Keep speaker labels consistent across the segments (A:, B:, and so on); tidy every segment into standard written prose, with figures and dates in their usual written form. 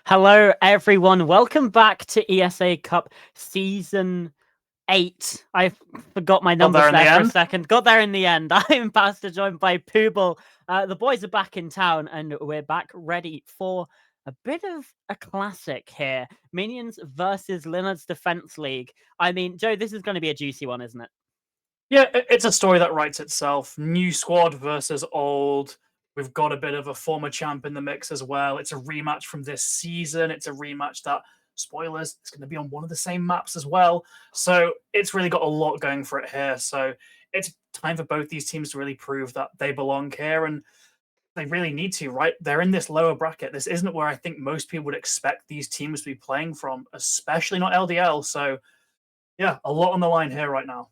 A: Hello, everyone. Welcome back to ESA Cup Season 8. I forgot my
B: Got
A: numbers
B: there in the
A: there for a
B: end.
A: second. Got there in the end. I'm Pastor, joined by Pooble. The boys are back in town, and we're back ready for a bit of a classic here. Minions versus Linards Defense League. I mean, Joe, this is going to be a juicy one, isn't it?
B: Yeah, it's a story that writes itself. New squad versus old. We've got a bit of a former champ in the mix as well. It's a rematch from this season. It's a rematch that, spoilers, it's going to be on one of the same maps as well. So it's really got a lot going for it here. So it's time for both these teams to really prove that they belong here. And they really need to, right? They're in this lower bracket. This isn't where I think most people would expect these teams to be playing from, especially not LDL. So, yeah, a lot on the line here right now.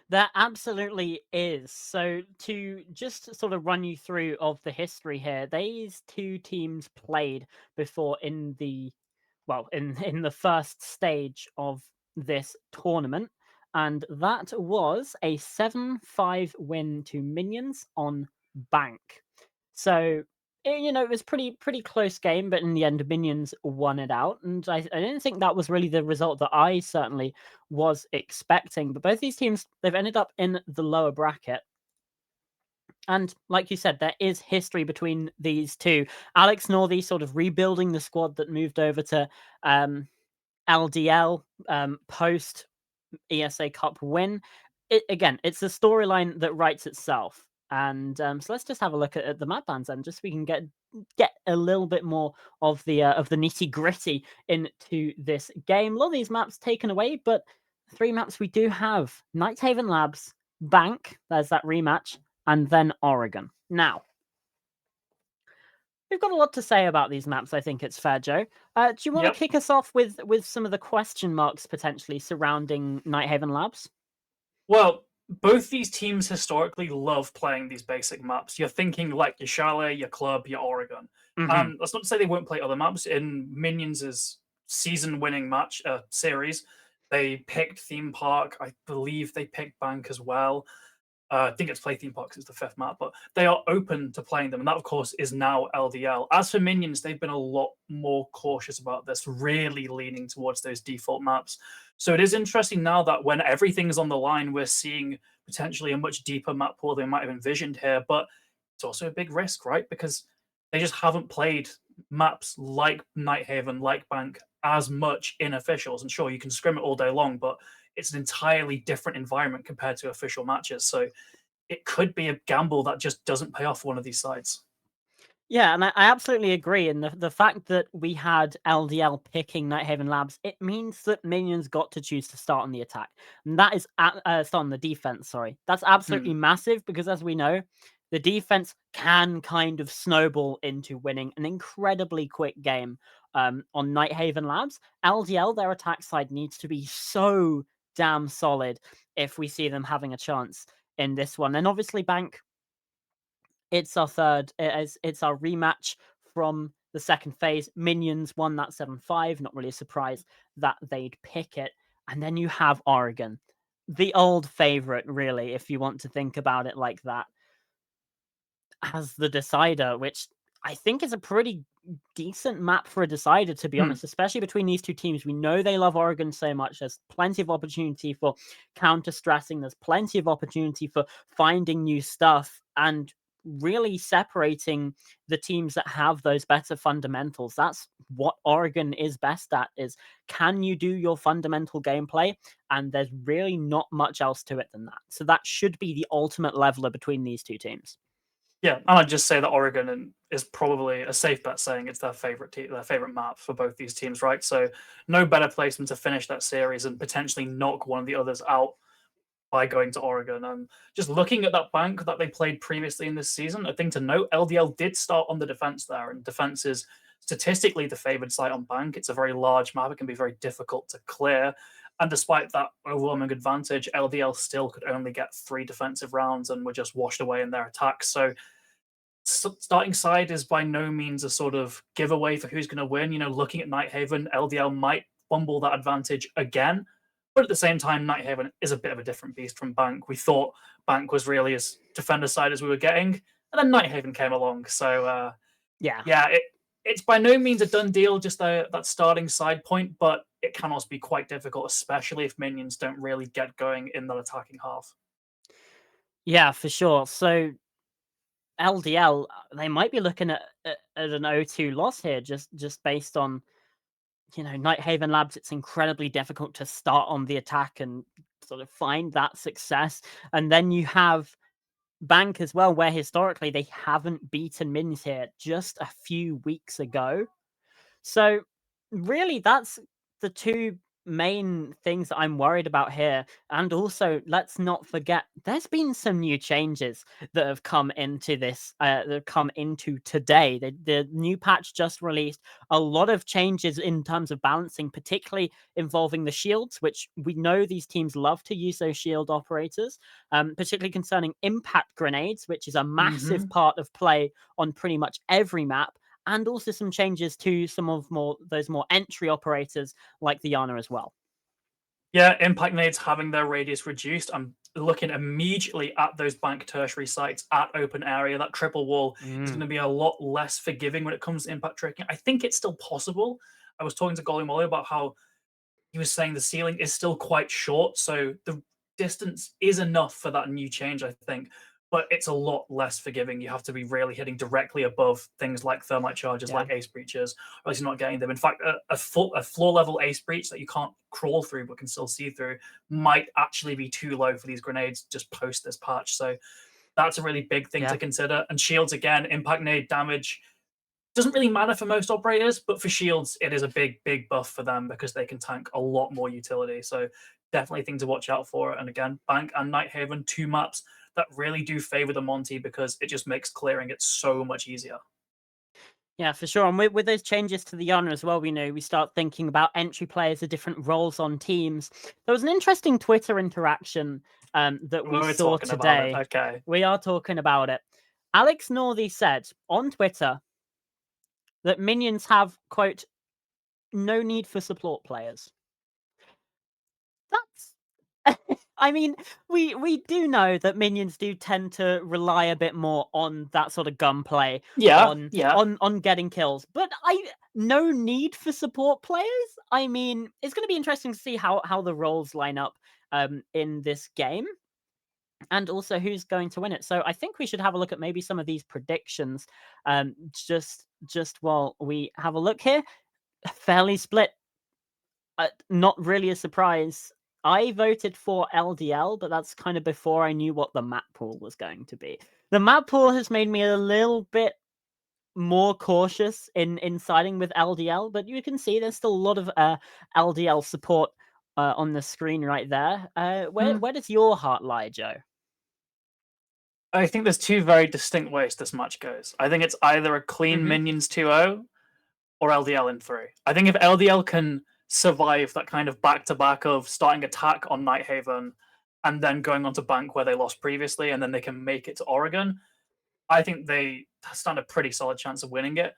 A: There absolutely is. So to just sort of run you through of the history here, these two teams played before in the in the first stage of this tournament, and that was a 7-5 win to Minions on Bank. So it was pretty close game, but in the end, Minions won it out, and I didn't think that was really the result that I certainly was expecting. But both these teams, they've ended up in the lower bracket. And like you said, there is history between these two. Alex Northey sort of rebuilding the squad that moved over to LDL post ESA Cup win. It's a storyline that writes itself. And so let's just have a look at the map bans, and just so we can get a little bit more of the nitty gritty into this game. A lot of these maps taken away, but 3 maps we do have: Nighthaven Labs, Bank. There's that rematch, and then Oregon. Now, we've got a lot to say about these maps. I think it's fair, Joe. Do you want to
B: Yep.
A: kick us off with some of the question marks potentially surrounding Nighthaven Labs?
B: Well, both these teams historically love playing these basic maps. You're thinking like your Chalet, your Club, your Oregon.
A: Mm-hmm.
B: That's not to say they won't play other maps. In Minions' season-winning match series, they picked Theme Park. I believe they picked Bank as well. I think it's Play Theme Parks is the fifth map, but they are open to playing them, and that of course is now LDL. As for Minions, they've been a lot more cautious about this, really leaning towards those default maps. So it is interesting now that when everything's on the line, we're seeing potentially a much deeper map pool than we might have envisioned here. But it's also a big risk, right? Because they just haven't played maps like Nighthaven, like Bank, as much in officials. And sure, you can scrim it all day long, but it's an entirely different environment compared to official matches. So it could be a gamble that just doesn't pay off for one of these sides.
A: Yeah, and I absolutely agree. And the fact that we had LDL picking Nighthaven Labs, it means that Minions got to choose to start on the attack. And that is start on the defense, sorry. That's absolutely massive because, as we know, the defense can kind of snowball into winning an incredibly quick game on Nighthaven Labs. LDL, their attack side, needs to be so damn solid if we see them having a chance in this one. And obviously, Bank, it's our it's our rematch from the second phase. Minions won that 7-5. Not really a surprise that they'd pick it. And then you have Oregon, the old favorite, really, if you want to think about it like that, as the decider, which I think is a pretty decent map for a decider, to be
B: Hmm.
A: honest, especially between these two teams. We know they love Oregon so much. There's plenty of opportunity for counter stressing, there's plenty of opportunity for finding new stuff and really separating the teams that have those better fundamentals. That's what Oregon is best at, is can you do your fundamental gameplay? And there's really not much else to it than that. So that should be the ultimate leveler between these two teams.
B: Yeah, and I'd just say that Oregon is probably a safe bet, saying it's their favorite their favorite map for both these teams, right? So no better placement to finish that series and potentially knock one of the others out by going to Oregon. And just looking at that bank that they played previously in this season, a thing to note: LDL did start on the defense there, and defense is statistically the favored side on bank. It's a very large map; it can be very difficult to clear. And despite that overwhelming advantage, LDL still could only get 3 defensive rounds and were just washed away in their attacks. So starting side is by no means a sort of giveaway for who's going to win. Looking at Nighthaven, LDL might fumble that advantage again, but at the same time, Nighthaven is a bit of a different beast from Bank. We thought Bank was really as defender side as we were getting, and then Nighthaven came along. So
A: Yeah.
B: yeah, it's by no means a done deal, just that starting side point, but it can also be quite difficult, especially if minions don't really get going in that attacking half.
A: Yeah, for sure. So LDL, they might be looking at an 0-2 loss here, just based on, Nighthaven Labs. It's incredibly difficult to start on the attack and sort of find that success. And then you have Bank as well, where historically they haven't beaten Mins here just a few weeks ago. So really, that's the two main things that I'm worried about here. And also, let's not forget, there's been some new changes that have come into this, that have come into today. The new patch just released a lot of changes in terms of balancing, particularly involving the shields, which we know these teams love to use those shield operators, particularly concerning impact grenades, which is a massive part of play on pretty much every map, and also some changes to some of those more entry operators like the Yana as well.
B: Yeah, impact nades having their radius reduced. I'm looking immediately at those bank tertiary sites at open area. That triple wall is going to be a lot less forgiving when it comes to impact tracking. I think it's still possible. I was talking to Golly Molly about how he was saying the ceiling is still quite short, so the distance is enough for that new change, I think, but it's a lot less forgiving. You have to be really hitting directly above things like thermite charges, like ace breaches, or else you're not getting them. In fact, a floor level ace breach that you can't crawl through but can still see through might actually be too low for these grenades just post this patch. So that's a really big thing to consider. And shields, again, impact nade damage doesn't really matter for most operators, but for shields, it is a big buff for them because they can tank a lot more utility. So definitely a thing to watch out for. And again, Bank and Nighthaven, two maps that really do favor the Monty because it just makes clearing it so much easier.
A: Yeah, for sure. And with those changes to the Yana as well, we start thinking about entry players, the different roles on teams. There was an interesting Twitter interaction that we saw today.
B: Okay.
A: We are talking about it. Alex Northey said on Twitter that minions have, quote, no need for support players. That's I mean, we do know that minions do tend to rely a bit more on that sort of gunplay, on getting kills. But no need for support players. I mean, it's going to be interesting to see how the roles line up in this game, and also who's going to win it. So I think we should have a look at maybe some of these predictions, just while we have a look here. Fairly split. Not really a surprise. I voted for LDL, but that's kind of before I knew what the map pool was going to be. The map pool has made me a little bit more cautious in siding with LDL, but you can see there's still a lot of LDL support on the screen right there. Where does your heart lie, Joe?
B: I think there's two very distinct ways this match goes. I think it's either a clean minions 2-0 or LDL in 3. I think if LDL can survive that kind of back-to-back of starting attack on Nighthaven and then going on to Bank where they lost previously, and then they can make it to Oregon, I think they stand a pretty solid chance of winning it.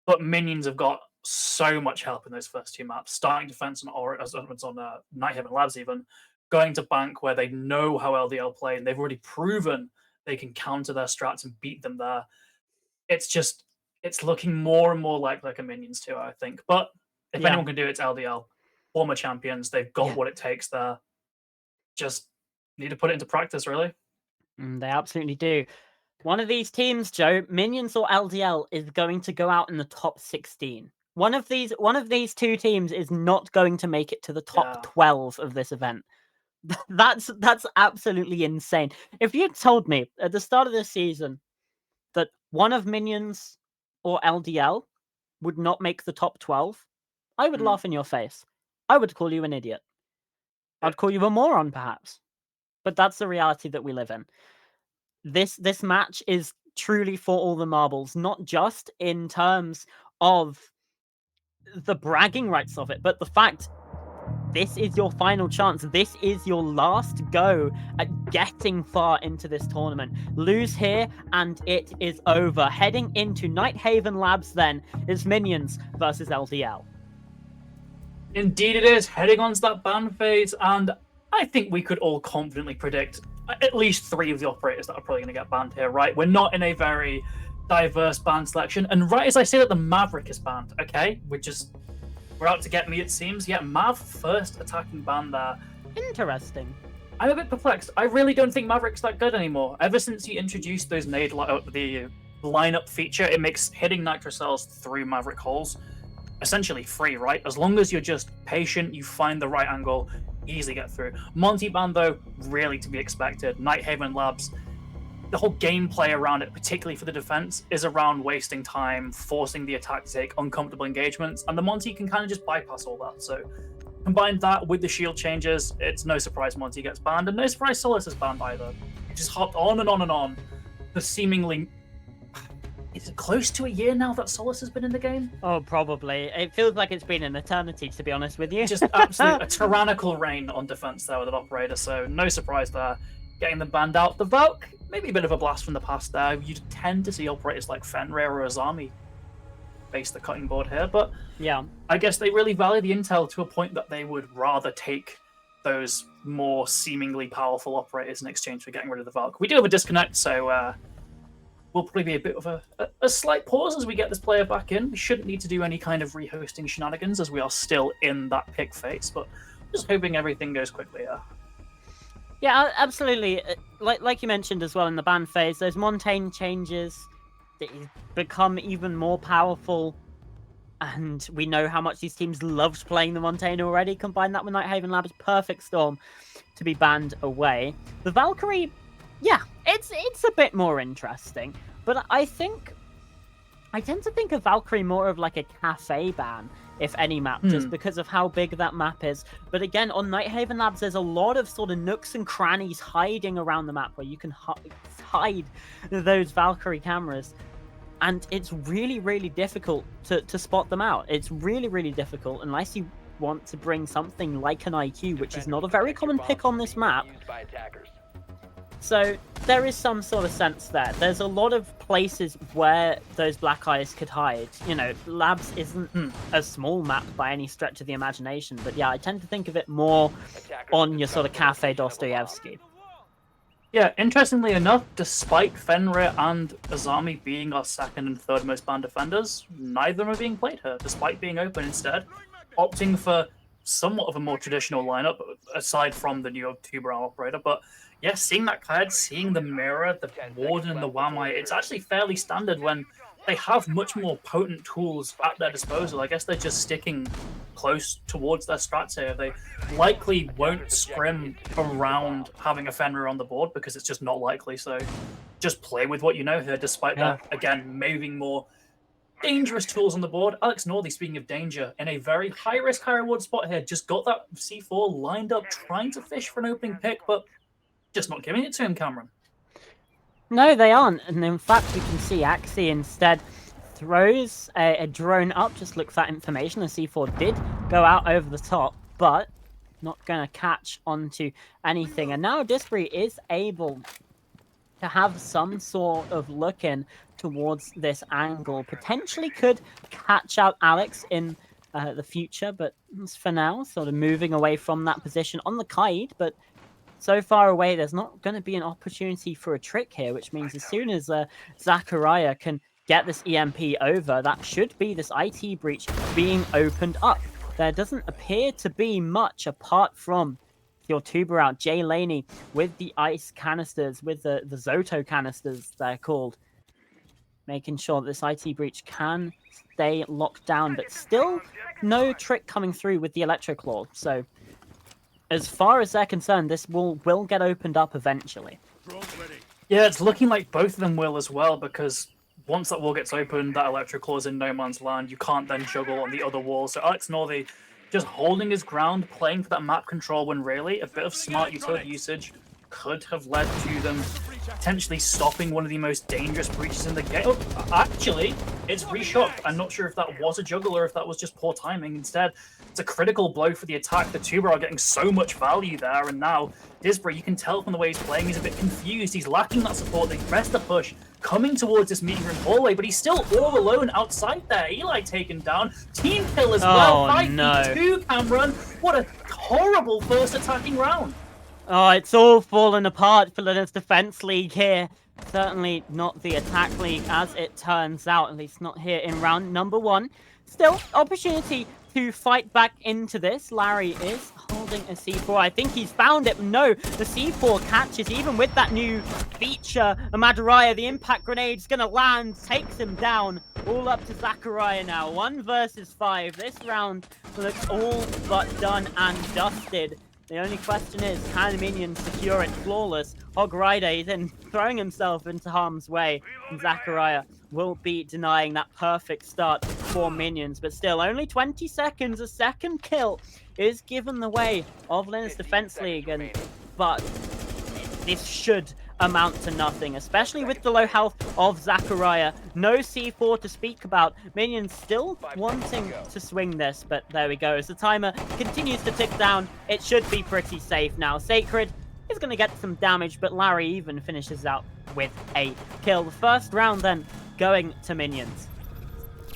B: But minions have got so much help in those first two maps, starting defense on Nighthaven Labs, even going to Bank where they know how LDL play and they've already proven they can counter their strats and beat them there. It's looking more and more like a minions too, I think. But if anyone can do it, it's LDL. Former champions, they've got what it takes there. Just need to put it into practice, really.
A: They absolutely do. One of these teams, Joe, minions or LDL, is going to go out in the top 16. One of these two teams is not going to make it to the top 12 of this event. That's absolutely insane. If you'd told me at the start of this season that one of minions or LDL would not make the top 12, I would laugh in your face. I would call you an idiot. I'd call you a moron, perhaps. But that's the reality that we live in. This match is truly for all the marbles, not just in terms of the bragging rights of it, but the fact this is your final chance. This is your last go at getting far into this tournament. Lose here and it is over. Heading into Nighthaven Labs then is Minions versus LDL.
B: Indeed it is. Heading on to that ban phase, and I think we could all confidently predict at least 3 of the operators that are probably going to get banned here, right? We're not in a very diverse ban selection. And right as I say that, the Maverick is banned. Okay, we're out to get me, it seems. Yeah, Mav first attacking ban there.
A: Interesting.
B: I'm a bit perplexed. I really don't think Maverick's that good anymore. Ever since you introduced those the lineup feature, it makes hitting nitro cells through Maverick holes essentially free, right? As long as you're just patient, you find the right angle, easily get through. Monty ban, though, really to be expected. Nighthaven Labs, the whole gameplay around it, particularly for the defense, is around wasting time, forcing the attack to take uncomfortable engagements, and the Monty can kind of just bypass all that. So combine that with the shield changes, it's no surprise Monty gets banned, and no surprise Solus is banned either. It just hopped on and on and on. The seemingly... Is it close to a year now that Solus has been in the game?
A: Oh, probably. It feels like it's been an eternity, to be honest with you.
B: Just absolute a tyrannical reign on defense there with an operator, so no surprise there. Getting them banned out. The Valk, maybe a bit of a blast from the past there. You tend to see operators like Fenrir or Azami face the cutting board here, but
A: yeah,
B: I guess they really value the intel to a point that they would rather take those more seemingly powerful operators in exchange for getting rid of the Valk. We do have a disconnect, so will probably be a bit of a slight pause as we get this player back in. We shouldn't need to do any kind of rehosting shenanigans as we are still in that pick phase, but just hoping everything goes quickly here.
A: Yeah, absolutely. Like you mentioned as well in the ban phase, those Montaigne changes that become even more powerful, and we know how much these teams loved playing the Montaigne already. Combine that with Nighthaven Labs, perfect storm to be banned away. The Valkyrie, yeah, it's a bit more interesting, but I tend to think of Valkyrie more of like a cafe ban, if any map, just because of how big that map is. But again, on Nighthaven Labs, there's a lot of sort of nooks and crannies hiding around the map where you can hide those Valkyrie cameras. And it's really, really difficult to spot them out. It's really, really difficult unless you want to bring something like an IQ, which is not a very common pick on this map. So there is some sort of sense there. There's a lot of places where those black eyes could hide. You know, Labs isn't a small map by any stretch of the imagination, but yeah, I tend to think of it more on your sort of Cafe Dostoevsky.
B: Yeah, interestingly enough, despite Fenrir and Azami being our second and third most banned defenders, neither of them are being played here, despite being open instead, opting for somewhat of a more traditional lineup, aside from the new Tuberal operator. But yeah, seeing that card, seeing the mirror, the warden, and the Wamai, it's actually fairly standard when they have much more potent tools at their disposal. I guess they're just sticking close towards their strats here. They likely won't scrim around having a Fenrir on the board because it's just not likely. So just play with what you know here, despite that, again, moving more dangerous tools on the board. Alex Northey, speaking of danger, in a very high-risk, high-reward spot here, just got that C4 lined up, trying to fish for an opening pick, but just not giving it to him, Cameron.
A: No, they aren't. And in fact, we can see Axie instead throws a drone up, just looks at information. The C4 did go out over the top, but not going to catch onto anything. And now Disbury is able to have some sort of look in towards this angle. Potentially could catch out Alex in the future, but for now, sort of moving away from that position on the kite, but so far away, there's not going to be an opportunity for a trick here, which means as soon as Zachariah can get this EMP over, that should be this IT breach being opened up. There doesn't appear to be much apart from your tuber out, Jay Laney, with the ice canisters, with the Zoto canisters, they're called, making sure that this IT breach can stay locked down, but still no trick coming through with the Electroclaw. So as far as they're concerned, this will get opened up eventually.
B: Yeah, it's looking like both of them will as well, because once that wall gets opened, that Electroclaw's in no man's land. You can't then juggle on the other wall. So Alex Northey just holding his ground, playing for that map control, when really a bit of smart utility usage could have led to them potentially stopping one of the most dangerous breaches in the game. Oh, actually, it's reshot. I'm not sure if that was a juggle or if that was just poor timing. Instead, it's a critical blow for the attack. The tuber are getting so much value there, and now Disbury, you can tell from the way he's playing, he's a bit confused. He's lacking that support. They press the push, coming towards this meeting room hallway, but he's still all alone outside there. Eli taken down. Team kill as well. 5v2, Cameron. What a horrible first attacking round.
A: Oh, it's all fallen apart for Linards Defense League here. Certainly not the attack league as it turns out, at least not here in round number 1. Still, opportunity to fight back into this. Larry is holding a C4. I think he's found it. No, the C4 catches, even with that new feature. Madaraya, the impact grenade's gonna land, takes him down. All up to Zachariah now. 1 versus 5. This round looks all but done and dusted. The only question is, can Minions secure it flawless? Hog Rider is then throwing himself into harm's way, and Zachariah will be denying that perfect start for Minions. But still, only 20 seconds, a second kill is given the way of Linards Defense League, but this should amount to nothing, especially with the low health of Zachariah. No C4 to speak about. Minions still wanting to swing this, but there we go. As the timer continues to tick down, it should be pretty safe now. Sacred is going to get some damage, but Larry even finishes out with a kill. The first round then going to Minions.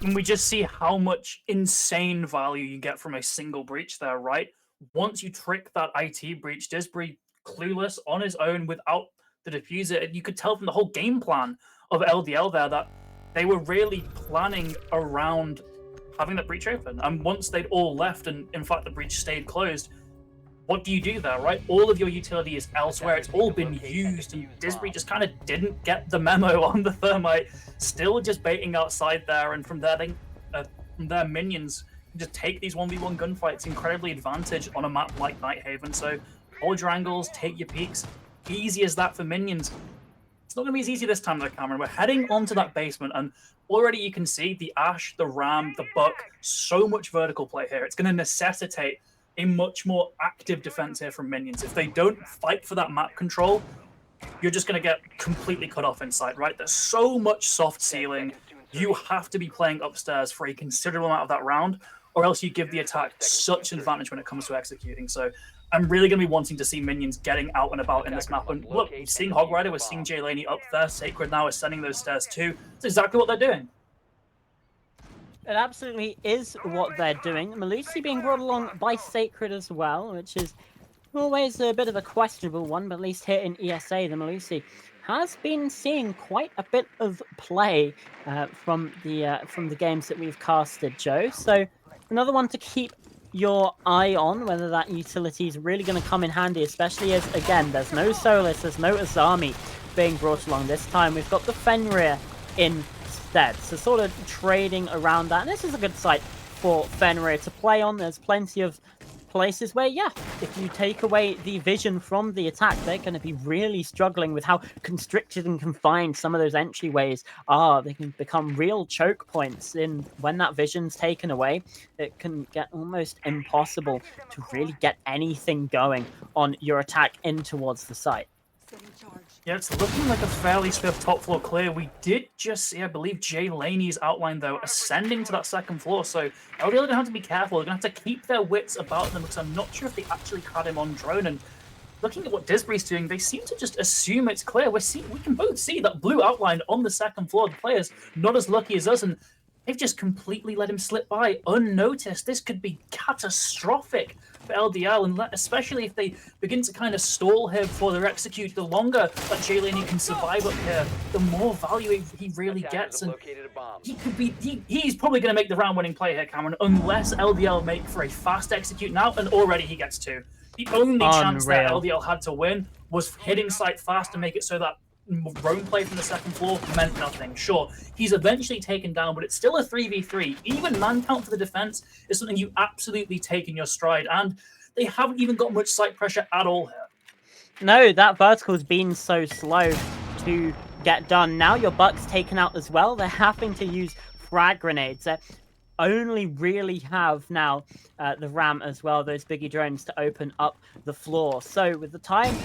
B: And we just see how much insane value you get from a single breach there, right? Once you trick that IT breach, Disbury clueless on his own without the diffuser, and you could tell from the whole game plan of LDL there that they were really planning around having that breach open. And once they'd all left, and in fact the breach stayed closed, what do you do there, right? All of your utility is elsewhere. It's all been used, and Disbury just kind of didn't get the memo on the Thermite. Still just baiting outside there, and from there, their Minions can just take these 1v1 gunfights incredibly advantage on a map like Nighthaven. So hold your angles, take your peeks. Easy as that for Minions. It's not going to be as easy this time, though, Cameron. We're heading onto that basement, and already you can see the Ash, the Ram, the Buck, so much vertical play here. It's going to necessitate a much more active defense here from Minions. If they don't fight for that map control, you're just going to get completely cut off inside, right? There's so much soft ceiling. You have to be playing upstairs for a considerable amount of that round, or else you give the attack such an advantage when it comes to executing. So I'm really going to be wanting to see Minions getting out and about in this map. And look, we're seeing Hog Rider, we're seeing Jay Laney up there. Sacred now is sending those stairs too. That's exactly what they're doing.
A: It absolutely is what they're doing. Malusi being brought along by Sacred as well, which is always a bit of a questionable one, but at least here in ESA, the Malusi has been seeing quite a bit of play from the games that we've casted, Joe. So another one to keep your eye on, whether that utility is really going to come in handy, especially as, again, there's no Solus, there's no Azami being brought along this time. We've got the Fenrir instead, so sort of trading around that. And this is a good site for Fenrir to play on. There's plenty of places where, yeah, if you take away the vision from the attack, they're going to be really struggling with how constricted and confined some of those entryways are. They can become real choke points in when that vision's taken away. It can get almost impossible to really get anything going on your attack in towards the site.
B: Yeah, it's looking like a fairly swift top floor clear. We did just see, I believe, Jay Laney's outline, though, ascending to that second floor. So LDL going to have to be careful. They're going to have to keep their wits about them, because I'm not sure if they actually had him on drone. And looking at what Disbury's doing, they seem to just assume it's clear. We can both see that blue outline on the second floor. The players not as lucky as us, and they've just completely let him slip by unnoticed. This could be catastrophic for LDL, and especially if they begin to kind of stall here before they're executed. The longer that Jay Laney can survive up here, the more value he really gets. And he's probably going to make the round-winning play here, Cameron, unless LDL make for a fast execute now, and already he gets 2. The only chance that LDL had to win was hitting site fast and make it so that drone play from the second floor meant nothing. Sure, he's eventually taken down, but it's still a 3v3. Even man count for the defense is something you absolutely take in your stride, and they haven't even got much site pressure at all here.
A: No, that vertical's been so slow to get done. Now your Buck's taken out as well. They're having to use frag grenades. They only really have now the Ram as well, those biggie drones, to open up the floor. So with the time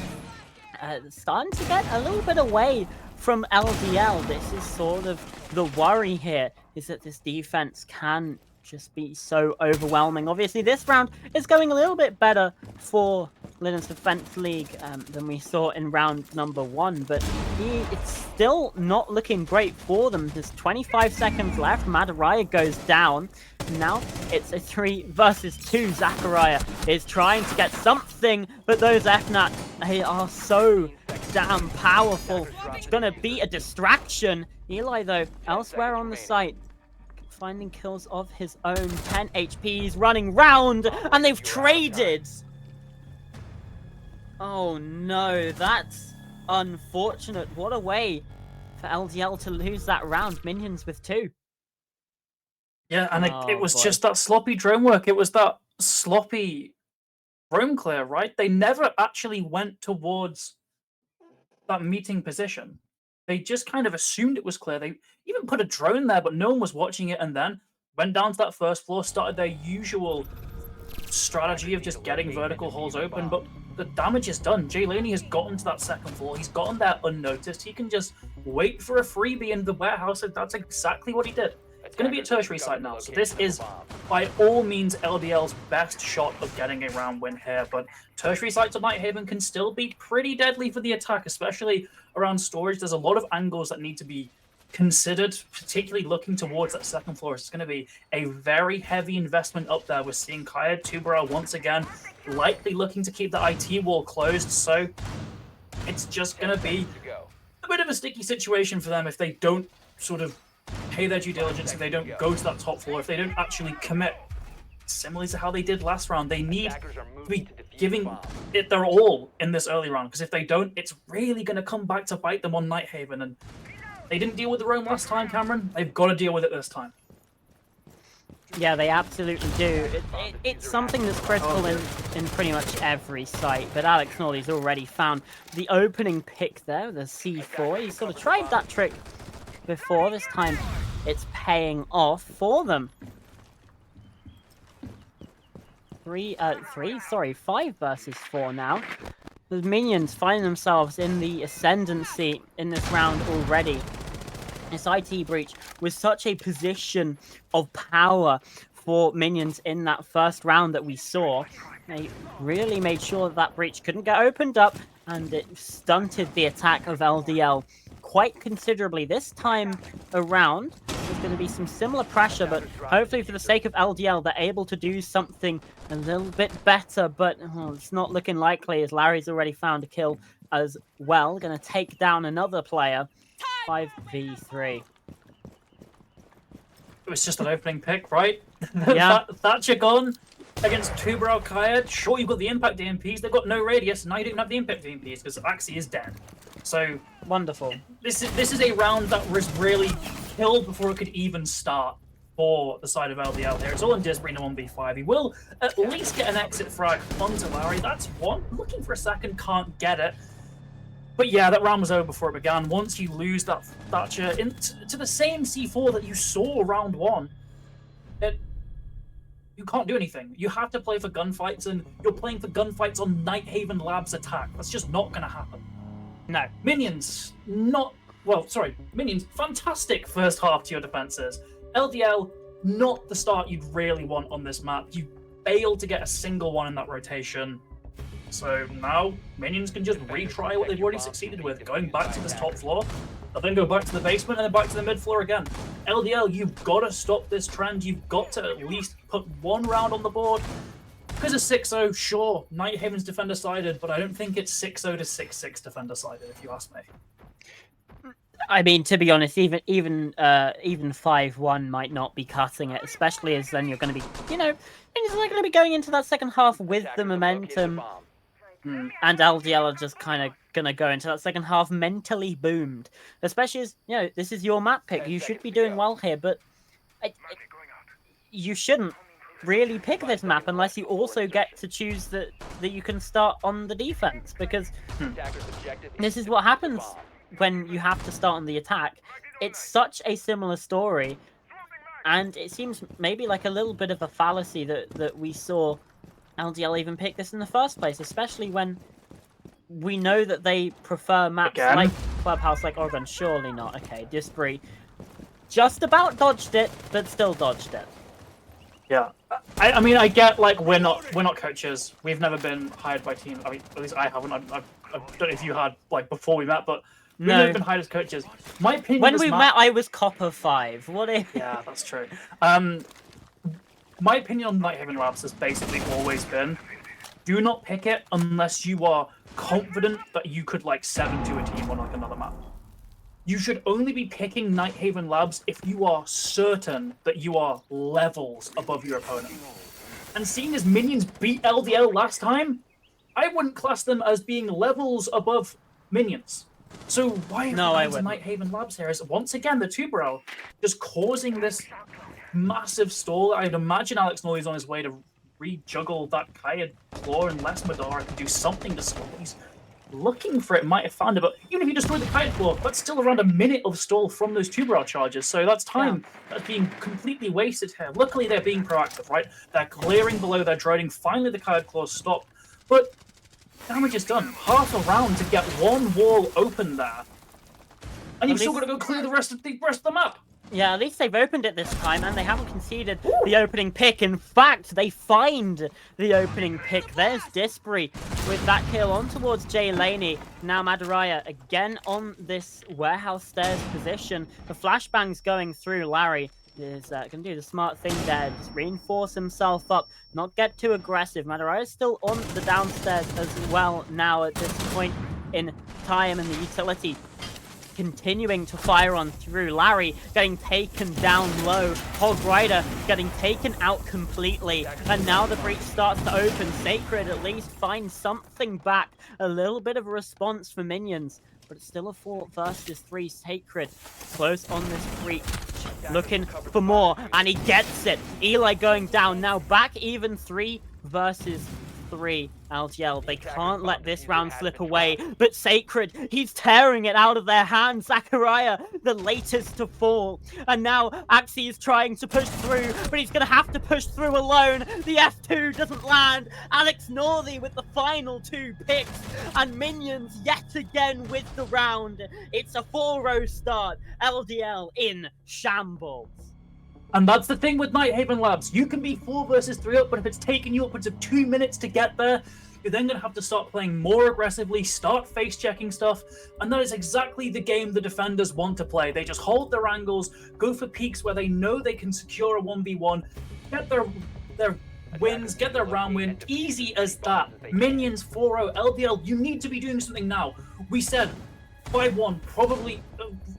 A: starting to get a little bit away from LDL, this is sort of the worry here, is that this defense can just be so overwhelming. Obviously, this round is going a little bit better for Linards Defense League than we saw in round number 1, but it's still not looking great for them. There's 25 seconds left. Madaraya goes down. Now it's a 3 versus 2. Zachariah is trying to get something, but those FNAT, they are so damn powerful It's gonna be a distraction. Eli, though, elsewhere on the site, finding kills of his own. 10 HPs running round, and they've traded. Oh no, that's unfortunate. What a way for LDL to lose that round. Minions with 2.
B: Yeah, and it was just that sloppy drone work. It was that sloppy drone clear, right? They never actually went towards that meeting position. They just kind of assumed it was clear. They even put a drone there, but no one was watching it, and then went down to that first floor, started their usual strategy of just getting vertical holes open, but the damage is done. Jay Laney has gotten to that second floor. He's gotten there unnoticed. He can just wait for a freebie in the warehouse, and that's exactly what he did. It's going to be a tertiary site now, so this is by all means LDL's best shot of getting a round win here, but tertiary sites of Nighthaven can still be pretty deadly for the attack, especially around storage. There's a lot of angles that need to be considered, particularly looking towards that second floor. It's going to be a very heavy investment up there. We're seeing Kaya Tubero once again, likely looking to keep the IT wall closed, so it's just going to be a bit of a sticky situation for them if they don't sort of pay their due diligence, if they don't go to that top floor, if they don't actually commit. Similarly to how they did last round, they need to be giving it their all in this early round, because if they don't, it's really going to come back to bite them on Nighthaven, and they didn't deal with the roam last time, Cameron. They've got to deal with it this time.
A: Yeah, they absolutely do. It's something that's critical in pretty much every site, but Alex Norley's already found the opening pick there, the C4. He sort of tried that trick before. This time it's paying off for them. 5 versus 4 now. The minions find themselves in the ascendancy in this round already. This IT breach was such a position of power for minions in that first round that we saw. They really made sure that breach couldn't get opened up, and it stunted the attack of LDL quite considerably. This time around, there's going to be some similar pressure, but hopefully for the sake of LDL, they're able to do something a little bit better, but it's not looking likely, as Larry's already found a kill as well. Going to take down another player. 5v3.
B: It was just an opening pick, right?
A: Yeah.
B: Thatcher gone against Tubero Kaya. Sure, you've got the impact DMPs. They've got no radius. Now you don't have the impact DMPs because Axie is dead. So
A: wonderful.
B: This is a round that was really killed before it could even start for the side of LDL here. It's all in Disbury in a 1v5. He will at least get an exit frag onto Larry. That's one. Looking for a second, can't get it. But yeah, that round was over before it began. Once you lose that Thatcher into the same C4 that you saw round 1, you can't do anything. You have to play for gunfights, and you're playing for gunfights on Nighthaven Labs attack. That's just not going to happen.
A: No.
B: Minions, Minions, fantastic first half to your defenses. LDL, not the start you'd really want on this map. You failed to get a single one in that rotation. So now Minions can just retry what they've already succeeded with, going back to this top floor. They'll then go back to the basement and then back to the mid floor again. LDL, you've got to stop this trend. You've got to at least put one round on the board. Because of 6-0, sure, Nighthaven's defender-sided, but I don't think it's 6-0 to 6-6 defender-sided, if you ask me.
A: I mean, to be honest, even 5-1 might not be cutting it, especially as then you're going to be, Minions are going to be going into that second half with the momentum. And LDL are just kind of going to go into that second half mentally boomed. Especially as, this is your map pick. You should be doing well here, but you shouldn't really pick this map unless you also get to choose that you can start on the defense, because this is what happens when you have to start on the attack. It's such a similar story, and it seems maybe like a little bit of a fallacy that we saw LDL even pick this in the first place, especially when we know that they prefer maps like Clubhouse, like Oregon. Surely not. Okay, Disbury just about dodged it, but still dodged it.
B: Yeah, I mean, I get, like, we're not coaches. We've never been hired by teams. I mean, at least I haven't. I don't know if you had, like, before we met, but we've never been hired as coaches. My opinion.
A: When we met, I was Copper 5. What if?
B: Yeah, that's true. My opinion on Nighthaven Labs has basically always been: do not pick it unless you are confident that you could, like, 7-2 a team on, like, another map. You should only be picking Nighthaven Labs if you are certain that you are levels above your opponent. And seeing as minions beat LDL last time, I wouldn't class them as being levels above minions. So why have
A: No, I
B: the
A: wouldn't.
B: Nighthaven Labs here? Is once again the Tuberel just causing this massive stall. I'd imagine Alex Noy's on his way to rejuggle that Kaya Claw unless Madara can do something to stall. He's looking for it, might have found it, but even if you destroy the Kite Claw, that's still around a minute of stall from those Tuberel charges, so that's time that's being completely wasted here. Luckily, they're being proactive, right? They're clearing below, they're droning. Finally, the Kite Claw stopped, but damage is done. Half a round to get one wall open there, and you've still got to go clear the rest of the map.
A: Yeah, at least they've opened it this time, and they haven't conceded the opening pick. In fact, they find the opening pick. There's Disbury with that kill on towards Jay Laney. Now Madaraya again on this warehouse stairs position. The flashbang's going through. Larry is going to do the smart thing there. Just reinforce himself up, not get too aggressive. Madaraya's still on the downstairs as well now at this point in time, and the utility continuing to fire on through. Larry getting taken down low. Hog Rider getting taken out completely. And now the breach starts to open. Sacred at least finds something back. A little bit of a response for minions. But it's still a 4 versus 3. Sacred close on this breach. Looking for more. And he gets it. Eli going down. Now back even 3 versus 3. LGL, they can't let this round slip away, but Sacred, he's tearing it out of their hands. Zachariah, the latest to fall, and now Axie is trying to push through, but he's going to have to push through alone. The F2 doesn't land. Alex Northey with the final 2 picks, and Minions yet again with the round. It's a 4-row start. LDL in shambles.
B: And that's the thing with Nighthaven Labs. You can be 4 versus 3 up, but if it's taking you upwards of 2 minutes to get there, you're then going to have to start playing more aggressively, start face-checking stuff, and that is exactly the game the defenders want to play. They just hold their angles, go for peaks where they know they can secure a 1v1, get their wins, get their round win, easy as that. Minions 4-0, LDL, you need to be doing something now. We said 5-1, probably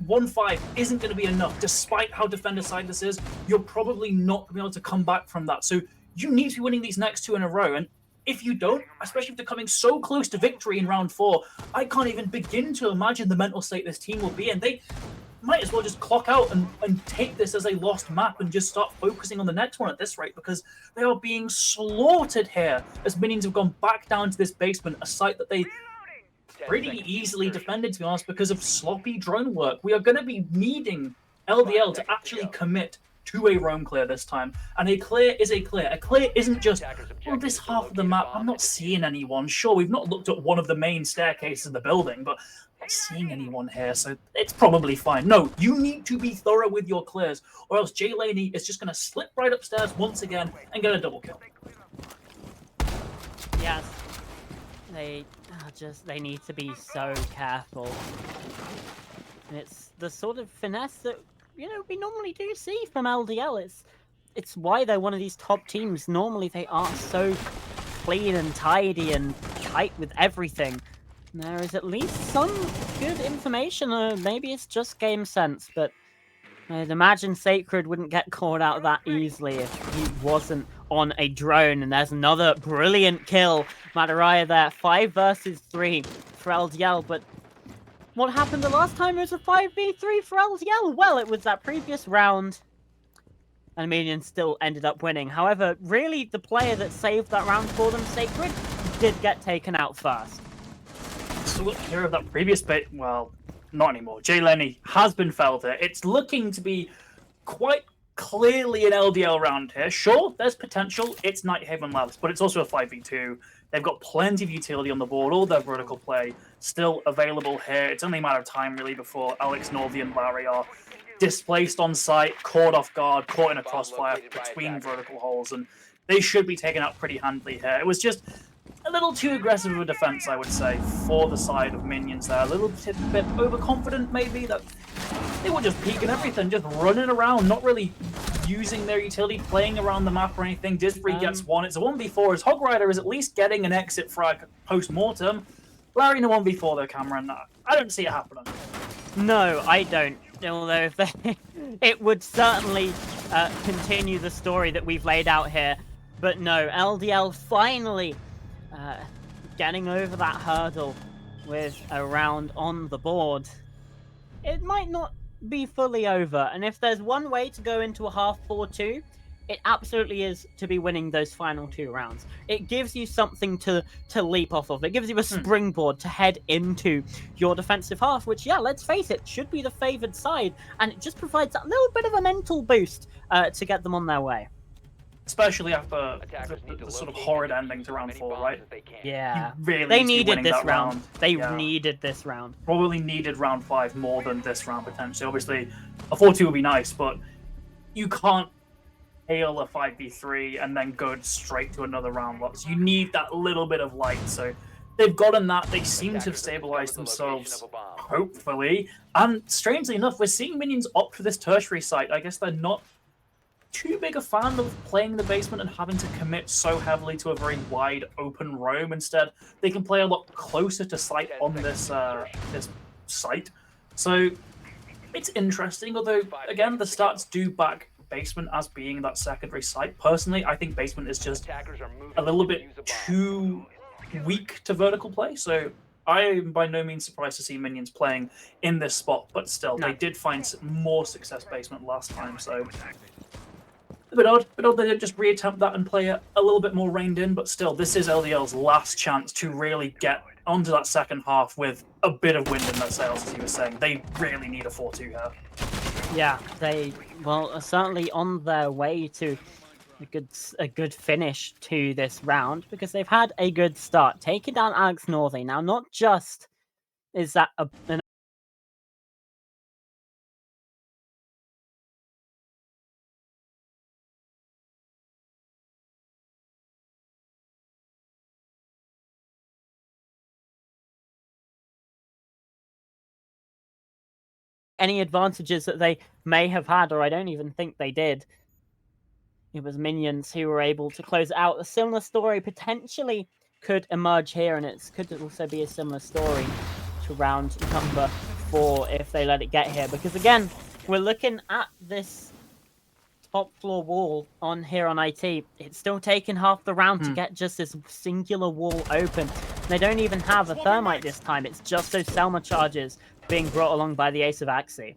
B: 1-5 isn't going to be enough. Despite how defender side this is, you're probably not going to be able to come back from that. So you need to be winning these next 2 in a row. And if you don't, especially if they're coming so close to victory in round 4, I can't even begin to imagine the mental state this team will be in. They might as well just clock out and take this as a lost map and just start focusing on the next one at this rate, because they are being slaughtered here as minions have gone back down to this basement, a site that they pretty easily defended, to be honest, because of sloppy drone work. We are going to be needing LDL to actually commit to a roam clear this time. And a clear is a clear. A clear isn't just, well, this half of the map, I'm not seeing anyone. Sure, we've not looked at one of the main staircases in the building, but I'm not seeing anyone here, so it's probably fine. No, you need to be thorough with your clears, or else Jay Laney is just going to slip right upstairs once again and get a double kill.
A: Yes. They need to be so careful. And it's the sort of finesse that, you know, we normally do see from LDL. It's why they're one of these top teams. Normally they are so clean and tidy and tight with everything. There is at least some good information. Maybe it's just game sense, but I'd imagine Sacred wouldn't get caught out that easily if he wasn't on a drone. And there's another brilliant kill. Madaraya there, 5 versus 3 for LDL. But what happened the last time it was a 5v3 for LDL? Well, it was that previous round, and Minions still ended up winning. However, really, the player that saved that round for them, Sacred, did get taken out first.
B: So look here of that previous bit, well, not anymore. Jay Lenny has been felled here. It's looking to be quite clearly an LDL round here. Sure, there's potential. It's Nighthaven Labs, but it's also a 5v2. They've got plenty of utility on the board. All their vertical play still available here. It's only a matter of time, really, before Alex Northey and Larry are displaced on site, caught off guard, caught in a crossfire between vertical holes, and they should be taken out pretty handily here. It was just a little too aggressive of a defense, I would say, for the side of Minions there. A little bit overconfident, maybe, that they were just peeking everything, just running around, not really using their utility, playing around the map or anything. Disbury gets one. It's a 1v4 as Hog Rider is at least getting an exit frag post-mortem. Larry in a 1v4 though, Cameron. I don't see it happening.
A: No, I don't. Although if they, it would certainly continue the story that we've laid out here. But no, LDL finally getting over that hurdle with a round on the board. It might not be fully over, and if there's one way to go into a half 4-2, it absolutely is to be winning those final 2 rounds. It gives you something to leap off of. It gives you a springboard to head into your defensive half, which, yeah, let's face it, should be the favored side, and it just provides that little bit of a mental boost to get them on their way.
B: Especially after the sort of horrid ending to round 4, right?
A: Yeah.
B: You really
A: They
B: need
A: needed this
B: round.
A: They needed this round.
B: Probably needed round 5 more than this round, potentially. Obviously, a 4-2 would be nice, but you can't hail a 5v3 and then go straight to another round. So you need that little bit of light. So they've gotten that. They seem to have stabilized themselves, hopefully. And strangely enough, we're seeing minions opt for this tertiary site. I guess they're not too big a fan of playing the basement and having to commit so heavily to a very wide open roam. Instead, they can play a lot closer to site on this this site. So it's interesting, although again the stats do back basement as being that secondary site. Personally, I think basement is just a little bit too weak to vertical play, so I am by no means surprised to see minions playing in this spot, but still, they did find more success basement last time, so a bit odd they did just reattempt that and play it a little bit more reined in, but still, this is LDL's last chance to really get onto that second half with a bit of wind in their sails, as you were saying. They really need a 4-2 here.
A: Yeah, they, well, are certainly on their way to a good finish to this round, because they've had a good start. Taking down Alex Northey. Now, not just is that an any advantages that they may have had, or I don't even think they did. It was minions who were able to close it out. A similar story potentially could emerge here, and it could also be a similar story to round number 4 if they let it get here. Because again, we're looking at this top floor wall on here on IT. It's still taking half the round to get just this singular wall open. They don't even have a thermite this time. It's just those Selma charges being brought along by the Ace of Axie.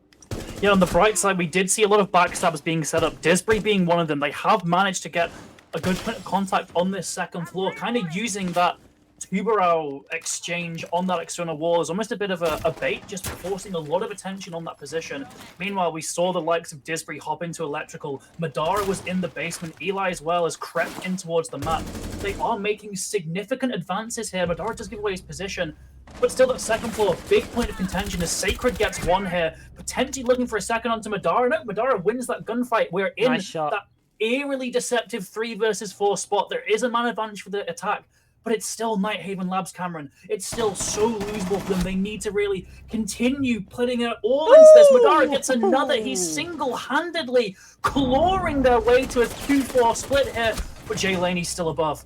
B: Yeah, on the bright side, we did see a lot of backstabs being set up. Disbury being one of them. They have managed to get a good point of contact on this second floor, kind of using that Tubarão exchange on that external wall as almost a bit of a bait, just forcing a lot of attention on that position. Meanwhile, we saw the likes of Disbury hop into electrical. Madara was in the basement. Eli as well has crept in towards the map. They are making significant advances here. Madara does give away his position, but still that second floor, big point of contention as Sacred gets one here, potentially looking for a second onto Madara. No, Madara wins that gunfight. We're in that eerily deceptive 3 versus 4 spot. There is a man advantage for the attack, but it's still Nighthaven Labs, Cameron. It's still so losable for them. They need to really continue putting it all into this. Madara gets another. He's single-handedly clawing their way to a 2-4 split here, but Jay Laney's still above.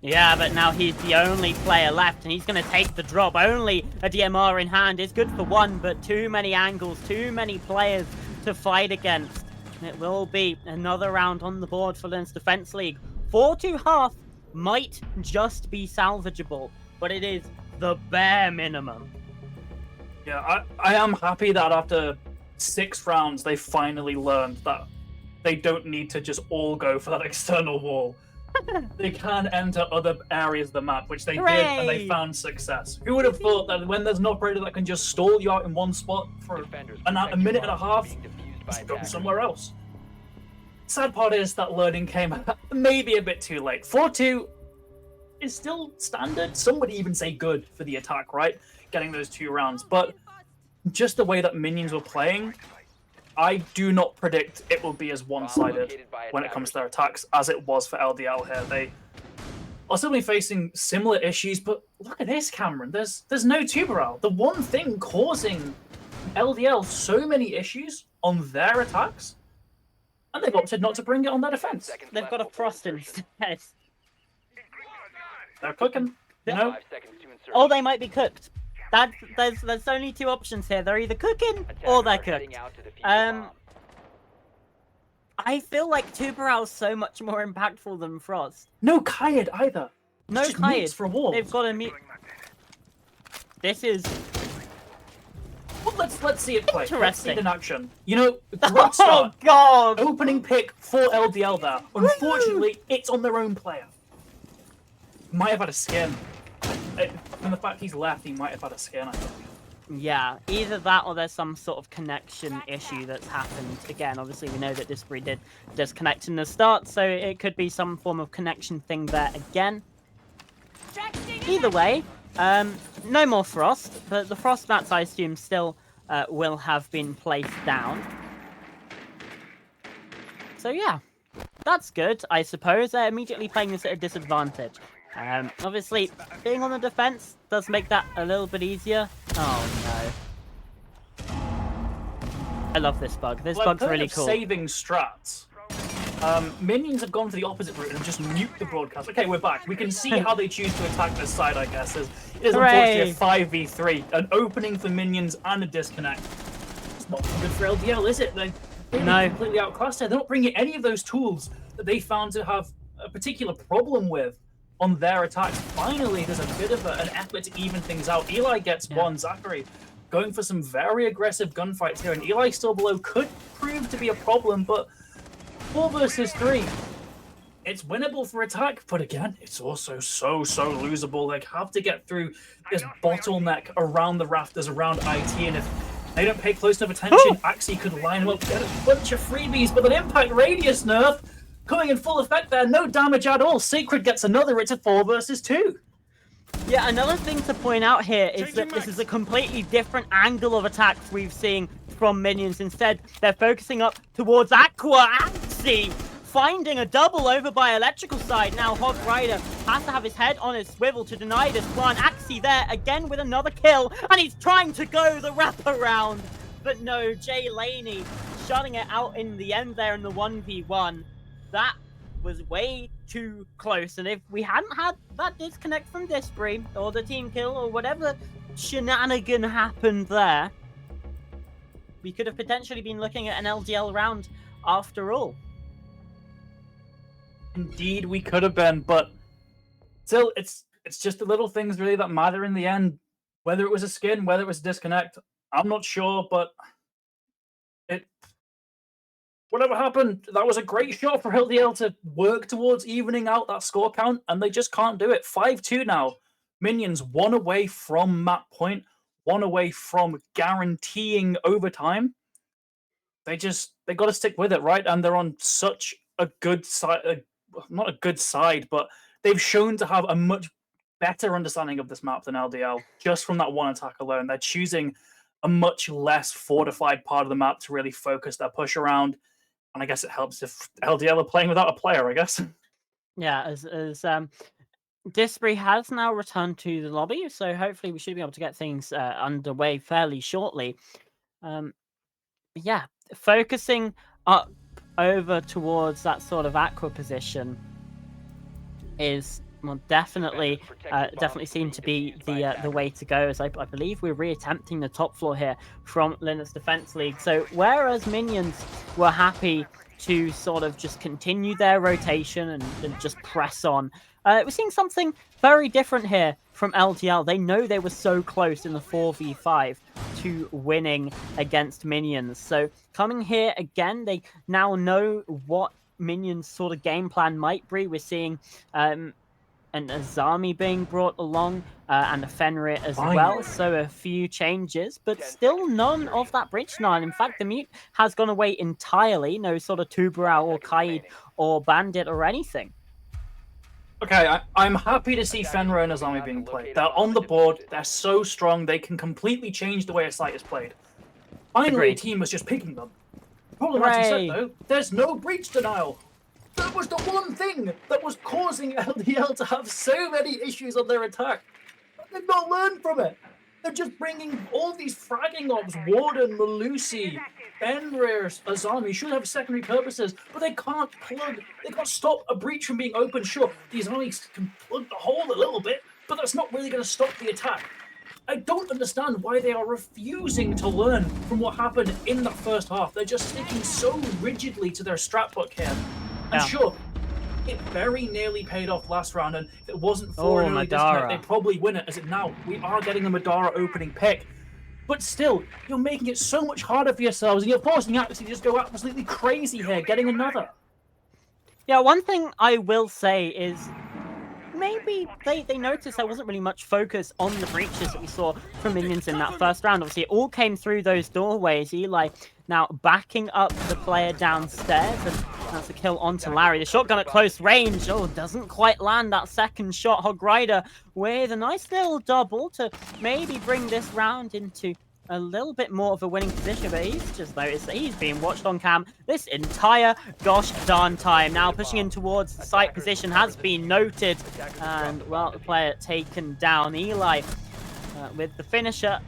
A: Yeah, but now he's the only player left, and he's going to take the drop. Only a DMR in hand is good for one, but too many angles, too many players to fight against. And it will be another round on the board for Linards Defense League. 4-2 might just be salvageable, but it is the bare minimum.
B: Yeah, I am happy that after 6 rounds, they finally learned that they don't need to just all go for that external wall. They can enter other areas of the map, which they did, and they found success. Who would have thought that when there's an operator that can just stall you out in one spot for a minute and a half, just go somewhere else? Sad part is that learning came maybe a bit too late. 4-2 is still standard. Some would even say good for the attack, right? Getting those 2 rounds. But just the way that minions were playing, I do not predict it will be as one-sided when it comes to their attacks as it was for LDL here. They are certainly facing similar issues, but look at this, Cameron. There's no Tubarão. The one thing causing LDL so many issues on their attacks, and they've opted not to bring it on their defense.
A: They've got a Frost instead.
B: They're cooking, you know?
A: Oh, they might be cooked. There's only two options here. They're either cooking or they're cooked. I feel like Tuberal's so much more impactful than Frost.
B: No Kaid either.
A: No
B: just mutes
A: Kaid.
B: for walls.
A: They've got a mute. This is.
B: Well, let's see it play. Let's see it in action. You know,
A: oh
B: start.
A: God!
B: Opening pick for LDL there. Unfortunately, it's on their own player. Might have had a skin. From the fact he's left, he might have had a skin, I think.
A: Yeah, either that or there's some sort of connection issue that's happened. Again, obviously we know that Disbury did disconnect in the start, so it could be some form of connection thing there again. Either way, no more Frost, but the Frost mats, I assume, still will have been placed down. So yeah, that's good, I suppose. They're immediately playing this at a disadvantage. Obviously, being on the defense does make that a little bit easier. Oh no. I love this bug. This bug's really cool.
B: Saving strats. Minions have gone for the opposite route and just mute the broadcast. Okay, we're back. We can see how they choose to attack this side, I guess. It is unfortunately a 5v3. An opening for minions and a disconnect. It's not good for LDL, is it? They're completely outclassed here. They're not bringing any of those tools that they found to have a particular problem with on their attacks. Finally, there's a bit of an effort to even things out. Eli gets one. Zachary going for some very aggressive gunfights here, and Eli still below could prove to be a problem, but 4 versus 3, it's winnable for attack, but again, it's also so losable. They have to get through this bottleneck around the rafters, around IT, and if they don't pay close enough attention, Axie could line them up, get a bunch of freebies, but an impact radius nerf coming in full effect there, no damage at all. Sacred gets another, it's a 4 versus 2.
A: Yeah, another thing to point out here is that this is a completely different angle of attacks we've seen from minions. Instead, they're focusing up towards Aqua. Axie finding a double over by electrical side. Now Hog Rider has to have his head on his swivel to deny this plan. Axie there again with another kill, and he's trying to go the wraparound. But no, Jay Laney shutting it out in the end there in the 1v1. That was way too close, and if we hadn't had that disconnect from Disbury, or the team kill, or whatever shenanigan happened there, we could have potentially been looking at an LDL round after all.
B: Indeed, we could have been, but still, it's just the little things really that matter in the end. Whether it was a skin, whether it was a disconnect, I'm not sure, but whatever happened, that was a great shot for LDL to work towards evening out that score count, and they just can't do it. 5-2 now. Minions 1 away from map point, 1 away from guaranteeing overtime. They got to stick with it, right? And they're on such a good side, not a good side, but they've shown to have a much better understanding of this map than LDL, just from that one attack alone. They're choosing a much less fortified part of the map to really focus their push around. And I guess it helps if LDL are playing without a player, I guess.
A: Yeah, as Disbury has now returned to the lobby, so hopefully we should be able to get things underway fairly shortly. Yeah, focusing up over towards that sort of Aqua position is definitely seemed to be the way to go, as I believe we're reattempting the top floor here from Linards Defense League. So whereas minions were happy to sort of just continue their rotation and just press on, we're seeing something very different here from LDL. They know they were so close in the 4v5 to winning against minions. So coming here again, they now know what minions sort of game plan might be. We're seeing an Azami being brought along, and a Fenrir as well. So a few changes, but still none of that bridge denial. In fact, the mute has gone away entirely. No sort of Tuberau or Kaid or Bandit or anything.
B: Okay, I'm happy to see Fenrir and Azami being played. They're on the board. They're so strong. They can completely change the way a site is played. Finally, a team was just picking them. The problem, as you said, though, there's no breach denial. That was the one thing that was causing LDL to have so many issues on their attack. They've not learned from it. They're just bringing all these fragging ops. Warden, Malusi, Fenrir, Azami should have secondary purposes, but they can't stop a breach from being open. Sure, the Azami can plug the hole a little bit, but that's not really going to stop the attack. I don't understand why they are refusing to learn from what happened in that first half. They're just sticking so rigidly to their strat book here. And sure, it very nearly paid off last round, and if it wasn't for an early disconnect, they probably win it. As it now, we are getting the Madara opening pick. But still, you're making it so much harder for yourselves, and you're forcing Axie to just go absolutely crazy here, getting another.
A: Yeah, one thing I will say is maybe they noticed there wasn't really much focus on the breaches that we saw from minions in that first round. Obviously, it all came through those doorways. Eli now backing up the player downstairs, and that's a kill onto Larry. The shotgun at close range, doesn't quite land that second shot. Hog Rider with a nice little double to maybe bring this round into a little bit more of a winning position, but he's just noticed that he's being watched on cam this entire gosh darn time. Now pushing in towards the site position has been noted, and well, the player taken down. Eli with the finisher,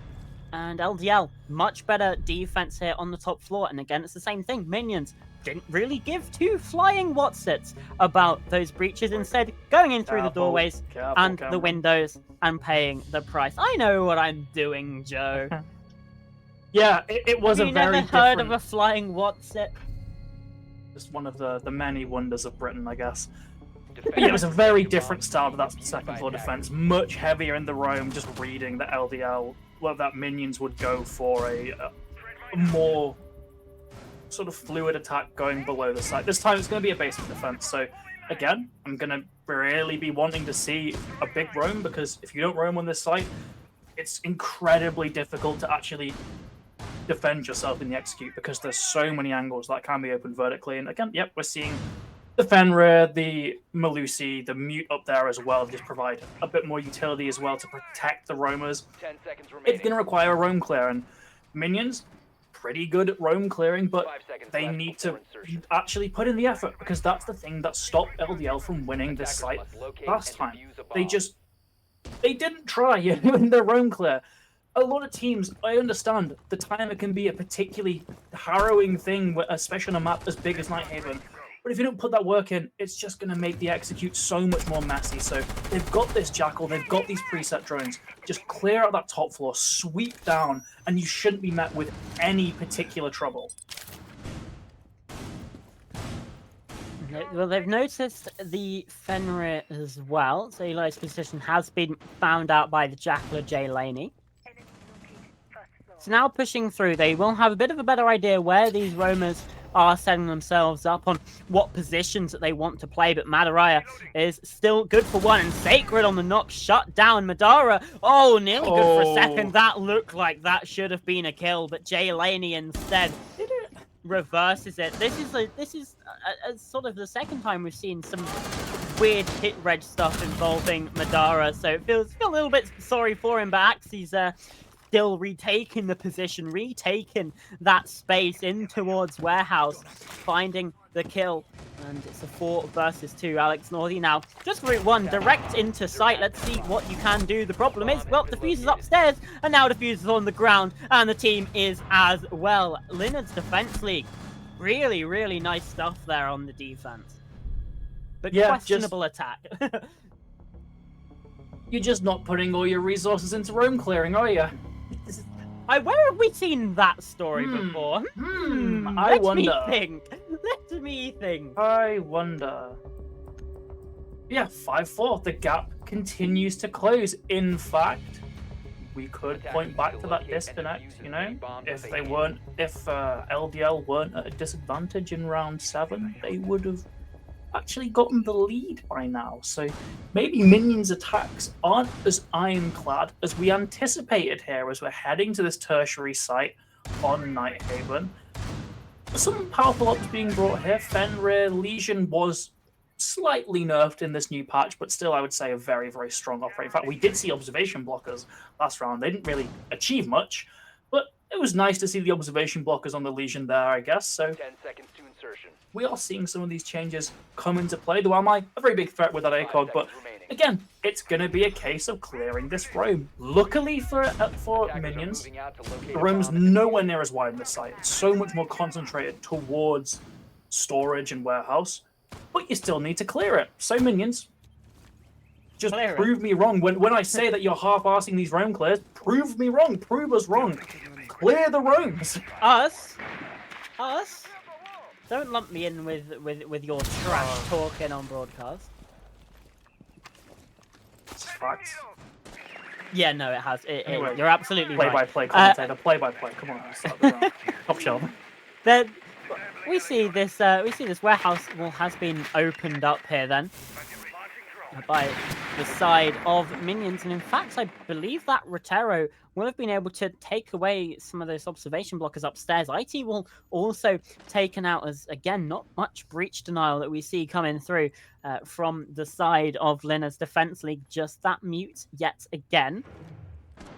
A: and LDL much better defense here on the top floor. And again, it's the same thing. Minions didn't really give two flying whatsits about those breaches, instead going in through the doorways and the windows and paying the price. I know what I'm doing, Joe.
B: Yeah, it was a very
A: different... heard of a flying whatsit?
B: Just one of the many wonders of Britain, I guess. But yeah, it was a very different style to that second floor defense, much heavier in the roam, just reading that LDL, well, that minions would go for a more sort of fluid attack going below the site. This time it's going to be a basement defense, so again, I'm going to really be wanting to see a big roam, because if you don't roam on this site, it's incredibly difficult to actually defend yourself in the execute, because there's so many angles that can be opened vertically. And again, yep, we're seeing the Fenrir, the Malusi, the Mute up there as well, just provide a bit more utility as well to protect the roamers.
C: 10 seconds remaining.
B: It's going to require a roam clear, and minions, pretty good at roam clearing, but they need to actually put in the effort, because that's the thing that stopped LDL from winning this site last time. They didn't try in their roam clear. A lot of teams, I understand, the timer can be a particularly harrowing thing, especially on a map as big as Nighthaven. But if you don't put that work in, it's just going to make the execute so much more messy. So they've got this Jackal, they've got these preset drones. Just clear out that top floor, sweep down, and you shouldn't be met with any particular trouble.
A: Well, they've noticed the Fenrir as well. So Eli's position has been found out by the Jackal Jay Laney. So now pushing through, they will have a bit of a better idea where these roamers are setting themselves up, on what positions that they want to play. But Madaraya is still good for one, and Sacred on the knock shut down Madara. Oh, nearly good for a second. That looked like that should have been a kill, but Jay Laney instead reverses it. This is sort of the second time we've seen some weird hit reg stuff involving Madara, so it feels a little bit sorry for him, but Axie's still retaking the position, retaking that space in towards Warehouse, finding the kill. And it's a 4 versus 2. Alex Northy now just route 1 direct into sight. Let's see what you can do. The problem is, well, the fuse is upstairs, and now the fuse is on the ground, and the team is as well. Linards Defense League, really, really nice stuff there on the defense, but yeah, questionable attack.
B: You're just not putting all your resources into roam clearing, are you?
A: Where have we seen that story before?
B: I wonder.
A: Let me think.
B: I wonder. Yeah, 5-4. The gap continues to close. In fact, we could point back to that disconnect, you know? If LDL weren't at a disadvantage in round 7, they would have actually gotten the lead by now. So maybe Minions' attacks aren't as ironclad as we anticipated here as we're heading to this tertiary site on Nighthaven. Some powerful ops being brought here. Fenrir, Legion was slightly nerfed in this new patch, but still I would say a very, very strong operator. In fact, we did see observation blockers last round. They didn't really achieve much, but it was nice to see the observation blockers on the Legion there, I guess. So
C: 10 seconds to insertion.
B: We are seeing some of these changes come into play. Though am I a very big threat with that ACOG, but again, it's going to be a case of clearing this roam. Luckily for Minions, the roam's nowhere near as wide in the site. It's so much more concentrated towards storage and warehouse, but you still need to clear it. So Minions, just
A: Clear it.
B: prove me wrong. When I say that you're half-arsing these roam clears, prove me wrong. Prove us wrong. Clear the roams.
A: Us? Don't lump me in with your trash talking on broadcast.
B: Facts.
A: Yeah, no, it has.
B: Anyway,
A: you're absolutely right.
B: Play-by-play commentator. Play-by-play. Come on, let's start the round. Top shelf.
A: Then we see this warehouse wall has been opened up here then by the side of minions, and in fact I believe that Rotero will have been able to take away some of those observation blockers upstairs. IT will also taken out as, again, not much breach denial that we see coming through from the side of Linards Defense League. Just that mute yet again.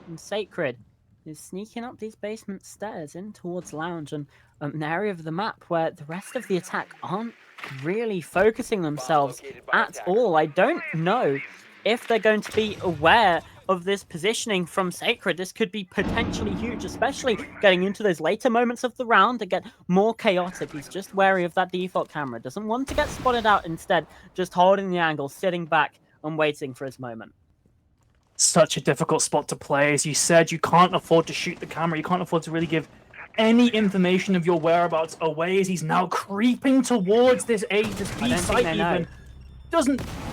A: And Sacred is sneaking up these basement stairs in towards Lounge, and an area of the map where the rest of the attack aren't really focusing themselves at all. I don't know if they're going to be aware of this positioning from Sacred. This could be potentially huge, especially getting into those later moments of the round that get more chaotic. He's just wary of that default camera. Doesn't want to get spotted out, instead just holding the angle, sitting back and waiting for his moment.
B: Such a difficult spot to play. As you said, you can't afford to shoot the camera. You can't afford to really give any information of your whereabouts away, as he's now creeping towards this A to B site even.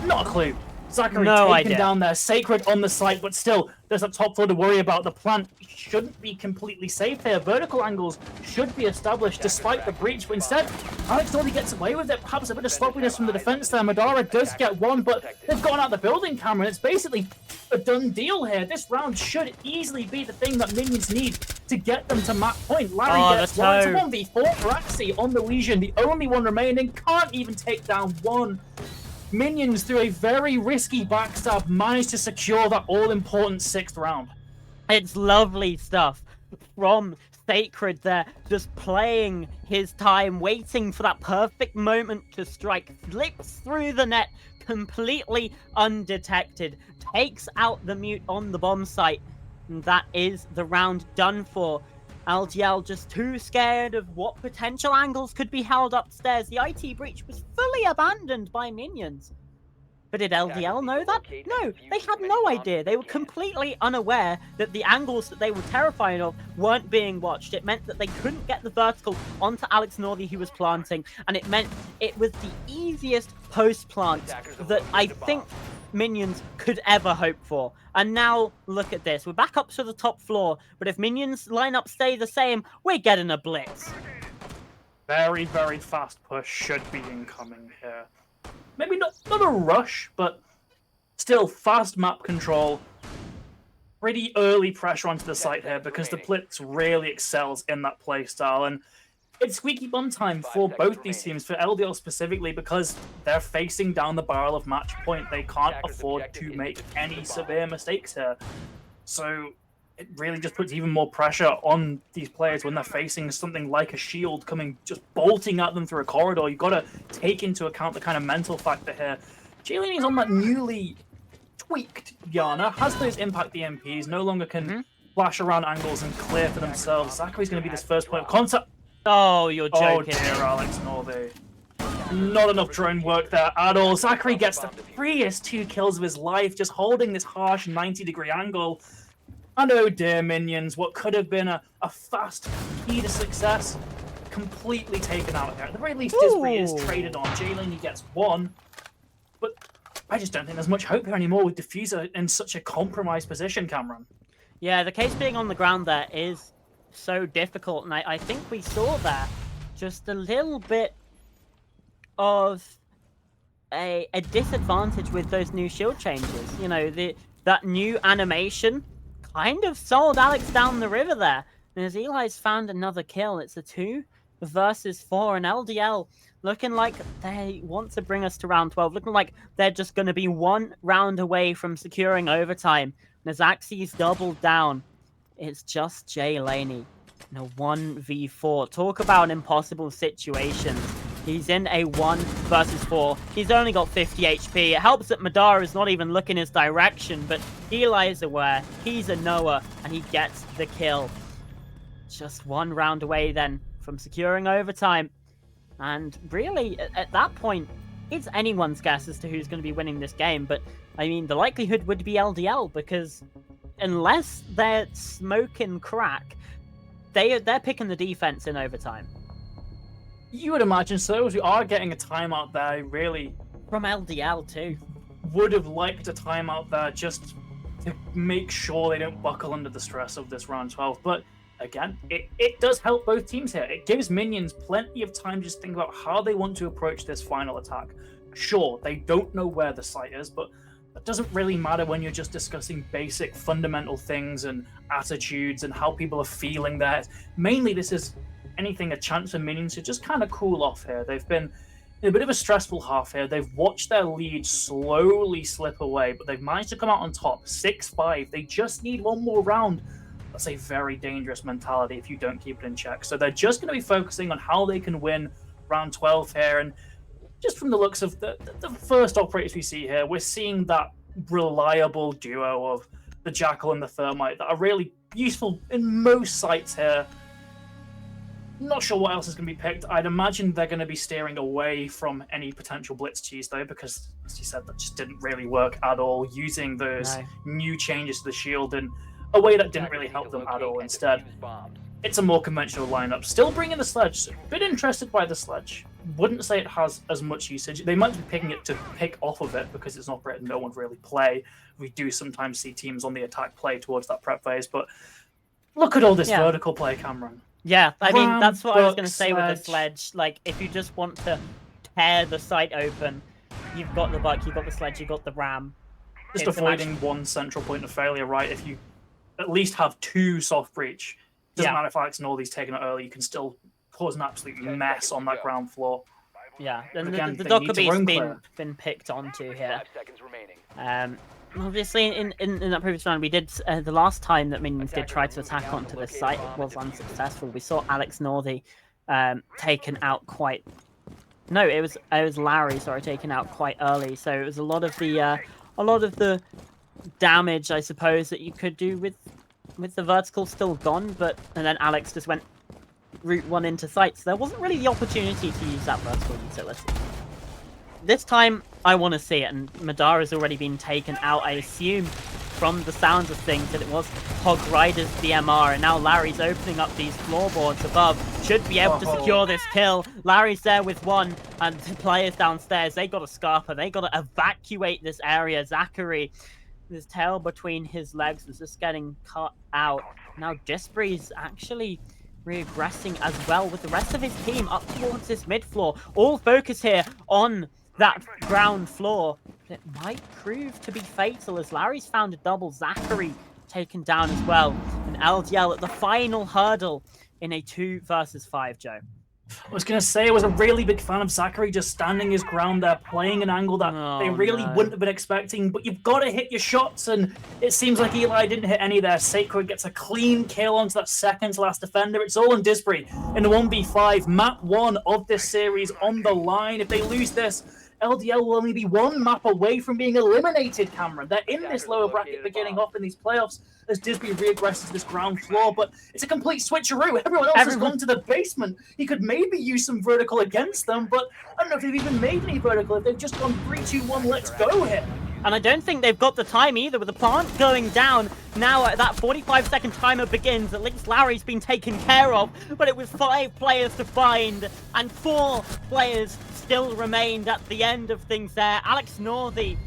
B: Not a clue. Zachary taken down there, Sacred on the site, but still, there's a top floor to worry about. The plant shouldn't be completely safe here. Vertical angles should be established despite the breach, but instead, Alex Nordy gets away with it. Perhaps a bit of sloppiness from the defense there. Madara does get one, but they've gone out the building camera, and it's basically a done deal here. This round should easily be the thing that minions need to get them to map point. Larry gets one. It's a 1v4 for Axie on the Legion, the only one remaining. Can't even take down one. Minions, through a very risky backstab, managed to secure that all-important 6th round.
A: It's lovely stuff from Sacred there, just playing his time, waiting for that perfect moment to strike, flips through the net, completely undetected, takes out the mute on the bomb site, and that is the round done for. LGL just too scared of what potential angles could be held upstairs. The IT breach was fully abandoned by minions. But did LDL know that? No, they had no idea. They were completely unaware that the angles that they were terrified of weren't being watched. It meant that they couldn't get the vertical onto Alex Nordy, who was planting, and it meant it was the easiest post-plant that I think minions could ever hope for. And now look at this. We're back up to the top floor, but if minions lineup stay the same, we're getting a blitz.
B: Very, very fast push should be incoming here. Maybe not a rush, but still fast map control. Pretty early pressure onto the site here, because the blitz really excels in that playstyle, and it's squeaky bum time for both these teams, for LDL specifically, because they're facing down the barrel of match point. They can't afford to make any severe mistakes here. So it really just puts even more pressure on these players when they're facing something like a shield coming, just bolting at them through a corridor. You've got to take into account the kind of mental factor here. Jaylene is on that newly tweaked Yana, has those impact EMPs, no longer can flash around angles and clear for themselves. Zachary's going to be this first point of contact.
A: Oh, you're joking.
B: Oh dear, Alex Norby. Not enough drone work there at all. Zachary gets the freest 2 kills of his life, just holding this harsh 90-degree angle. And oh dear, minions, what could have been a fast key to success, completely taken out here. At the very least, Disbury is traded on. Jalen, he gets 1. But I just don't think there's much hope here anymore with Diffuser in such a compromised position, Cameron.
A: Yeah, the case being on the ground there is so difficult, and I think we saw there just a little bit of a disadvantage with those new shield changes. You know, that new animation kind of sold Alex down the river there. And as Eli's found another kill, it's a 2 versus 4, and LDL looking like they want to bring us to round 12, looking like they're just going to be 1 round away from securing overtime. And as Axie's doubled down, it's just Jay Laney in a 1v4. Talk about impossible situations. He's in a 1 versus 4. He's only got 50 HP. It helps that Madara is not even looking his direction, but Eli is aware. He's a knower, and he gets the kill. Just 1 round away then from securing overtime. And really, at that point, it's anyone's guess as to who's going to be winning this game, but I mean, the likelihood would be LDL because unless they're smoking crack, they're picking the defense in overtime.
B: You would imagine so, as we are getting a timeout there. Really,
A: From LDL too.
B: would have liked a timeout there just to make sure they don't buckle under the stress of this round 12. But again, it does help both teams here. It gives minions plenty of time to just think about how they want to approach this final attack. Sure, they don't know where the site is, but that doesn't really matter when you're just discussing basic fundamental things and attitudes and how people are feeling there. Mainly, this is anything a chance for minions to just kind of cool off here. They've been in a bit of a stressful half here. They've watched their lead slowly slip away, but they've managed to come out on top 6-5. They just need one more round. That's a very dangerous mentality if you don't keep it in check. So they're just going to be focusing on how they can win round 12 here. And just from the looks of the first operators we see here, we're seeing that reliable duo of the Jackal and the Thermite that are really useful in most sites here. Not sure what else is going to be picked. I'd imagine they're going to be steering away from any potential blitz cheese, though, because, as you said, that just didn't really work at all, using those new changes to the shield in a way that didn't really help them at all. Instead, it's a more conventional lineup. Still bringing the sledge. A bit interested by the sledge. Wouldn't say it has as much usage. They might be picking it to pick off of it because it's an operator no one really play. We do sometimes see teams on the attack play towards that prep phase, but look at all this vertical play, Cameron.
A: Yeah, I mean,
B: Ram,
A: that's what I was going to
B: buck,
A: say with the
B: sledge.
A: sledge. Like, if you just want to tear the site open, you've got the buck, you've got the sledge, you've got the ram.
B: Just avoiding one central point of failure, right? If you at least have 2 soft breach, doesn't matter if Alex and all these taken it early, you can still cause an absolute mess on that ground floor.
A: Yeah, and
B: Again,
A: the
B: they need to
A: Dokkaebi's
B: run clear.
A: been picked onto here.
C: 5 seconds remaining.
A: Obviously, in that previous round, we did the last time that minions did try to attack onto the site, it was unsuccessful. We saw Alex Northy taken out quite. No, it was Larry. Sorry, taken out quite early. So it was a lot of the damage, I suppose, that you could do with the vertical still gone. And then Alex just went route 1 into sight. So there wasn't really the opportunity to use that vertical utility. This time, I want to see it, and Madara's already been taken out. I assume from the sounds of things that it was Hog Rider's DMR, and now Larry's opening up these floorboards above. Should be able to secure this kill. Larry's there with 1, and the players downstairs, they got a Scarper. They got to evacuate this area. Zachary, his tail between his legs, was just getting cut out. Now Disbury's actually regressing as well with the rest of his team up towards this mid floor. All focus here on that ground floor. It might prove to be fatal as Larry's found a double. Zachary taken down as well. And LDL at the final hurdle in a 2 versus 5, Joe.
B: I was going to say I was a really big fan of Zachary just standing his ground there, playing an angle that they really wouldn't have been expecting, but you've got to hit your shots, and it seems like Eli didn't hit any there. Sacred gets a clean kill onto that second to last defender. It's all on Disbury in the 1v5. Map 1 of this series on the line. If they lose this, LDL will only be 1 map away from being eliminated, Cameron. They're in this lower bracket beginning off in these playoffs as Disbury reaggresses this ground floor, but it's a complete switcheroo. Everyone else has gone to the basement. He could maybe use some vertical against them, but I don't know if they've even made any vertical. If they've just gone 3, 2, 1, let's go here.
A: And I don't think they've got the time either, with the plant going down. Now that 45-second timer begins. At least Larry's been taken care of, but it was 5 players to find, and 4 players still remained at the end of things there. Alex Northy,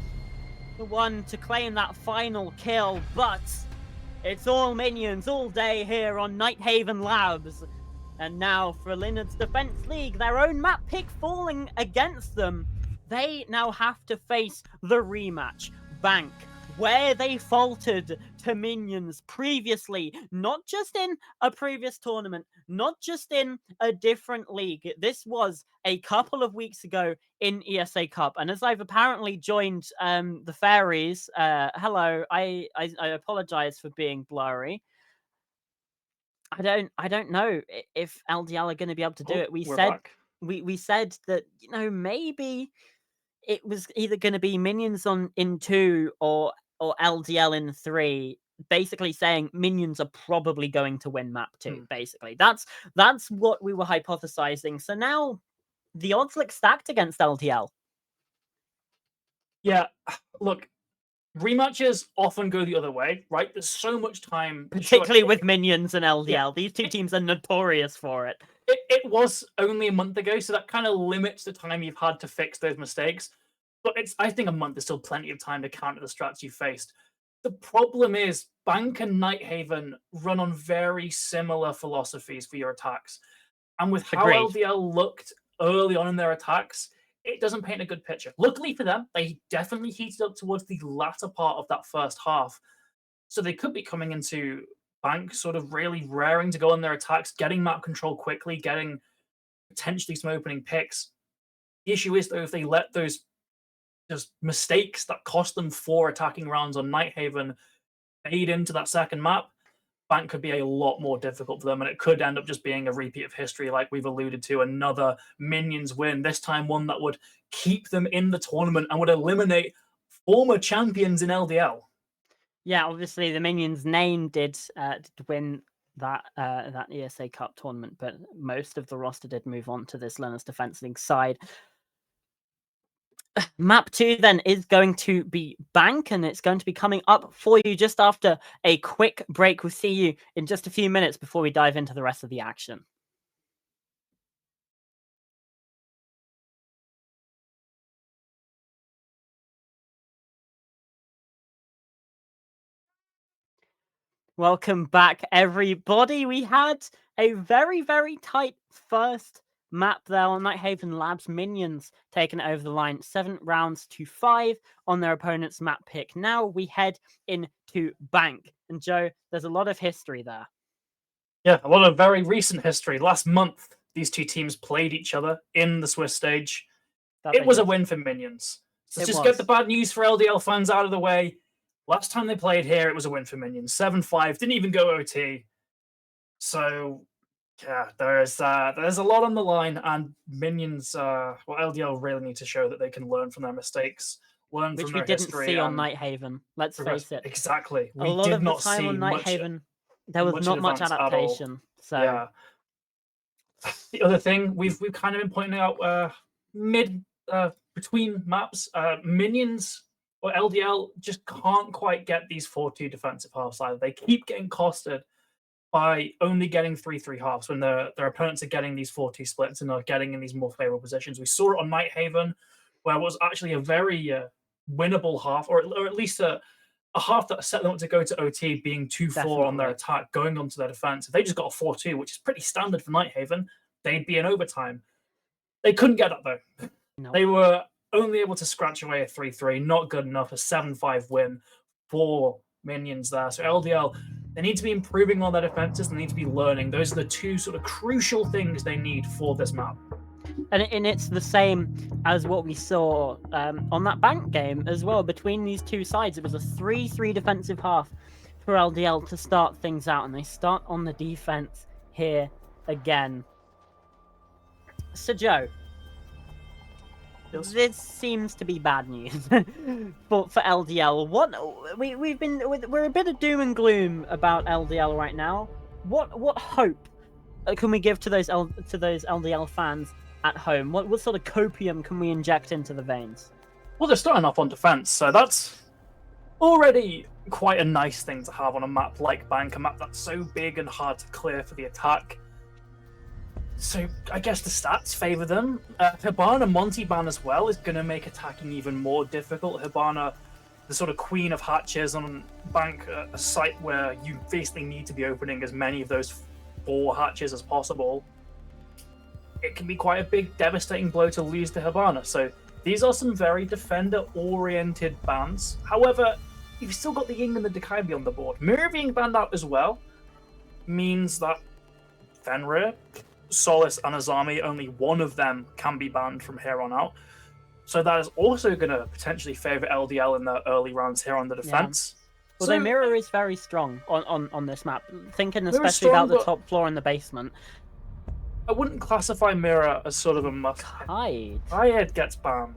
A: the one to claim that final kill, but it's all minions all day here on Nighthaven Labs. And now for Linards Defense League, their own map pick falling against them. They now have to face the rematch, Bank, where they faltered to minions previously, not just in a previous tournament, not just in a different league. This was a couple of weeks ago in ESA Cup, and as I've apparently joined the fairies, hello, I apologize for being blurry. I don't know if LDL are going to be able to do it. We said that, you know, maybe it was either going to be minions in 2 or LDL in 3, basically saying minions are probably going to win map 2. Basically, that's what we were hypothesizing. So now the odds look stacked against LDL.
B: Yeah, look, rematches often go the other way, right? There's so much time.
A: Particularly
B: Sure,
A: with Minions and LDL.
B: Yeah.
A: These two teams are notorious for it.
B: it was only a month ago, so that kind of limits the time you've had to fix those mistakes. But I think a month is still plenty of time to counter the strats you faced. The problem is Bank and Nighthaven run on very similar philosophies for your attacks. And with how
A: Agreed.
B: LDL looked early on in their attacks, it doesn't paint a good picture. Luckily for them, they definitely heated up towards the latter part of that first half. So they could be coming into Bank sort of really raring to go on their attacks, getting map control quickly, getting potentially some opening picks. The issue is, though, if they let those just mistakes that cost them 4 attacking rounds on Nighthaven fade into that second map, Bank could be a lot more difficult for them, and it could end up just being a repeat of history, like we've alluded to. Another Minions win, this time one that would keep them in the tournament and would eliminate former champions in LDL.
A: Yeah, obviously the Minions name did win that ESA Cup tournament, but most of the roster did move on to this Linards Defense League side. Map 2 then is going to be Bank, and it's going to be coming up for you just after a quick break. We'll see you in just a few minutes before we dive into the rest of the action. Welcome back, everybody. We had a very, very tight first map there on Nighthaven Labs. Minions taking it over the line 7 rounds to 5 on their opponent's map pick. Now we head into Bank. And Joe, there's a lot of history there.
B: Yeah, a lot of very recent history. Last month, these two teams played each other in the Swiss stage. It was a win for Minions. So let's just get the bad news for LDL fans out of the way. Last time they played here, it was a win for Minions. 7-5, didn't even go OT. So, yeah, there's a lot on the line, and Minions, LDL really need to show that they can learn from their mistakes, learn
A: Which
B: from
A: we
B: their
A: didn't
B: history.
A: see on Nighthaven. Let's face it.
B: Exactly.
A: A lot of the time on Nighthaven, there was not much adaptation. So
B: yeah. The other thing we've kind of been pointing out between maps, Minions or LDL just can't quite get these 4-2 defensive halves either. They keep getting costed by only getting 3-3 halves when their opponents are getting these 4-2 splits and are getting in these more favorable positions. We saw it on Nighthaven, where it was actually a very winnable half, or at least a half that set them up to go to OT, being 2-4 on their attack, going onto their defense. If they just got a 4-2, which is pretty standard for Nighthaven, they'd be in overtime. They couldn't get that, though.
A: no.
B: They were only able to scratch away a 3-3, not good enough. A 7-5 win for Minions there. So LDL, they need to be improving on their defenses. They need to be learning. Those are the two sort of crucial things they need for this map.
A: And it's the same as what we saw on that Bank game as well. Between these two sides, it was a 3-3 defensive half for LDL to start things out, and they start on the defense here again. So Joe, this seems to be bad news for LDL. We're a bit of doom and gloom about LDL right now. What hope can we give to those LDL fans at home? What sort of copium can we inject into the veins?
B: Well, they're starting off on defense, so that's already quite a nice thing to have on a map like Bank, a map that's so big and hard to clear for the attack. So I guess the stats favor them. Hibana Monty-ban as well is going to make attacking even more difficult. Hibana, the sort of queen of hatches on Bank, a site where you basically need to be opening as many of those 4 hatches as possible. It can be quite a big, devastating blow to lose to Hibana. So these are some very defender-oriented bans. However, you've still got the Ying and the Dekaibi on the board. Mirror being banned out as well means that Fenrir, Solace, and Azami, only one of them can be banned from here on out. So that is also going to potentially favor LDL in the early rounds here on the defense.
A: Yeah. Although Mirror is very strong on this map. Thinking especially about the top floor and the basement.
B: I wouldn't classify Mirror as sort of a must.
A: Hyde
B: Hyde gets banned.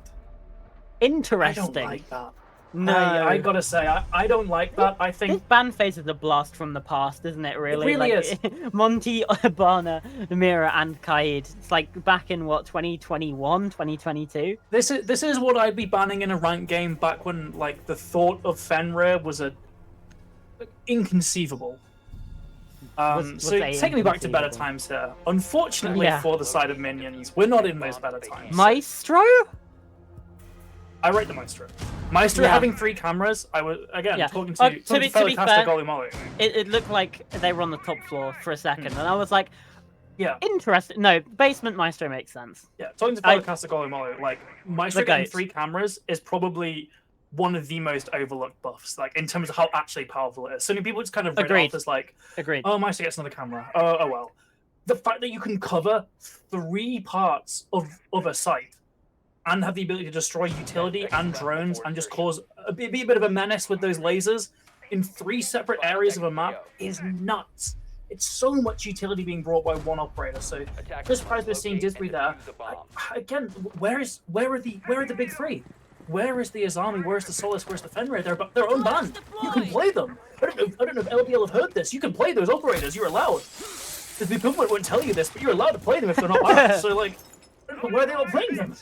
A: Interesting.
B: I don't like that.
A: No,
B: I gotta say, I don't like that. I
A: this
B: think
A: ban phase is a blast from the past, isn't it? Really,
B: really
A: like,
B: is.
A: Monty, Obana, Mira, and Kaid. It's like back in what 2021, 2022.
B: This is what I'd be banning in a ranked game back when like the thought of Fenrir was a inconceivable.
A: Was
B: So
A: a
B: taking me back to better
A: inconceivable.
B: times here. Unfortunately
A: Yeah.
B: for the side of minions, we're not in those better times.
A: Maestro?
B: I rate the Maestro. Maestro
A: Yeah.
B: having 3 cameras. I was again
A: Yeah.
B: talking
A: To
B: to
A: be-
B: fellow
A: to be
B: caster
A: fair-
B: Golly Molly.
A: It looked like they were on the top floor for a second, and I was like,
B: Yeah,
A: interesting. No, basement Maestro makes sense.
B: yeah. Talking to fellow caster Golly Molly, like Maestro
A: The
B: getting
A: goat.
B: 3 cameras is probably one of the most overlooked buffs, like in terms of how actually powerful it is. So many people just kind of read it
A: Agreed.
B: off as like,
A: Agreed.
B: oh, Maestro gets another camera. Oh well. The fact that you can cover 3 parts of a site and have the ability to destroy utility and drones and just cause be a bit of a menace with those lasers in 3 separate areas of a map is nuts. It's so much utility being brought by one operator. So just surprised we're seeing Disbury there. Again, where are the big 3? Where is the Azami? Where's the Solace? Where's the Fenrir? They're unbanned. You can play them. I don't know if LPL have heard this. You can play those operators. You're allowed. The equivalent won't tell you this, but you're allowed to play them if they're not banned. So like, I don't know why they're not playing them.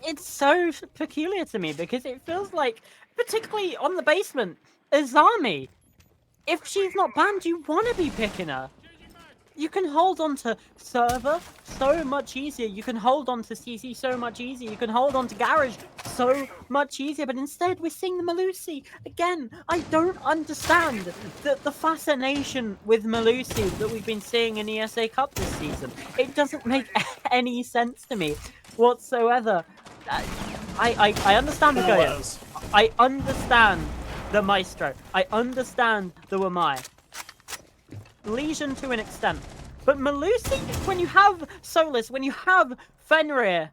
A: It's so peculiar to me because it feels like, particularly on the basement, Azami. If she's not banned, you want to be picking her. You can hold on to Server so much easier. You can hold on to CC so much easier. You can hold on to Garage so much easier. But instead, we're seeing the Malusi. Again, I don't understand the fascination with Malusi that we've been seeing in ESA Cup this season. It doesn't make any sense to me whatsoever. I understand the Goya. I understand the Maestro. I understand the Wamai. Legion to an extent. But Malusi, when you have Solus, when you have Fenrir,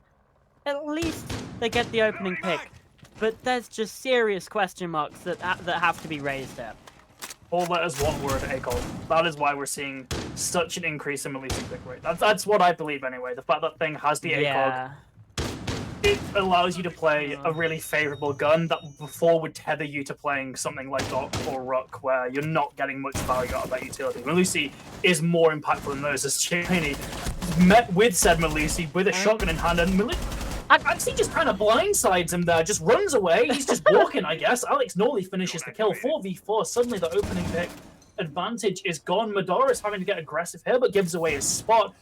A: at least they get the opening pick. But there's just serious question marks that have to be raised there.
B: All that is one word, ACOG. That is why we're seeing such an increase in Malusi pick rate. That's what I believe anyway. The fact that thing has the ACOG.
A: Yeah.
B: It allows you to play a really favorable gun that before would tether you to playing something like Doc or Ruck, where you're not getting much value out of that utility. Malusi is more impactful than those, as Cheney met with said Malusi with a shotgun in hand, and Malusi actually just kind of blindsides him there, just runs away. He's just walking, I guess. Alex Norley finishes the kill. 4v4, suddenly the opening pick advantage is gone. Madara's having to get aggressive here, but gives away his spot.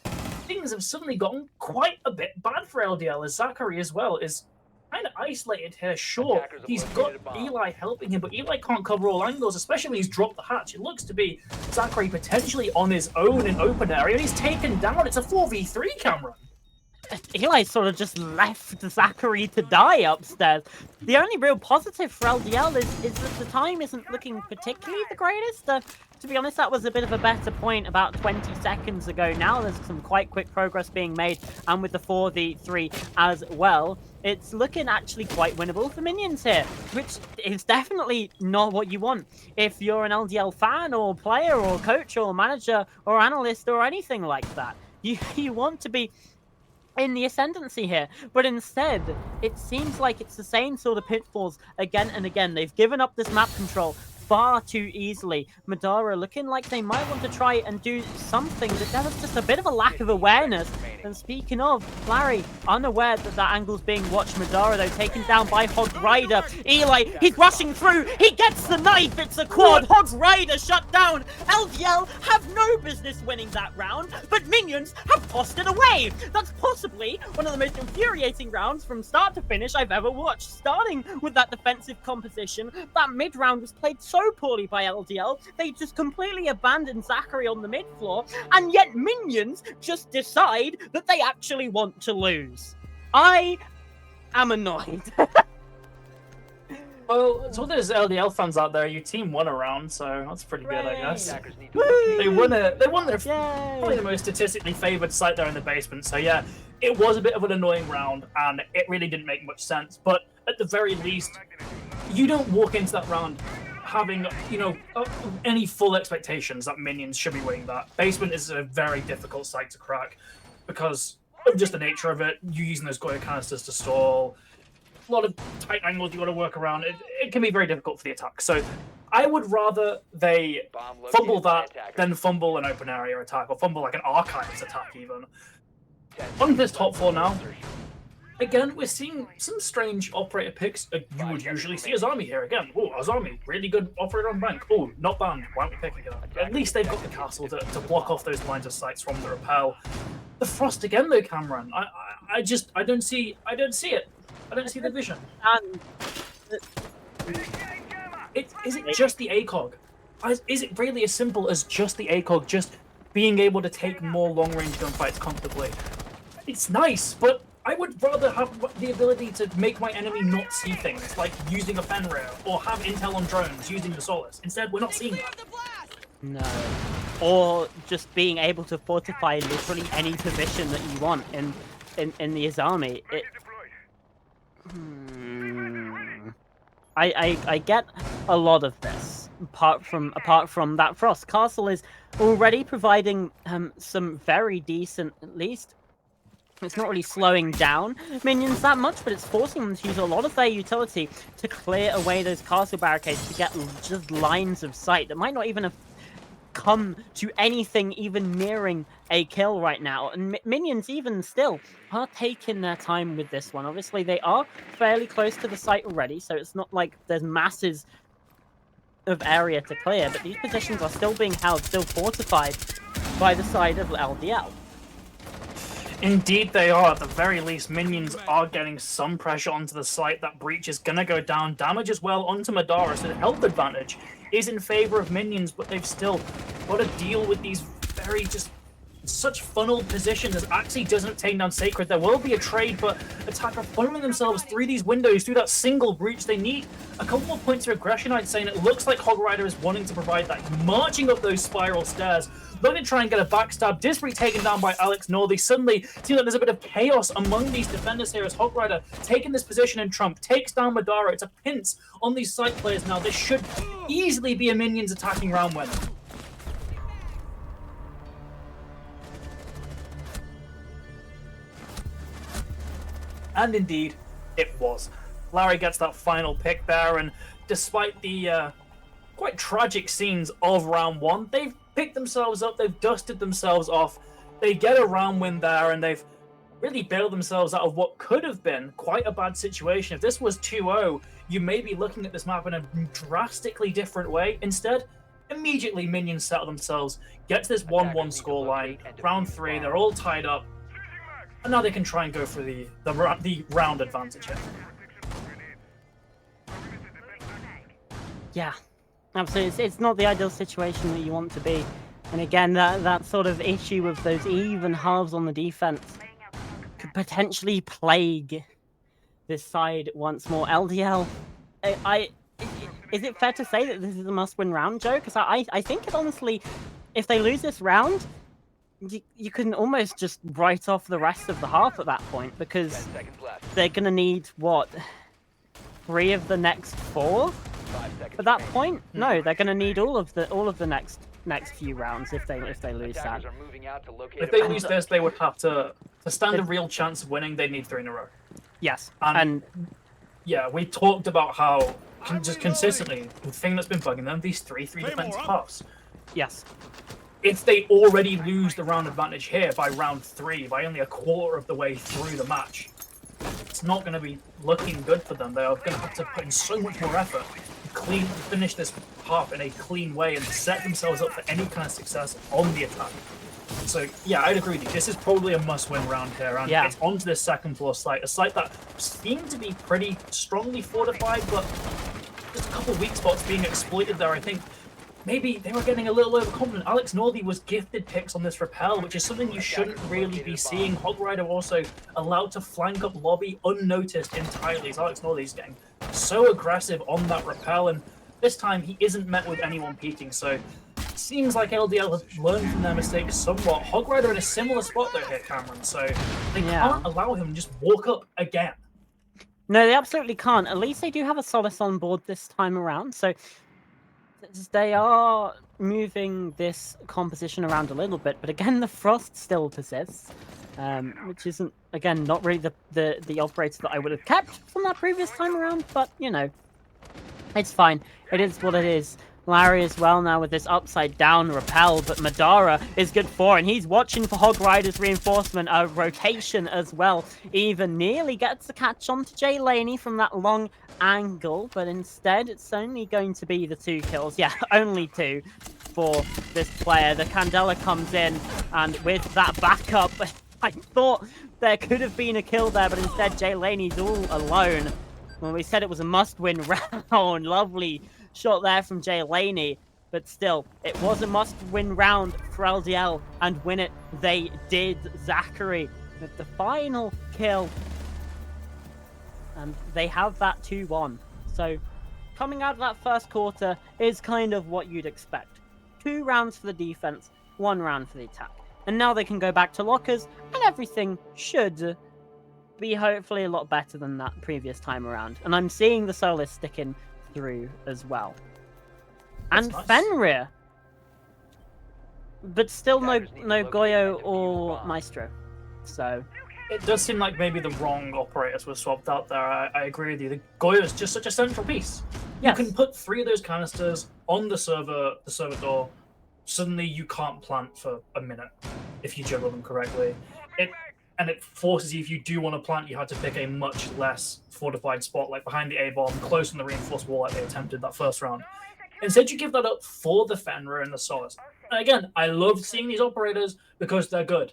B: Things have suddenly gotten quite a bit bad for LDL, as Zachary as well is kind of isolated here. Sure, he's got Eli helping him, but Eli can't cover all angles, especially when he's dropped the hatch. It looks to be Zachary potentially on his own in open area, and he's taken down. It's a 4v3 camera.
A: Eli sort of just left Zachary to die upstairs. The only real positive for LDL is that the time isn't looking particularly the greatest. To be honest, that was a bit of a better point about 20 seconds ago. Now there's some quite quick progress being made, and with the 4v3 as well, it's looking actually quite winnable for minions here, which is definitely not what you want if you're an LDL fan or player or coach or manager or analyst or anything like that. You want to be in the ascendancy here, but instead it seems like it's the same sort of pitfalls again and again. They've given up this map control far too easily. Madara looking like they might want to try and do something, but there was just a bit of a lack of awareness. And speaking of, Larry, unaware that that angle's being watched. Madara, though, taken down by Hog Rider. Eli, he's rushing through. He gets the knife. It's a quad. Hog Rider shut down. LDL have no business winning that round, but minions have tossed it away. That's possibly one of the most infuriating rounds from start to finish I've ever watched. Starting with that defensive composition, that mid round was played so poorly by LDL, they just completely abandoned Zachary on the mid floor, and yet minions just decide that they actually want to lose. I am annoyed.
B: Well, so there's LDL fans out there. Your team won a round, so that's pretty good, I guess.
A: Woo!
B: They won their
A: Yay!
B: probably the most statistically favored site there in the basement. So yeah, it was a bit of an annoying round, and it really didn't make much sense. But at the very least, you don't walk into that round having, you know, any full expectations that minions should be winning that. Basement is a very difficult site to crack because of just the nature of it. You using those Goya canisters to stall. a lot of tight angles you got to work around. It can be very difficult for the attack. So I would rather they
C: Bomb
B: fumble
C: located by
B: that
C: attacker.
B: than fumble an open area attack, or fumble like an archives attack even.
C: 10
B: On this
C: seconds
B: top
C: left
B: four
C: until
B: now.
C: insertion.
B: Again, we're seeing some strange operator picks. You would usually see Azami here again. Oh, Azami, really good operator on bank. Oh, not banned. Why aren't we picking it up? At least they've got the castle to block off those lines of sights from the repel. The frost again, though, Cameron. I don't see it. I don't see the vision.
A: And
B: Is it just the ACOG? Is it really as simple as just the ACOG, just being able to take more long-range gunfights comfortably? It's nice, but I would rather have the ability to make my enemy not see things, like using a Fenrir, or have intel on drones using the Solace. Instead, we're not seeing that.
A: no. Or just being able to fortify literally any position that you want in the Azami. I get a lot of this. Apart from that Frost Castle is already providing some very decent, at least. It's not really slowing down minions that much, but it's forcing them to use a lot of their utility to clear away those castle barricades to get just lines of sight that might not even have come to anything even nearing a kill right now. And minions even still are taking their time with this one. Obviously, they are fairly close to the site already, so it's not like there's masses of area to clear, but these positions are still being held, still fortified by the side of LDL.
B: Indeed they are. At the very least, minions are getting some pressure onto the site. That breach is going to go down. Damage as well onto Madara, so the health advantage is in favor of minions, but they've still got to deal with these very just such funneled positions as Axie doesn't take down Sacred. There will be a trade, but attacker funneling themselves through these windows, through that single breach. They need a couple more points of aggression, I'd say, and it looks like Hog Rider is wanting to provide that. He's marching up those spiral stairs, going to try and get a backstab. Disbury taken down by Alex Norley. Suddenly, seems like there's a bit of chaos among these defenders here as Hog Rider taking this position in Trump, takes down Madara. It's a pinch on these site players now. This should easily be a minions attacking round win. And indeed, it was. Larry gets that final pick there, and despite the quite tragic scenes of round one, they've picked themselves up, they've dusted themselves off, they get a round win there, and they've really bailed themselves out of what could have been quite a bad situation. If this was 2-0, you may be looking at this map in a drastically different way. Instead, immediately minions settle themselves, get to this 1-1 scoreline, round 3, they're all tied up, and now they can try and go for the round advantage here.
A: Yeah, absolutely. It's not the ideal situation that you want to be. And again, that sort of issue of those even halves on the defense could potentially plague this side once more. LDL, is it fair to say that this is a must-win round, Joe? Because I think it honestly, if they lose this round, you can almost just write off the rest of the half at that point, because
C: 10 seconds left.
A: they're gonna need what, 3 of the next 4
C: 5 seconds
A: at that
C: remaining.
A: point? No, they're gonna need all of the next few rounds if they lose that.
C: Attackers are moving out to locate
B: If
C: a
B: they
C: bomb.
B: lose this, they would have to stand a real chance of winning. They'd need 3 in a row.
A: Yes,
B: And
A: and
B: yeah, we talked about how just consistently the thing that's been bugging them, these 3-3 defensive halves.
A: yes,
B: If they already lose the round advantage here by round 3, by only a quarter of the way through the match, it's not going to be looking good for them. They are going to have to put in so much more effort to finish this half in a clean way and set themselves up for any kind of success on the attack. So yeah, I'd agree with you. This is probably a must-win round here, and
A: Yeah.
B: it's onto this second floor site, a site that seemed to be pretty strongly fortified, but just a couple of weak spots being exploited there. I think maybe they were getting a little overconfident. Alex Norley was gifted picks on this rappel, which is something you shouldn't really be seeing. Hog Rider also allowed to flank up lobby unnoticed entirely, as Alex Norley's getting so aggressive on that rappel, and this time he isn't met with anyone peeking, so it seems like LDL has learned from their mistakes somewhat. Hog Rider in a similar spot though here, Cameron, so they can't allow him to just walk up again.
A: no, they absolutely can't. At least they do have a Solace on board this time around, so They are moving this composition around a little bit, but again, the frost still persists, which isn't, again, not really the operator that I would have kept from that previous time around, but, you know, it's fine. It is what it is. Larry as well now with this upside down repel, but Madara is good for, and he's watching for Hog Rider's reinforcement, a rotation as well. Even nearly gets the catch onto Jay Laney from that long angle, but instead it's only going to be the 2 kills. Yeah, only 2 for this player. The Candela comes in, and with that backup, I thought there could have been a kill there, but instead Jay Laney's all alone. Well, we said it was a must-win round. Lovely shot there from Jay Laney, but still, it was a must-win round for LDL, and win it they did. Zachary with the final kill, and they have that 2-1. So, coming out of that first quarter is kind of what you'd expect. 2 rounds for the defense, 1 round for the attack. And now they can go back to lockers, and everything should be hopefully a lot better than that previous time around. And I'm seeing the Solis sticking through as well.
B: That's
A: and
B: nice.
A: Fenrir. But still no
C: Attackers need to
A: Goyo
C: locate and defuse
A: or
C: the bomb.
A: Maestro. So
B: It does seem like maybe the wrong operators were swapped out there. I agree with you. The Goyo is just such a central piece.
A: yes.
B: You can put 3 of those canisters on the server door. Suddenly you can't plant for a minute if you juggle them correctly. It forces you, if you do want to plant, you have to pick a much less fortified spot, like behind the A-bomb, close on the reinforced wall like they attempted that first round. Instead, you give that up for the Fenrir and the Solace. And again, I love seeing these operators because they're good.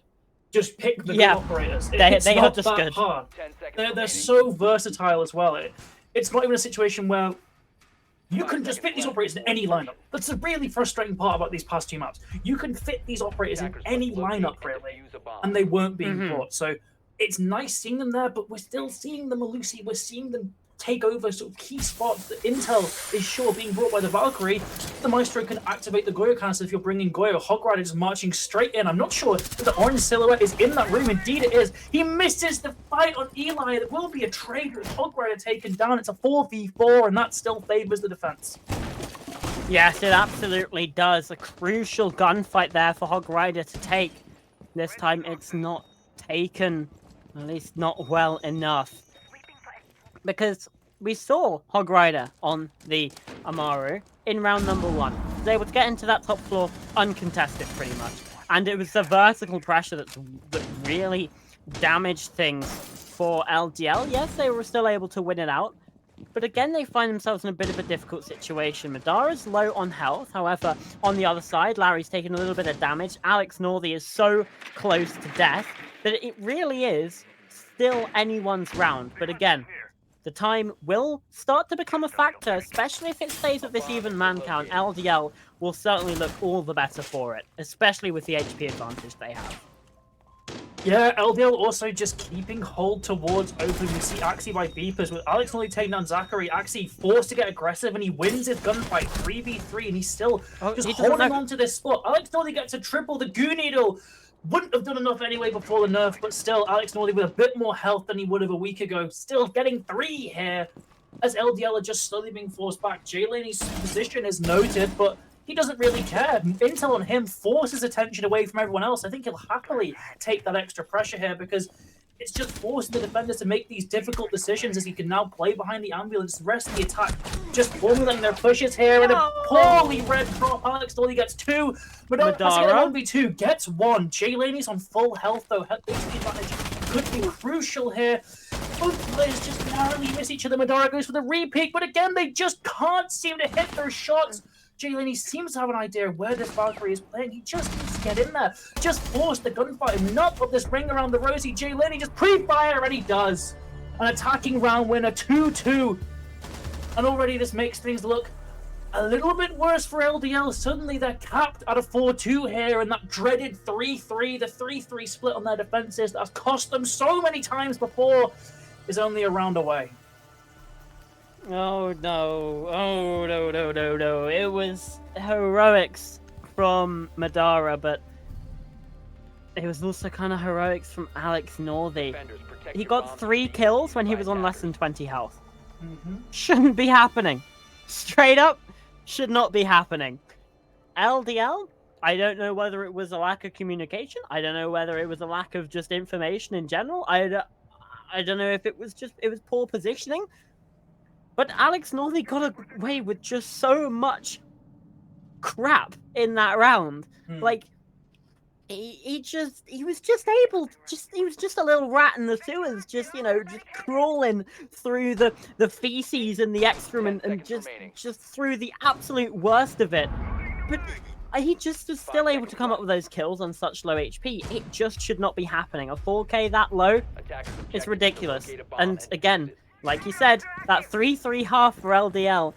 B: Just pick the good operators. It's
A: they are
B: not
A: just
B: that
A: good.
B: hard.
C: 10 seconds
B: They're
C: remaining.
B: so versatile as well. It's not even a situation where you can just fit these operators in any lineup. That's the really frustrating part about these past 2 maps. You can fit these operators in
C: Attackers
B: any
C: must locate
B: lineup,
C: and
B: really,
C: defuse a bomb.
B: and they weren't being
A: Mhm.
B: brought. So it's nice seeing them there, but we're still seeing them elusive. We're seeing them take over sort of key spots. The intel is sure being brought by the Valkyrie. The Maestro can activate the Goyo canister if you're bringing Goyo. Hog Rider is marching straight in. I'm not sure if the orange silhouette is in that room. Indeed it is. He misses the fight on Eli. There will be a trade with Hog Rider taken down. It's a 4v4, and that still favors the defense.
A: Yes, it absolutely does. A crucial gunfight there for Hog Rider to take. This time it's not taken, at least not well enough. Because we saw Hog Rider on the Amaru in round number 1. He was able to get into that top floor uncontested pretty much. And it was the vertical pressure that really damaged things for LDL. Yes, they were still able to win it out. But again, they find themselves in a bit of a difficult situation. Madara's low on health. However, on the other side, Larry's taking a little bit of damage. Alex Northey is so close to death that it really is still anyone's round. But again, the time will start to become a factor, especially if it stays at this even man count. LDL will certainly look all the better for it, especially with the HP advantage they have.
B: Yeah, LDL also just keeping hold towards open. We see Axie by beepers with Alex only taking down Zachary. Axie forced to get aggressive, and he wins his gunfight 3v3, and he's still just
A: he doesn't
B: holding
A: know-
B: on to this spot. Alex Norley gets a triple. The Goo Needle wouldn't have done enough anyway before the nerf, but still, Alex Norley with a bit more health than he would have a week ago. Still getting 3 here, as LDL are just slowly being forced back. Jay Laney's position is noted, but he doesn't really care. Intel on him forces attention away from everyone else. I think he'll happily take that extra pressure here because it's just forcing the defenders to make these difficult decisions as he can now play behind the ambulance. The rest of the attack just formulating their pushes here, and a poorly read drop. Alex Dolly gets 2. Madara passing at 1v2 gets 1. Jay Laney's on full health though. The advantage could be crucial here. Both players just narrowly miss each other. Madara goes for the repeat, but again, they just can't seem to hit their shots. Jay Laney seems to have an idea of where this Valkyrie is playing. He just needs to get in there. Just force the gunfight and not put this ring around the rosy. Jay Laney just pre-fire, and he does. An attacking round winner, 2-2. And already this makes things look a little bit worse for LDL. Suddenly they're capped at a 4-2 here, and that dreaded 3-3, the 3-3 split on their defenses that has cost them so many times before is only a round away.
A: Oh no, oh no, no, no, no. It was heroics from Madara, but it was also kind of heroics from Alex Northey.
C: Defenders, protect
A: He
C: your
A: got
C: bombs
A: 3
C: from
A: kills
C: being
A: when he
C: used
A: was
C: by
A: on less
C: attackers.
A: than 20 health.
B: Mm-hmm.
A: Shouldn't be happening. Straight up, should not be happening. LDL, I don't know whether it was a lack of communication. I don't know whether it was a lack of just information in general. I don't know if it was poor positioning. But Alex Northey got away with just so much crap in that round. Like, he was just a little rat in the sewers, just crawling through the feces and the excrement and just through the absolute worst of it. But he just was still able to come up with those kills on such low HP. It just should not be happening. A 4K that low, it's ridiculous. And again, like you said, that 3-3 half for LDL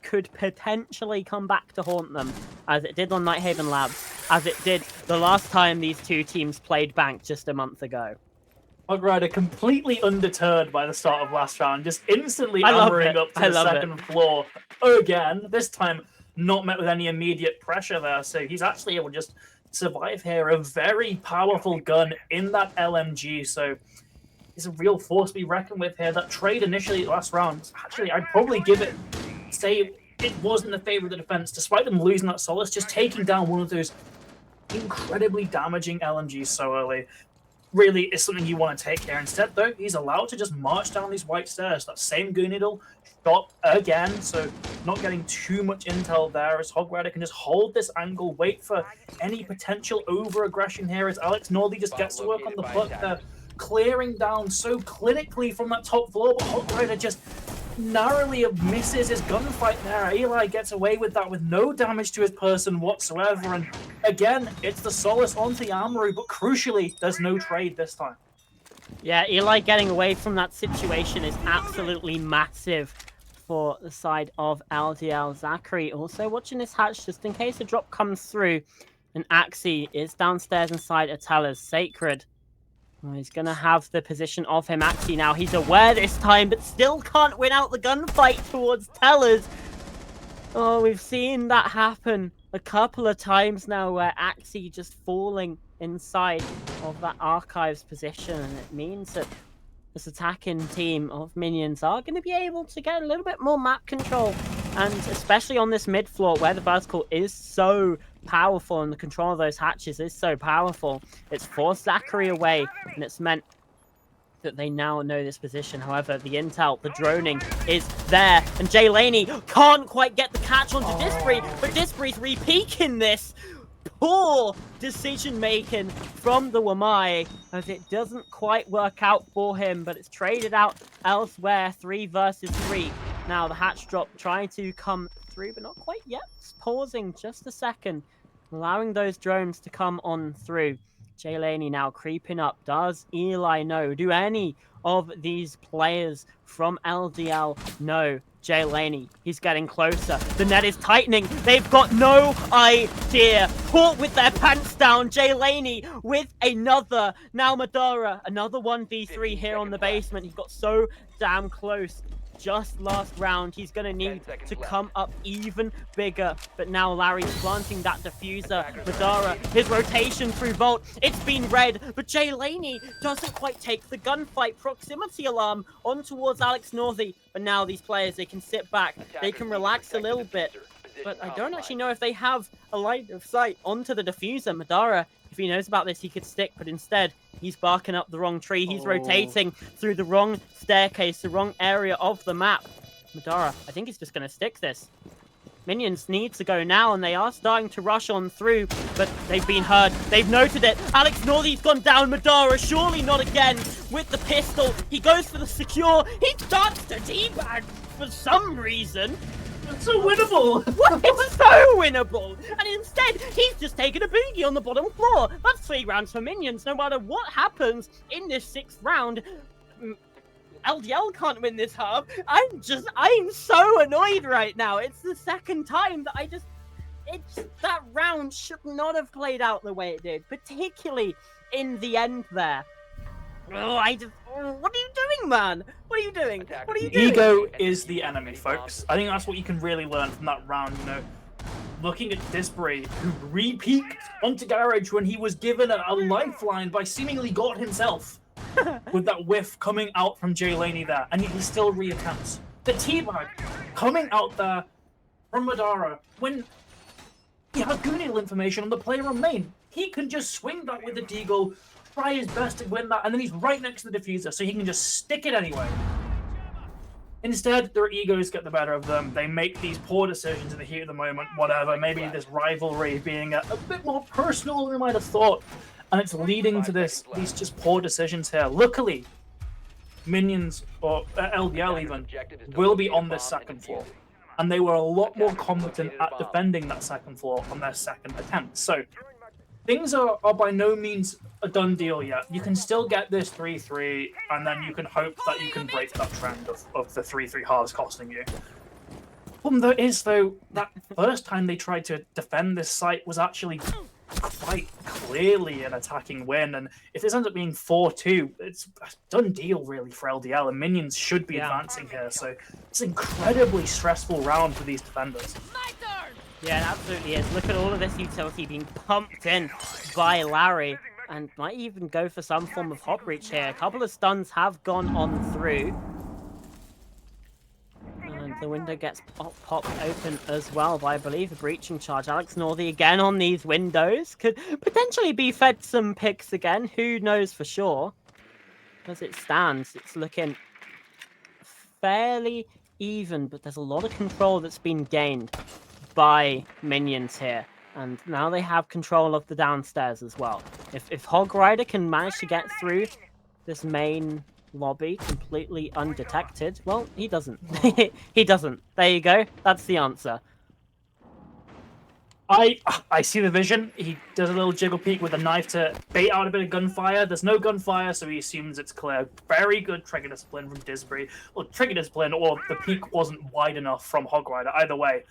A: could potentially come back to haunt them, as it did on Nighthaven Labs, as it did the last time these two teams played Bank just a month ago.
B: Hogrider completely undeterred by the start of last round, just instantly hammering up to the second floor again. This time, not met with any immediate pressure there, so he's actually able to just survive here. A very powerful gun in that LMG, so he's a real force to be reckoned with here. That trade initially last round, actually, I'd probably give it, say it wasn't the favor of the defense, despite them losing that Solace, just taking down one of those incredibly damaging LMGs so early really is something you want to take here. Instead, though, he's allowed to just march down these white stairs. That same Goo Needle shot again, so not getting too much intel there, as Hogrider can just hold this angle, wait for any potential over-aggression here as Alex Northey just gets to work on the foot there, clearing down so clinically from that top floor, but Hogrider just narrowly misses his gunfight there. Eli gets away with that with no damage to his person whatsoever, and again, it's the Solace onto the Armory, but crucially, there's no trade this time.
A: Yeah, Eli getting away from that situation is absolutely massive for the side of LDL. Zachary also watching this hatch just in case a drop comes through, and Axie is downstairs inside Atella's Sacred. Oh, he's going to have the position of him. Axie now, he's aware this time, but still can't win out the gunfight towards Tellers. Oh, we've seen that happen a couple of times now, where Axie just falling inside of that Archives position, and it means that this attacking team of minions are going to be able to get a little bit more map control, and especially on this mid floor where the vertical is so powerful and the control of those hatches is so powerful. It's forced Zachary away, and it's meant that they now know this position. However, the intel, the droning is there, and Jay Laney can't quite get the catch onto Disbury, but Disbury's re-peeking this. Poor decision-making from the Wamai, as it doesn't quite work out for him, but it's traded out elsewhere, 3 versus 3. Now, the hatch drop trying to come through, but not quite yet. It's pausing just a second, allowing those drones to come on through. Jay Laney now creeping up. Does Eli know? Do any of these players from LDL know Jay Laney? He's getting closer. The net is tightening. They've got no idea. Caught with their pants down. Jay Laney with another. Now Madara. Another 1v3 here on the basement. He got so damn close just last round. He's going to need to come up even bigger. But now Larry's planting that diffuser. Madara, his rotation through Vault. It's been read, but Jay Laney doesn't quite take the gunfight. Proximity alarm on towards Alex Northey. But now these players, they can sit back. They can relax a little bit. But I don't actually know if they have a line of sight onto the diffuser. Madara, if he knows about this, he could stick, but instead, he's barking up the wrong tree. He's rotating through the wrong staircase, the wrong area of the map. Madara, I think he's just going to stick this. Minions need to go now, and they are starting to rush on through, but they've been heard. They've noted it. Alex Northey's gone down. Madara, surely not again with the pistol. He goes for the secure. He starts to teabag for some reason.
B: It's so winnable!
A: It's so winnable! And instead, he's just taken a boogie on the bottom floor. That's 3 rounds for minions. No matter what happens in this 6th round, LDL can't win this half. I'm so annoyed right now. It's the second time that that round should not have played out the way it did, particularly in the end there. Oh, what are you doing, man? What are you doing? What are you doing?
B: Ego is the enemy, folks. I think that's what you can really learn from that round, you know. Looking at Disbury, who re-peeked onto Garage when he was given a lifeline by seemingly God himself, with that whiff coming out from Jay Laney there, and he still reattempts. The teabag coming out there, from Madara when he has Goonil information on the player on main. He can just swing that with the Deagle, try his best to win that, and then he's right next to the diffuser, so he can just stick it anyway. Instead, their egos get the better of them. They make these poor decisions in the heat of the moment, whatever. Maybe this rivalry being a bit more personal than we might have thought. And it's leading to these just poor decisions here. Luckily, Minions, or LDL even, will be on this second floor. And they were a lot more competent at defending that second floor on their second attempt. So things are by no means a done deal yet. You can still get this 3-3, and then you can hope that you can break that trend of the 3-3 halves costing you. Problem though is, though, that first time they tried to defend this site was actually quite clearly an attacking win, and if this ends up being 4-2, it's a done deal really for LDL, and Minions should be advancing here, so it's an incredibly stressful round for these defenders.
A: Yeah, it absolutely is. Look at all of this utility being pumped in by Larry, and might even go for some form of hop reach here. A couple of stuns have gone on through. And the window gets popped open as well by, I believe, a breaching charge. Alex Northey again on these windows. Could potentially be fed some picks again. Who knows for sure? As it stands, it's looking fairly even, but there's a lot of control that's been gained by Minions here. And now they have control of the downstairs as well. If Hog Rider can manage to get through this main lobby completely undetected, well, he doesn't. He doesn't. There you go. That's the answer.
B: I see the vision. He does a little jiggle peek with a knife to bait out a bit of gunfire. There's no gunfire, so he assumes it's clear. Very good trigger discipline from Disbury. Well, trigger discipline, or the peak wasn't wide enough from Hog Rider. Either way,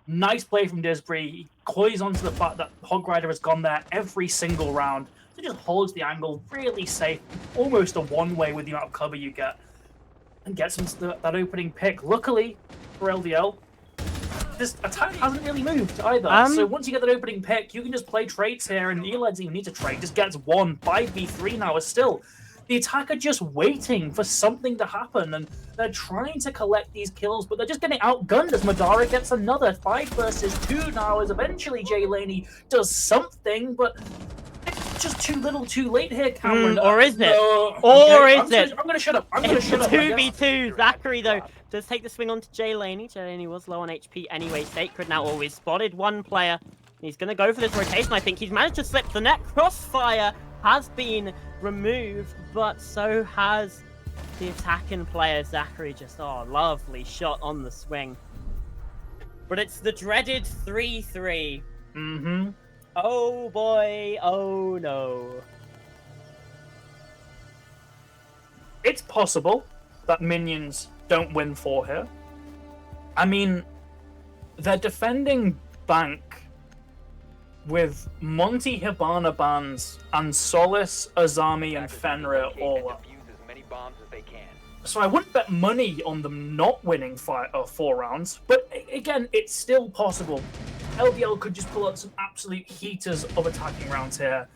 B: nice play from Disbury. He coys onto the fact that Hog Rider has gone there every single round. He just holds the angle really safe, almost a one-way with the amount of cover you get, and gets into that opening pick. Luckily for LDL, this attack hasn't really moved either. So once you get that opening pick, you can just play trades here, and Eli doesn't even need to trade. Just gets one. 5v3 now is still the attacker just waiting for something to happen, and they're trying to collect these kills, but they're just getting outgunned as Madara gets another 5 versus 2 now, as eventually Jay Laney does something, but it's just too little too late here, Cameron.
A: Or is it?
B: Or
A: is it?
B: I'm gonna shut up. I'm gonna shut up.
A: 2v2. Zachary, though, does take the swing onto Jay Laney. Jay Laney was low on HP anyway. Sacred now always spotted one player. He's going to go for this rotation. I think he's managed to slip the net. Crossfire has been removed, but so has the attacking player, Zachary. Just, oh, lovely shot on the swing. But it's the dreaded 3-3.
B: Mm-hmm.
A: Oh boy, oh no.
B: It's possible that Minions don't win 4 here. I mean, they're defending Bank with Monty Hibana bans and Solace, Azami, and Fenrir all up. So I wouldn't bet money on them not winning 4 rounds, but again, it's still possible. LDL could just pull out some absolute heaters of attacking rounds here,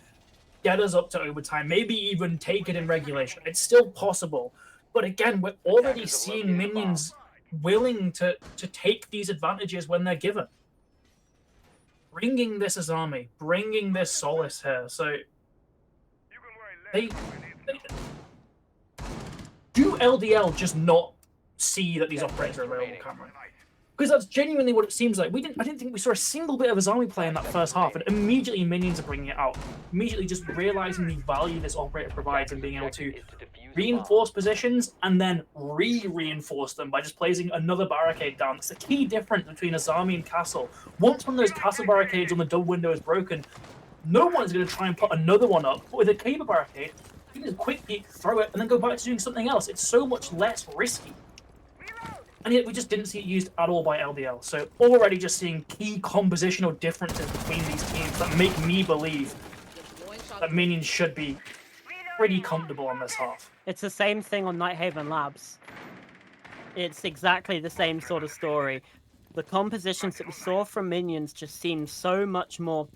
B: get us up to overtime, maybe even take it in regulation. It's still possible. But again, we're already seeing Minions willing to take these advantages when they're given. Bringing this Azami, bringing this Solace here. So do LDL just not see that these operators are available, Cameron? Because that's genuinely what it seems like. I didn't think we saw a single bit of Azami play in that first half, and immediately Minions are bringing it out. Immediately just realizing the value this operator provides and being able to reinforce positions and then reinforce them by just placing another barricade down. It's the key difference between Azami and Castle. Once one of those Castle barricades on the double window is broken, no one's going to try and put another one up. But with a Cable barricade, you can just quick peek, throw it, and then go back to doing something else. It's so much less risky. And yet we just didn't see it used at all by LDL. So already just seeing key compositional differences between these teams that make me believe that Minions should be pretty comfortable on this half.
A: It's the same thing on Nighthaven Labs. It's exactly the same sort of story. The compositions that we saw from Minions just seem so much more,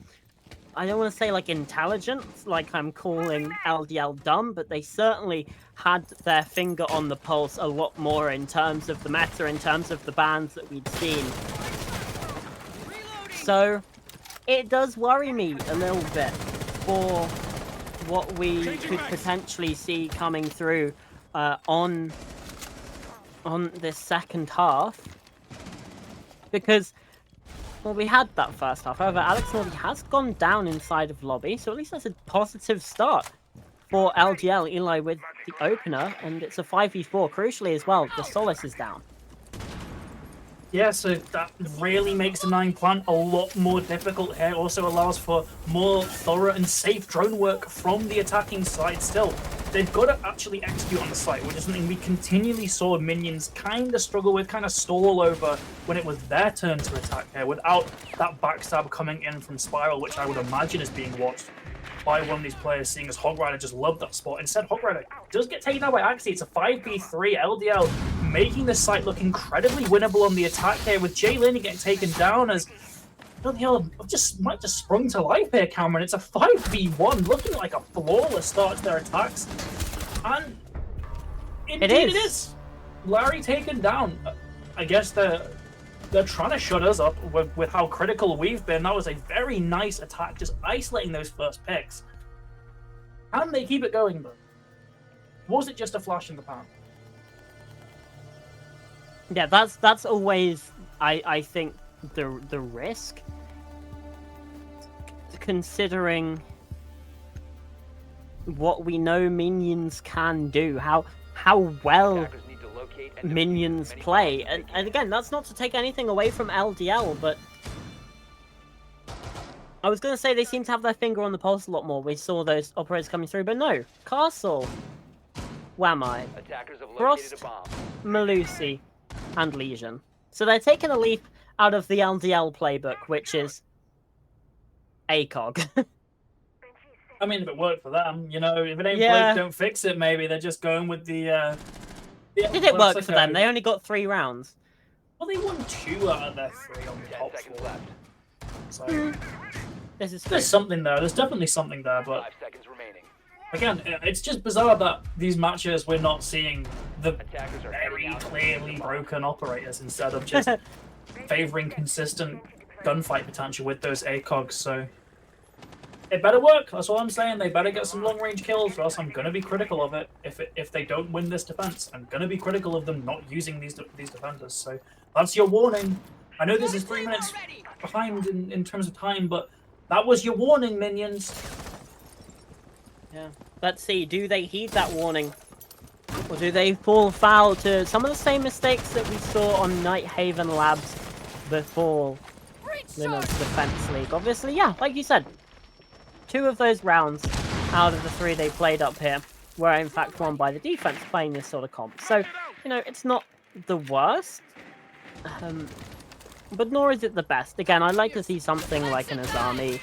A: I don't want to say like intelligent, like I'm calling LDL dumb, but they certainly had their finger on the pulse a lot more in terms of the meta, in terms of the bans that we'd seen. So it does worry me a little bit for what we could potentially see coming through on this second half, because well, we had that first half. However, Alex Nordy has gone down inside of lobby, so at least that's a positive start for LGL. Eli with the opener, and it's a 5v4. Crucially as well, the Solace is down.
B: Yeah, so that really makes the 9 plant a lot more difficult here. Also allows for more thorough and safe drone work from the attacking side still. They've got to actually execute on the site, which is something we continually saw minions kind of struggle with, kind of stall over when it was their turn to attack here, without that backstab coming in from Spiral, which I would imagine is being watched by one of these players, seeing as Hog Rider just loved that spot. Instead, Hog Rider does get taken out by Axie. It's a 5v3. LDL making the site look incredibly winnable on the attack here, with Jay Lin getting taken down as LDL might just sprung to life here, Cameron. It's a 5v1, looking like a flawless start to their attacks. And indeed it is. Larry taken down. I guess they're trying to shut us up with how critical we've been. That was a very nice attack, just isolating those first picks. Can they keep it going, though? Was it just a flash in the pan?
A: Yeah, that's always, I think, the risk, considering what we know minions can do, how well minions play, and again, that's not to take anything away from LDL, but I was going to say they seem to have their finger on the pulse a lot more. We saw those operators coming through, but no. Castle, Wamai, Frost, Malusi, and Legion. So they're taking a leap out of the LDL playbook, which is ACOG.
B: I mean, if it worked for them, you know, if it ain't
A: Yeah.
B: Blake, don't fix it, maybe. They're just going with the
A: Did it work for them? They only got 3 rounds.
B: Well, they won 2 out of their 3 on the top 4. So
A: This is
B: there's something there. There's definitely something there, but
C: 5 seconds remaining.
B: again, it's just bizarre that these matches we're not seeing the
C: Attackers are
B: very
C: heading out.
B: clearly broken operators instead of just favoring consistent gunfight potential with those ACOGs. So it better work. That's all I'm saying. They better get some long-range kills, or else I'm gonna be critical of it. If they don't win this defense, I'm gonna be critical of them not using these defenders. So that's your warning. I know this is 3 minutes behind in terms of time, but that was your warning, minions.
A: Yeah. Let's see, do they heed that warning? Or do they fall foul to some of the same mistakes that we saw on Nighthaven Labs before Linards Defense League? Obviously, yeah, like you said, 2 of those rounds out of the 3 they played up here were in fact won by the defense playing this sort of comp. So, you know, it's not the worst, but nor is it the best. Again, I'd like to see something like an Azami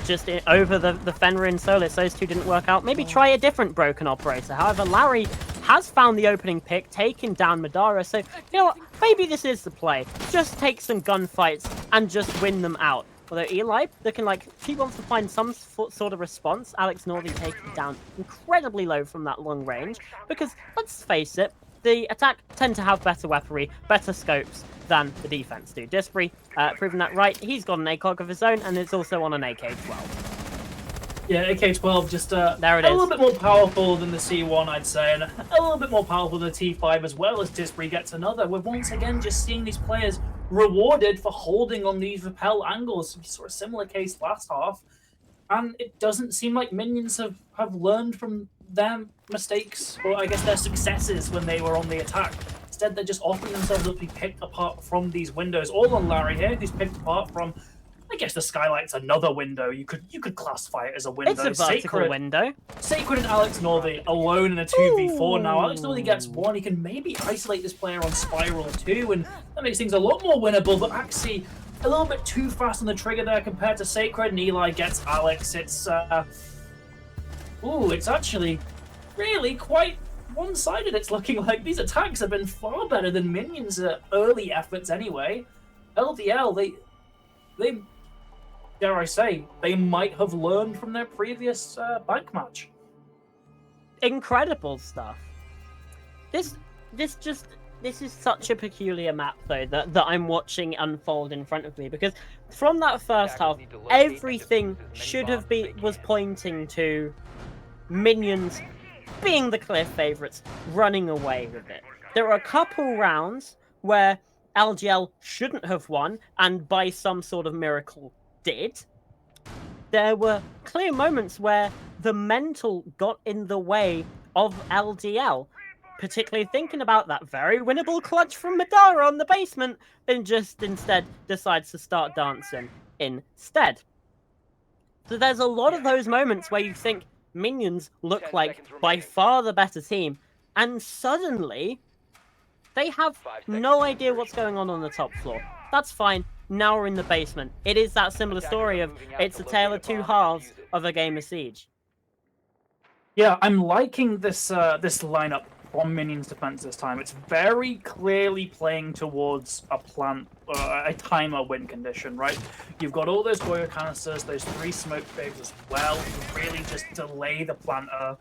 A: just over the Fenrir and Solis. Those 2 didn't work out. Maybe try a different broken operator. However, Larry has found the opening pick, taking down Madara. So, you know what? Maybe this is the play. Just take some gunfights and just win them out. Although Eli looking like she wants to find some sort of response. Alex Nordy taking down incredibly low from that long range. Because, let's face it, the attack tend to have better weaponry, better scopes than the defense do. Disbury proving that right. He's got an ACOG of his own, and it's also on an AK-12.
B: Yeah, AK-12 just
A: there it
B: a
A: is.
B: little bit more powerful than the C1, I'd say, and a little bit more powerful than the T5 as well, as Disbury gets another. We're once again just seeing these players rewarded for holding on these rappel angles. We saw a similar case last half, and it doesn't seem like minions have learned from their mistakes, or I guess their successes when they were on the attack. Instead, they're just offering themselves up to be picked apart from these windows. All on Larry here, who's picked apart from, I guess the Skylight's another window. You could classify it as a window.
A: It's a vertical window.
B: Sacred and Alex Nordy alone in a 2v4 now. Alex Nordy gets 1. He can maybe isolate this player on Spiral too, and that makes things a lot more winnable. But Axie, a little bit too fast on the trigger there compared to Sacred, and Eli gets Alex. It's it's actually really quite one-sided. It's looking like these attacks have been far better than Minions' early efforts anyway. LDL, they dare I say, they might have learned from their previous bank match.
A: Incredible stuff. This just this is such a peculiar map though that I'm watching unfold in front of me, because from that first half, everything should have was pointing to Minions being the clear favourites, running away with it. There were a couple rounds where LGL shouldn't have won, and by some sort of miracle did. There were clear moments where the mental got in the way of LDL, particularly thinking about that very winnable clutch from Madara on the basement, and just instead decides to start dancing instead. So there's a lot of those moments where you think Minions look like by far the better team, and suddenly they have no idea what's going on the top floor. That's fine. Now we're in the basement. It is that similar story of it's a tale of two halves of a game of Siege.
B: Yeah, I'm liking this this lineup from Minions defense this time. It's very clearly playing towards a a timer win condition, right? You've got all those Goyo canisters, those 3 smoke babes as well, to really just delay the planter.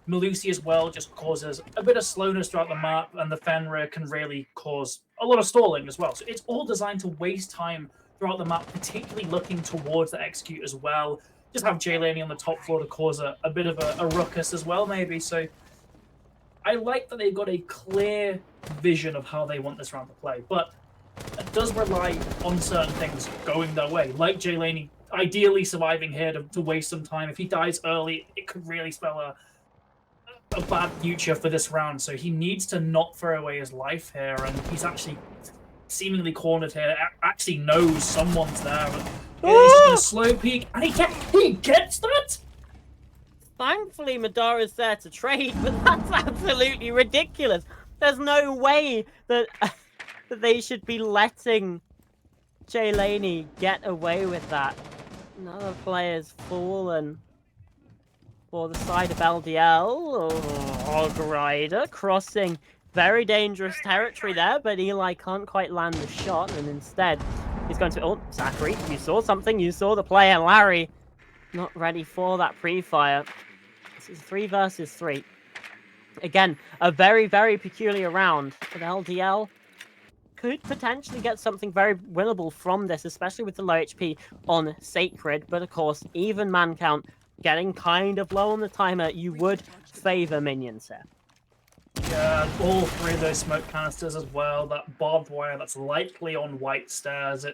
B: Melusi as well just causes a bit of slowness throughout the map, and the Fenrir can really cause a lot of stalling as well. So it's all designed to waste time throughout the map, particularly looking towards the execute as well. Just have Jaylani on the top floor to cause a bit of a ruckus as well, maybe. So I like that they've got a clear vision of how they want this round to play, but it does rely on certain things going their way, like Jaylani ideally surviving here to waste some time. If he dies early, it could really spell a bad future for this round, so he needs to not throw away his life here, and he's actually seemingly cornered here, actually knows someone's there, but he's just gonna slow peek, and he gets that?
A: Thankfully, Madara's there to trade, but that's absolutely ridiculous. There's no way that, that they should be letting Jaylani get away with that. Another player's fallen for the side of LDL. Hog Rider crossing very dangerous territory there, but Eli can't quite land the shot, and instead he's going to... Oh, Zachary, you saw something. You saw the player. Larry not ready for that pre-fire. This is 3 versus 3. Again, a very, very peculiar round, but LDL could potentially get something very winnable from this, especially with the low HP on Sacred, but of course, even man count getting kind of low on the timer, you would favor Minions here.
B: Yeah, all 3 of those smoke canisters as well, that barbed wire that's likely on white stairs.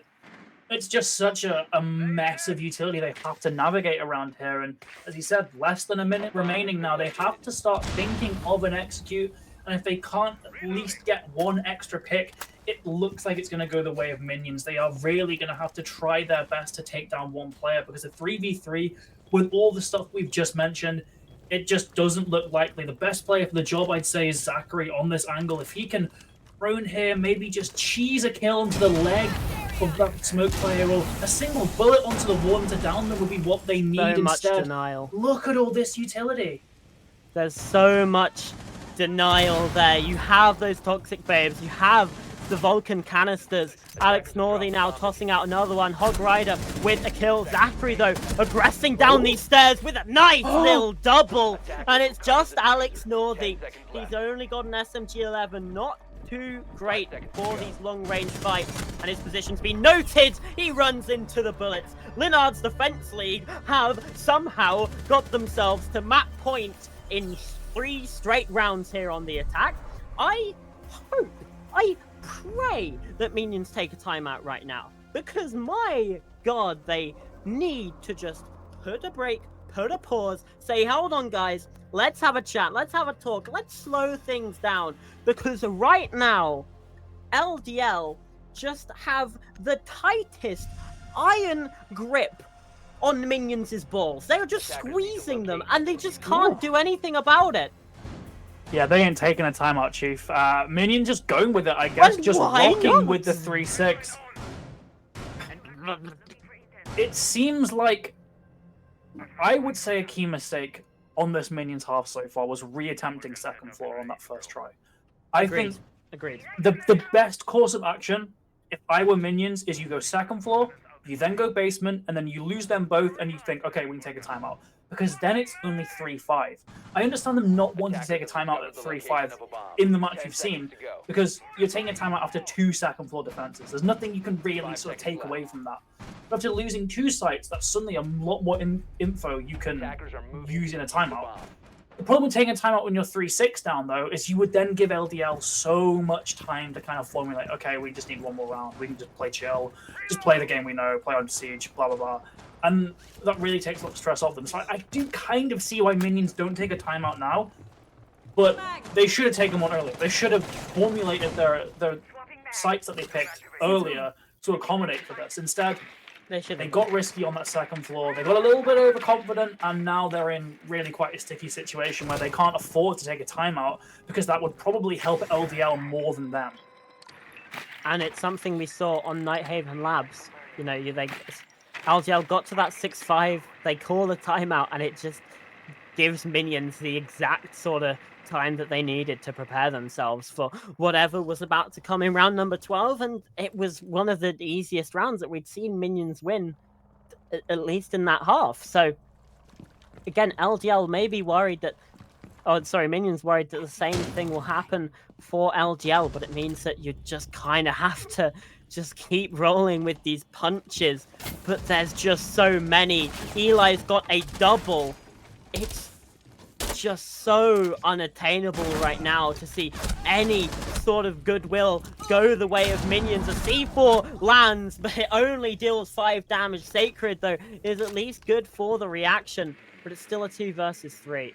B: It's just such a massive utility they have to navigate around here, and as he said, less than a minute remaining now. They have to start thinking of an execute, and if they can't at least get 1 extra pick, it looks like it's going to go the way of Minions. They are really going to have to try their best to take down 1 player, because a 3v3 with all the stuff we've just mentioned, it just doesn't look likely. The best player for the job, I'd say, is Zachary on this angle. If he can prone here, maybe just cheese a kill into the leg of that smoke player, or a single bullet onto the one to down them would be what they need
A: so
B: instead.
A: Much denial.
B: Look at all this utility.
A: There's so much denial there. You have those toxic babes. You have the Vulcan canisters. Alex Northy now tossing out another one. Hog Rider with a kill. Zachary, though, aggressing down these stairs with a nice little double. And it's just Alex Northy. He's only got an SMG-11. Not too great for these long-range fights. And his position's been noted. He runs into the bullets. Linards Defense League have somehow got themselves to map point in 3 straight rounds here on the attack. I pray that Minions take a timeout right now, because my god, they need to just put a break, put a pause, say, hold on guys, let's have a chat, let's have a talk, let's slow things down, because right now LDL just have the tightest iron grip on Minions' balls. They're just squeezing them, and they just can't do anything about it.
B: Yeah, they ain't taking a timeout, Chief. Minion just going with it, I guess.
A: Well,
B: just
A: why
B: rocking
A: not?
B: with the 3-6. It seems like, I would say a key mistake on this Minions half so far was re-attempting second floor on that first try. I think the best course of action, if I were Minions, is you go second floor, you then go basement, and then you lose them both, and you think, okay, we can take a timeout. because then it's only 3-5. I understand them not wanting to take a timeout at 3-5 in the match you've seen, because you're taking a timeout after 2 second floor defenses. There's nothing you can really sort of take away from that. But after losing 2 sites, that's suddenly a lot more info you can use in a timeout. The problem with taking a timeout when you're 3-6 down, though, is you would then give LDL so much time to kind of formulate, okay, we just need one more round. We can just play chill, just play the game we know, play on Siege, blah, blah, blah. And that really takes a lot of stress off them. So I do kind of see why Minions don't take a timeout now, but they should have taken one earlier. They should have formulated their sites that they picked earlier to accommodate for this. Instead, they got risky on that second floor. They got a little bit overconfident, and now they're in really quite a sticky situation where they can't afford to take a timeout because that would probably help LDL more than them.
A: And it's something we saw on Nighthaven Labs. You know, LDL got to that 6-5, they call a timeout, and it just gives Minions the exact sort of time that they needed to prepare themselves for whatever was about to come in round number 12, and it was one of the easiest rounds that we'd seen Minions win, at least in that half. So, again, LDL may be worried that... Oh, sorry, Minions worried that the same thing will happen for LDL, but it means that you just kind of have to just keep rolling with these punches. But there's just so many. Eli's got a double. It's just so unattainable right now to see any sort of goodwill go the way of Minions. A C4 lands, but it only deals 5 damage. Sacred, though, is at least good for the reaction, but it's still a 2 versus 3.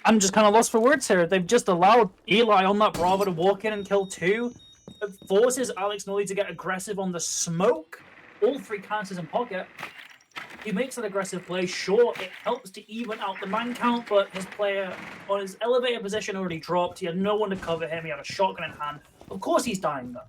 B: I'm just kind of lost for words here. They've just allowed Eli on that Bravo to walk in and kill 2. It forces Alex Nolly to get aggressive on the smoke. All 3 counters in pocket. He makes an aggressive play. Sure, it helps to even out the man count, but his player on his elevator position already dropped. He had no one to cover him. He had a shotgun in hand. Of course he's dying, though.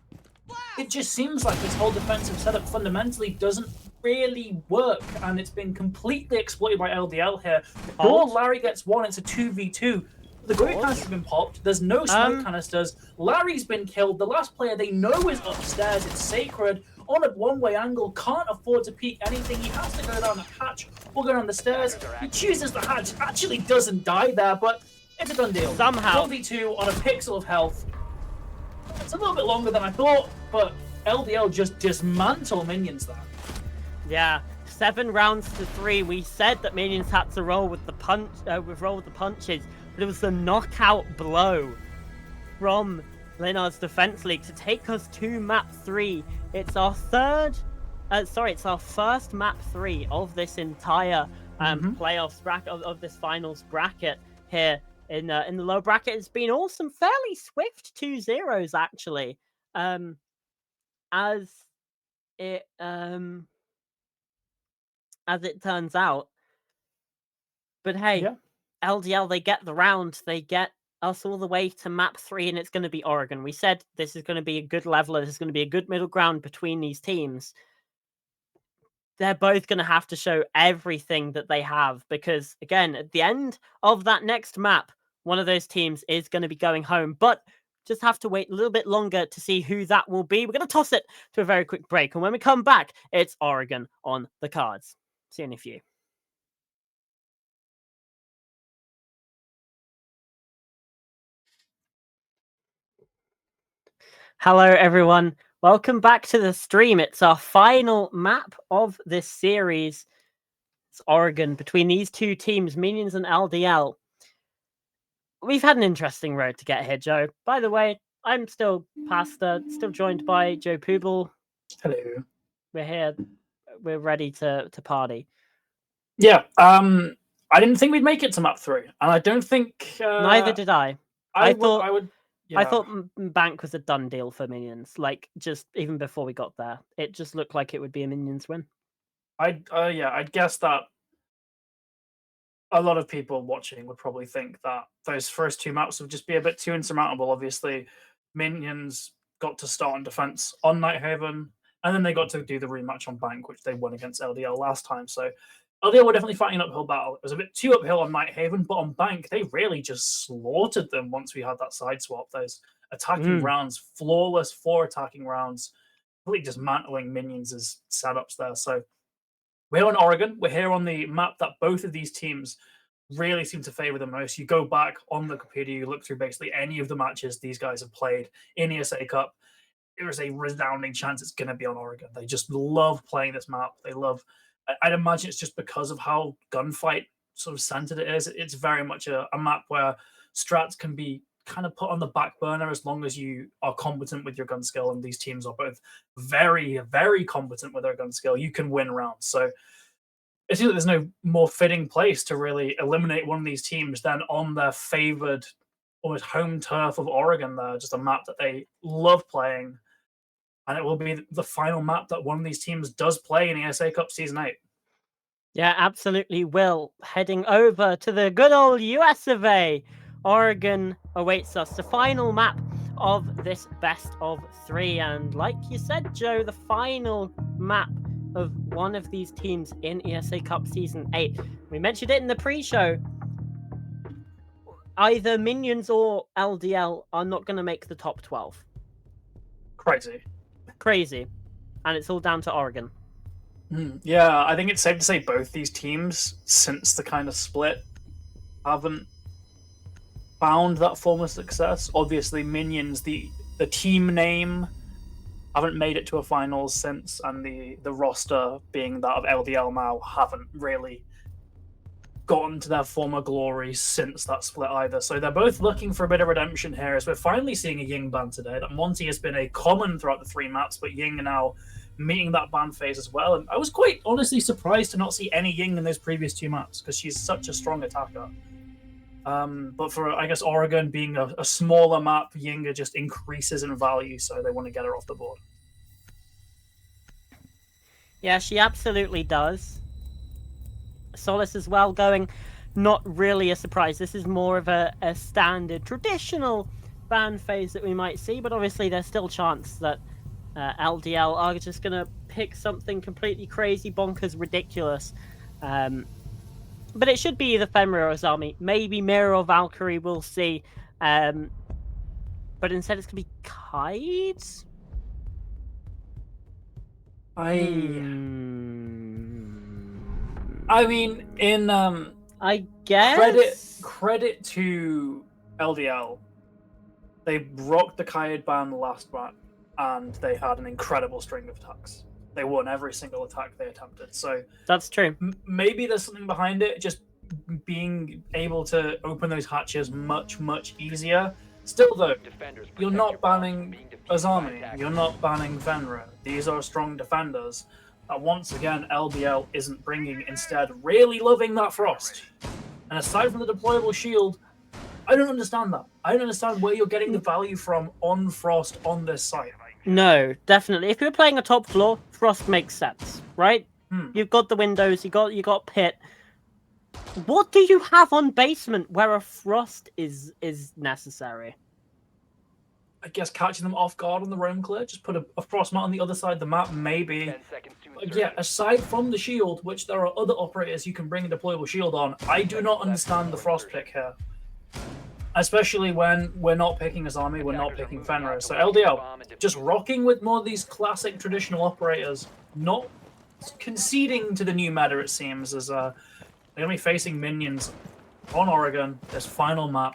B: It just seems like this whole defensive setup fundamentally doesn't really work, and it's been completely exploited by LDL here. Before Larry gets one, it's a 2v2. The grenade canisters have been popped. There's no smoke canisters. Larry's been killed. The last player they know is upstairs. It's Sacred on a one-way angle. Can't afford to peek anything. He has to go down the hatch or go down the stairs. He chooses the hatch. Actually doesn't die there, but it's a done deal.
A: Somehow.
B: 1v2 on a pixel of health. It's a little bit longer than I thought, but LDL just dismantle Minions there.
A: Yeah, 7 rounds to 3. We said that Minions had to roll with the punches, but it was the knockout blow from Linards Defense League to take us to map 3. It's our it's our first map 3 of this entire playoffs bracket, of this finals bracket here in the low bracket. It's been all some fairly swift 2-0s actually, as it turns out. But hey,
B: Yeah.
A: LDL, they get the round. They get us all the way to map 3, and it's going to be Oregon. We said this is going to be a good leveler. This is going to be a good middle ground between these teams. They're both going to have to show everything that they have, because, again, at the end of that next map, one of those teams is going to be going home. But just have to wait a little bit longer to see who that will be. We're going to toss it to a very quick break. And when we come back, it's Oregon on the cards. See you in a few. Hello, everyone. Welcome back to the stream. It's our final map of this series. It's Oregon, between these two teams, Minions and LDL. We've had an interesting road to get here, Joe. By the way, I'm still Pastor, still joined by Joe Poobel.
B: Hello.
A: We're here. We're ready to party.
B: Yeah. I didn't think we'd make it to map 3, and I don't think
A: Neither did I. I thought
B: Yeah.
A: Bank was a done deal for Minions. Like, just even before we got there, it just looked like it would be a Minions win.
B: I'd guess that a lot of people watching would probably think that those first 2 maps would just be a bit too insurmountable. Obviously, Minions got to start on defense on Nighthaven, and then they got to do the rematch on Bank, which they won against LDL last time. So LDL were definitely fighting an uphill battle. It was a bit too uphill on Nighthaven, but on Bank, they really just slaughtered them once we had that side swap. Those attacking rounds, flawless 4 attacking rounds, really dismantling Minions' setups there. So We're here on Oregon. We're here on the map that both of these teams really seem to favor the most. You go back on Wikipedia, you look through basically any of the matches these guys have played in ESA Cup. There is a resounding chance it's going to be on Oregon. They just love playing this map. They love. I'd imagine it's just because of how gunfight sort of centered it is. It's very much a map where strats can be kind of put on the back burner as long as you are competent with your gun skill. And these teams are both very, very competent with their gun skill. You can win rounds. So it seems like there's no more fitting place to really eliminate one of these teams than on their favored, almost home turf of Oregon. There, just a map that they love playing, and it will be the final map that one of these teams does play in ESA Cup Season 8.
A: Yeah, absolutely will. Heading over to the good old US of A. Oregon awaits us, the final map of this best of 3. And like you said, Joe, the final map of one of these teams in ESA Cup Season 8. We mentioned it in the pre-show. Either Minions or LDL are not going to make the top 12. Crazy. And it's all down to Oregon.
B: Yeah, I think it's safe to say both these teams, since the kind of split, haven't found that form of success. Obviously, Minions, the team name, haven't made it to a finals since, and the roster being that of LDL now haven't really gotten to their former glory since that split either. So they're both looking for a bit of redemption here, as we're finally seeing a Ying ban today. That Monty has been a common throughout the 3 maps, but Ying are now meeting that ban phase as well. And I was quite honestly surprised to not see any Ying in those previous 2 maps, because she's such a strong attacker. But for, I guess, Oregon being a smaller map, Yinga just increases in value, so they want to get her off the board.
A: Yeah, she absolutely does. Solace as well going, not really a surprise. This is more of a standard, traditional ban phase that we might see, but obviously there's still chance that LDL are just going to pick something completely crazy, bonkers, ridiculous. But it should be either Fenrir or Azami. Maybe Mirror or Valkyrie, we'll see. But instead it's going to be Kaid?
B: I mean, in
A: I guess
B: credit to LDL, they rocked the Kaid ban last map, and they had an incredible string of attacks. They won every single attack they attempted. So
A: that's true.
B: Maybe there's something behind it, just being able to open those hatches much, much easier. Still, though, you're not banning Azami. You're not banning Fenrir. These are strong defenders that, once again, LDL isn't bringing, instead really loving that Frost. And aside from the deployable shield, I don't understand that. I don't understand where you're getting the value from on Frost on this site.
A: No, definitely. If you're playing a top floor, Frost makes sense, right? You've got the windows, you got pit. What do you have on basement where a Frost is necessary?
B: I guess catching them off guard on the roam clear, just put a Frost mat on the other side of the map, maybe. But yeah, aside from the shield, which there are other operators you can bring a deployable shield on, I do not understand the Frost pick here. Especially when we're not picking Azami, we're not picking Fenrir. So LDL, just rocking with more of these classic traditional operators, not conceding to the new meta, it seems, as they're going to be facing Minions on Oregon, this final map.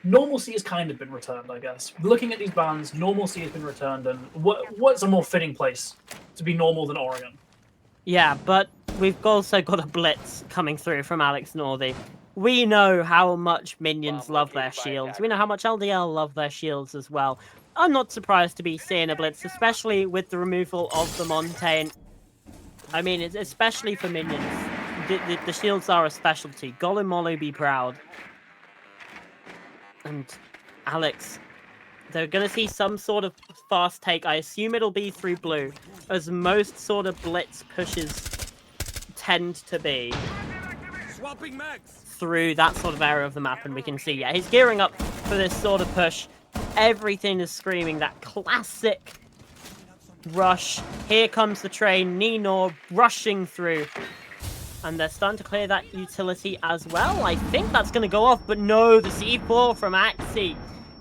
B: Normalcy has kind of been returned, I guess. Looking at these bans, normalcy has been returned, and what's a more fitting place to be normal than Oregon?
A: Yeah, but we've also got a blitz coming through from Alex Northey. We know how much Minions love their shields. We know how much LDL love their shields as well. I'm not surprised to be seeing a blitz, especially with the removal of the Montaigne. I mean, it's especially for Minions. The shields are a specialty. Golem Molo be proud. And Alex, they're going to see some sort of fast take. I assume it'll be through blue, as most sort of blitz pushes tend to be through that sort of area of the map. And we can see, yeah, he's gearing up for this sort of push. Everything is screaming that classic rush. Here comes the train, Ninor rushing through. And they're starting to clear that utility as well. I think that's going to go off, but no, the C4 from Axie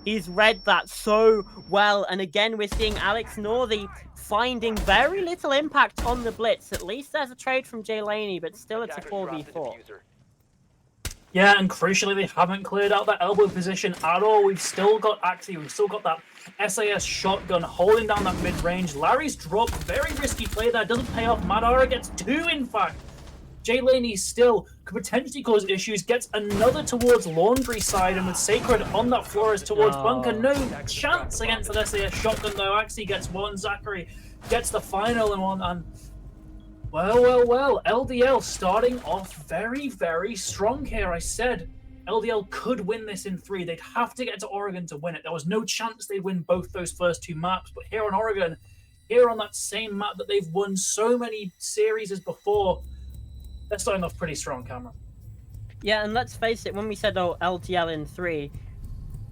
A: He's read that so well. And again, we're seeing Alex Northey finding very little impact on the blitz. At least there's a trade from Jay Laney, but still it's a
C: Attackers drop the
A: 4v4.
C: diffuser.
B: Yeah, and crucially, they haven't cleared out that elbow position at all. We've still got Axie, we've still got that SAS shotgun holding down that mid-range. Larry's dropped, very risky play there, doesn't pay off. Madara gets 2, in fact. Jay Laney still could potentially cause issues, gets another towards Laundry side, and with Sacred on that Flores towards Bunker, no chance against that SAS shotgun though. Axie gets one, Zachary gets the final one, and well, LDL starting off very, very strong here. I said LDL could win this in 3. They'd have to get to Oregon to win it. There was no chance they'd win both those first 2 maps, but here on Oregon, here on that same map that they've won so many series as before, they're starting off pretty strong, Cameron.
A: Yeah, and let's face it, when we said, oh, LDL in 3,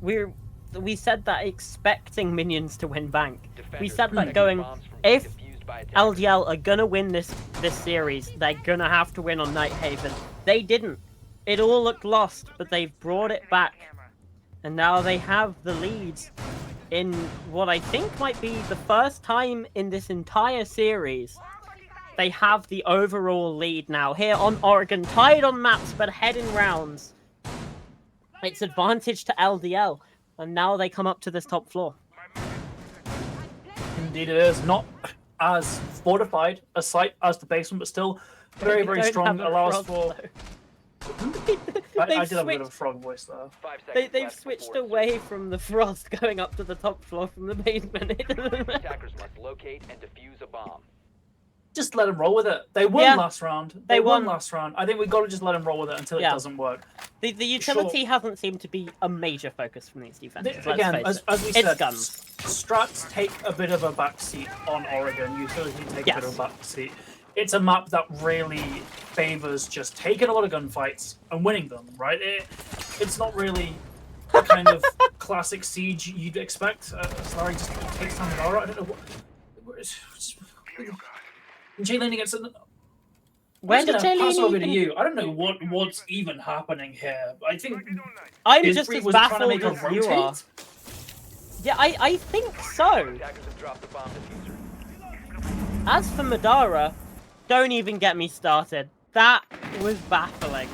A: we said that expecting Minions to win Bank. We said that going, if LDL are gonna win this series, they're gonna have to win on Nighthaven. They didn't. It all looked lost, but they've brought it back. And now they have the lead in what I think might be the first time in this entire series. They have the overall lead now here on Oregon, tied on maps but ahead in rounds. It's advantage to LDL, and now they come up to this top floor.
B: Indeed it is. Not as fortified a site as the basement, but still very, very strong. Allows for... I did have a bit of a frog voice though.
A: They've switched away from the frost going up to the top floor from the basement.
C: Attackers must locate and defuse a bomb.
B: Just let them roll with it. They won last round. They won last round. I think we've got to just let them roll with it until it doesn't work.
A: The utility hasn't seemed to be a major focus from these defenses.
B: Again, as we said,
A: guns.
B: strats take a bit of a backseat on Oregon. Utility take a bit of a backseat. It's a map that really favors just taking a lot of gunfights and winning them, right? It's not really the kind of classic siege you'd expect. Sorry, just takes time to I don't know what... Jay Laney gets an...
A: When did Jay
B: pass over
A: Laney...
B: to you. I don't know what's even happening here. I think
A: I'm just as baffled
B: as
A: you are. Yeah, I think so.
C: Attackers have dropped the bomb diffuser.
A: As for Madara, don't even get me started. That was baffling.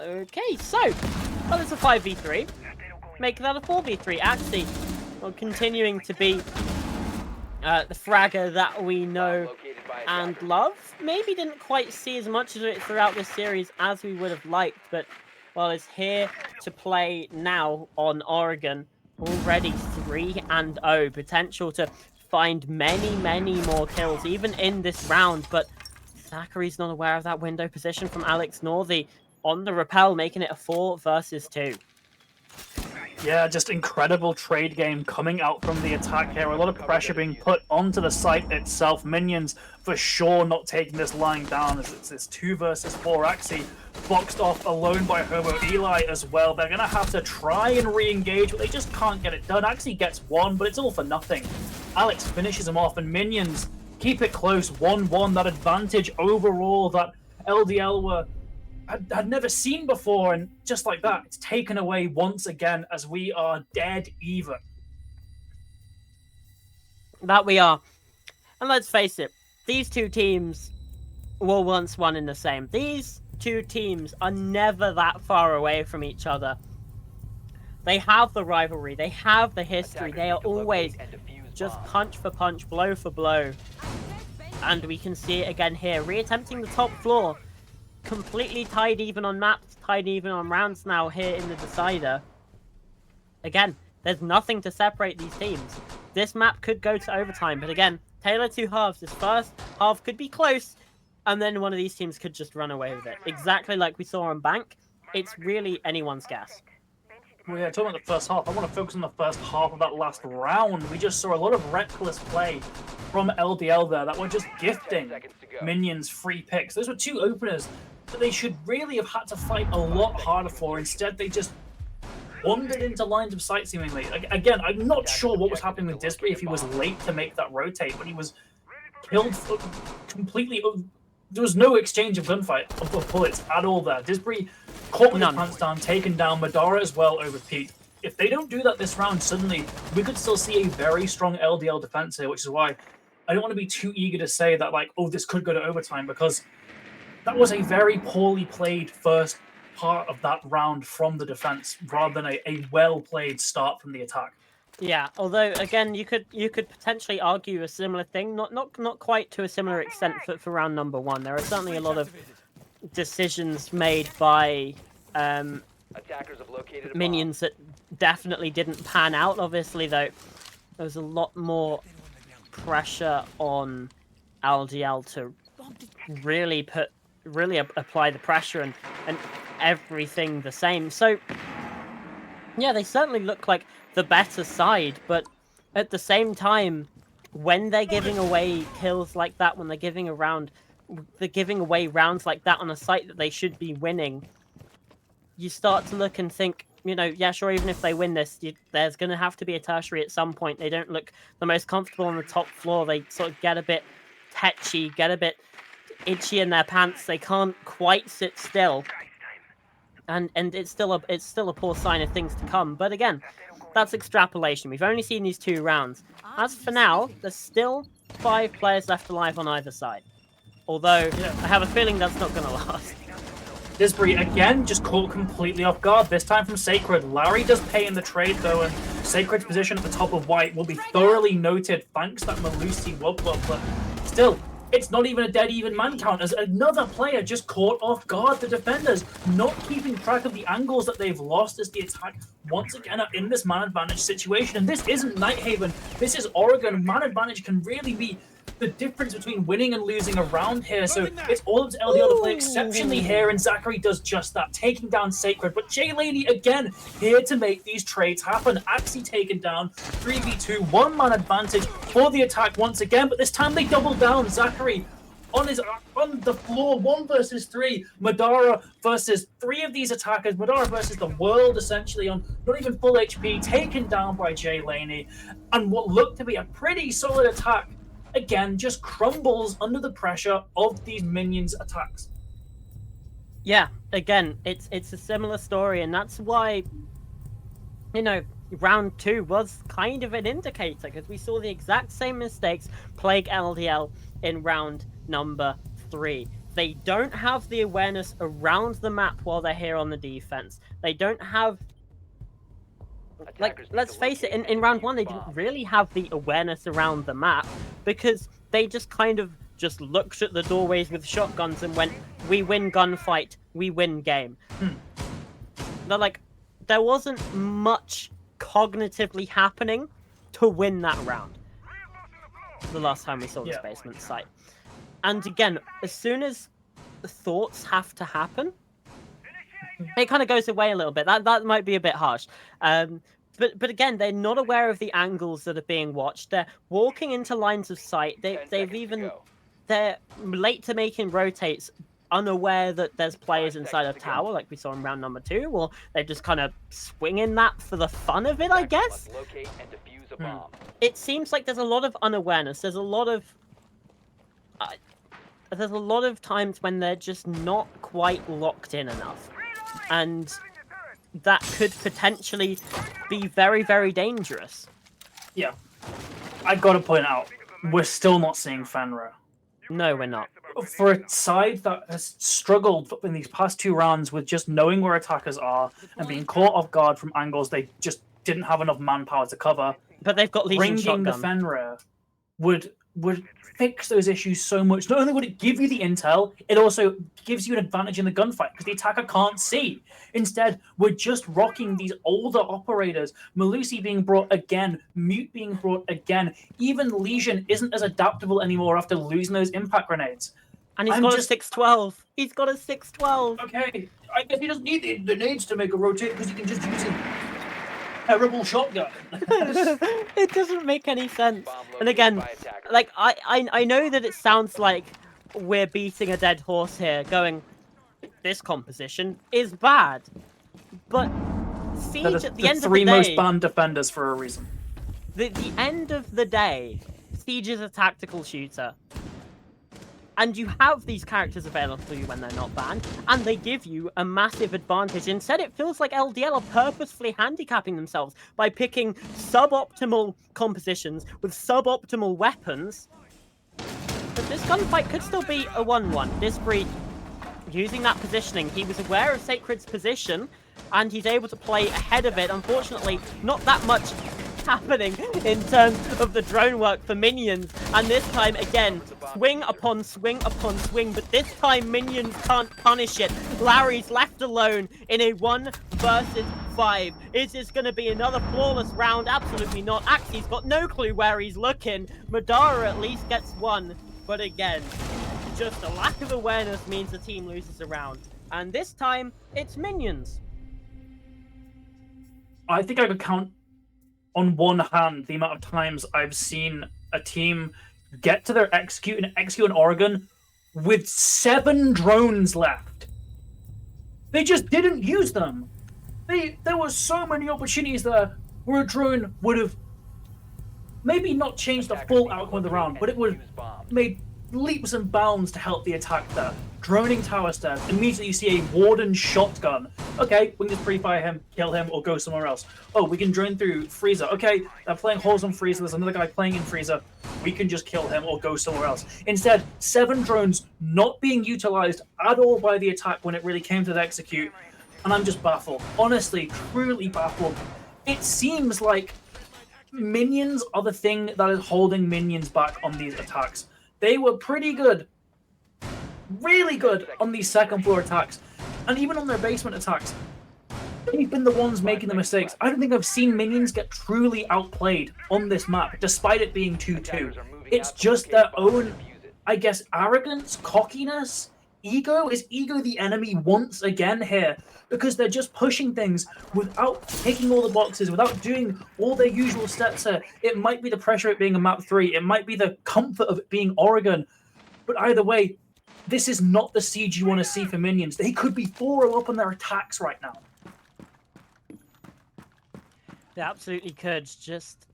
A: Okay, so, well, it's a 5v3. Make that a 4v3. Actually, well, continuing to be the fragger that we know and love. Maybe didn't quite see as much of it throughout this series as we would have liked, but, well, is here to play now on Oregon. Already 3-0. Potential to find many, many more kills, even in this round, but Zachary's not aware of that window position from Alex Northey on the rappel, making it a 4 versus 2.
B: Yeah, just incredible trade game coming out from the attack here. A lot of pressure being put onto the site itself. Minions for sure not taking this line down as it's this 2 versus 4. Axie boxed off alone by Hobo Eli as well. They're going to have to try and re-engage, but they just can't get it done. Axie gets 1, but it's all for nothing. Alex finishes him off, and Minions keep it close. 1-1, that advantage overall that LDL had never seen before, and just like that, it's taken away once again as we are dead even.
A: That we are. And let's face it, these two teams were once one and the same. These two teams are never that far away from each other. They have the rivalry, they have the history, they are always just punch for punch, blow for blow. And we can see it again here, re-attempting the top floor. Completely tied even on maps, tied even on rounds now here in the decider. Again, there's nothing to separate these teams. This map could go to overtime, but again, Taylor 2 halves. This first half could be close, and then one of these teams could just run away with it. Exactly like we saw on Bank. It's really anyone's guess.
B: Well, yeah, talking about the first half, I want to focus on the first half of that last round. We just saw a lot of reckless play from LDL there that were just gifting Minions free picks. Those were 2 openers that they should really have had to fight a lot harder for. Instead, they just wandered into lines of sight seemingly. Again, I'm not sure what was happening with Disbury if he was late to make that rotate, but he was killed completely there was no exchange of gunfight of bullets at all there. Disbury caught with his pants down, taken down. Madara as well over Pete. If they don't do that this round, suddenly we could still see a very strong LDL defense here, which is why I don't want to be too eager to say that, like, oh, this could go to overtime, because that was a very poorly played first part of that round from the defense, rather than a well-played start from the attack.
A: Yeah, although again, you could potentially argue a similar thing, not quite to a similar extent for round number 1. There are certainly a lot of decisions made by
C: Attackers have located a
A: minions that definitely didn't pan out. Obviously, though, there was a lot more pressure on LDL to really apply the pressure and everything the same. So yeah, they certainly look like the better side, but at the same time, when they're giving away kills like that, when they're giving away rounds like that on a site that they should be winning, you start to look and think, you know, yeah, sure, even if they win this, there's going to have to be a tertiary at some point. They don't look the most comfortable on the top floor. They sort of get a bit tetchy, get a bit itchy in their pants. They can't quite sit still. And it's still a poor sign of things to come. But again, that's extrapolation. We've only seen these 2 rounds. As for now, there's still 5 players left alive on either side. Although, I have a feeling that's not going to last.
B: Disbury, again, just caught completely off guard, this time from Sacred. Larry does pay in the trade, though, and Sacred's position at the top of white will be thoroughly noted thanks to that Malusi wub, but still, it's not even a dead even man count, as another player just caught off guard. The defenders not keeping track of the angles that they've lost as the attack once again are in this man advantage situation. And this isn't Nighthaven, this is Oregon. Man advantage can really be the difference between winning and losing a round here, so it's all up to LDL to play exceptionally here, and Zachary does just that, taking down Sacred. But Jay Laney again here to make these trades happen. Axie taken down, 3v2, 1-man advantage for the attack once again, but this time they double down. Zachary on the floor, 1 versus 3. Madara versus 3 of these attackers. Madara versus the world, essentially, on not even full HP, taken down by Jay Laney, and what looked to be a pretty solid attack again just crumbles under the pressure of these minions' attacks.
A: Yeah, again, it's a similar story, and that's why, you know, round 2 was kind of an indicator, because we saw the exact same mistakes plague LDL in round number 3. They don't have the awareness around the map while they're here on the defense. They don't have, like, let's face it, in round 1, they didn't really have the awareness around the map, because they just kind of just looked at the doorways with shotguns and went, we win gunfight, we win game. They're like, there wasn't much cognitively happening to win that round the last time we saw this basement site. And again, as soon as the thoughts have to happen, it kind of goes away a little bit. That might be a bit harsh. But again, they're not aware of the angles that are being watched. They're walking into lines of sight. They're late to making rotates, unaware that there's players inside a tower, like we saw in round number 2, or they're just kind of swinging that for the fun of it, I guess. It seems like there's a lot of unawareness. There's a lot of times when they're just not quite locked in enough, and that could potentially be very, very dangerous.
B: Yeah, I gotta point out, we're still not seeing Fenrir.
A: No, we're not.
B: For a side that has struggled in these past 2 rounds with just knowing where attackers are and being caught off guard from angles they just didn't have enough manpower to cover,
A: but they've got Legion
B: bringing the Fenrir would fix those issues so much. Not only would it give you the intel, it also gives you an advantage in the gunfight because the attacker can't see. Instead, we're just rocking these older operators. Malusi being brought again, Mute being brought again. Even Legion isn't as adaptable anymore after losing those impact grenades.
A: And he's got a 612. He's got a 612.
B: Okay, I guess he doesn't need the nades to make a rotate because he can just use a terrible shotgun.
A: It doesn't make any sense. And again, like, I know that it sounds like we're beating a dead horse here, going, this composition is bad. But Siege at the end of the day...
B: 3 most banned defenders for a reason.
A: The end of the day, Siege is a tactical shooter. And you have these characters available to you when they're not banned, and they give you a massive advantage. Instead, it feels like LDL are purposefully handicapping themselves by picking suboptimal compositions with suboptimal weapons. But this gunfight could still be a 1-1. Disbury using that positioning. He was aware of Sacred's position, and he's able to play ahead of it. Unfortunately, not that much happening in terms of the drone work for Minions. And this time, again, swing upon swing upon swing, but this time Minions can't punish it. Larry's left alone in a 1 versus 5. Is this going to be another flawless round? Absolutely not. Axie's got no clue where he's looking. Madara at least gets 1, but again, just a lack of awareness means the team loses a round. And this time, it's Minions.
B: I think I could count on one hand the amount of times I've seen a team get to their execute in Oregon with 7 drones left. They just didn't use them. There were so many opportunities there where a drone would have maybe not changed the full outcome of the round, but it would have made leaps and bounds to help the attack there. Droning tower stairs. Immediately you see a Warden shotgun. Okay, we can just pre-fire him, kill him, or go somewhere else. Oh, we can drone through Freezer. Okay, they're playing holes on Freezer. There's another guy playing in Freezer. We can just kill him or go somewhere else. Instead, 7 drones not being utilized at all by the attack when it really came to the execute. And I'm just baffled. Honestly, truly baffled. It seems like Minions are the thing that is holding Minions back on these attacks. They were pretty good, really good on these second floor attacks, and even on their basement attacks. They've been the ones making the mistakes. I don't think I've seen Minions get truly outplayed on this map, despite it being 2-2. It's just their own, I guess, arrogance, cockiness, ego. Is ego the enemy once again here? Because they're just pushing things without ticking all the boxes, without doing all their usual steps here. It might be the pressure of it being a map 3. It might be the comfort of it being Oregon. But either way, this is not the siege you want to see for Minions. They could be 4-0 up on their attacks right now.
A: They absolutely could. Just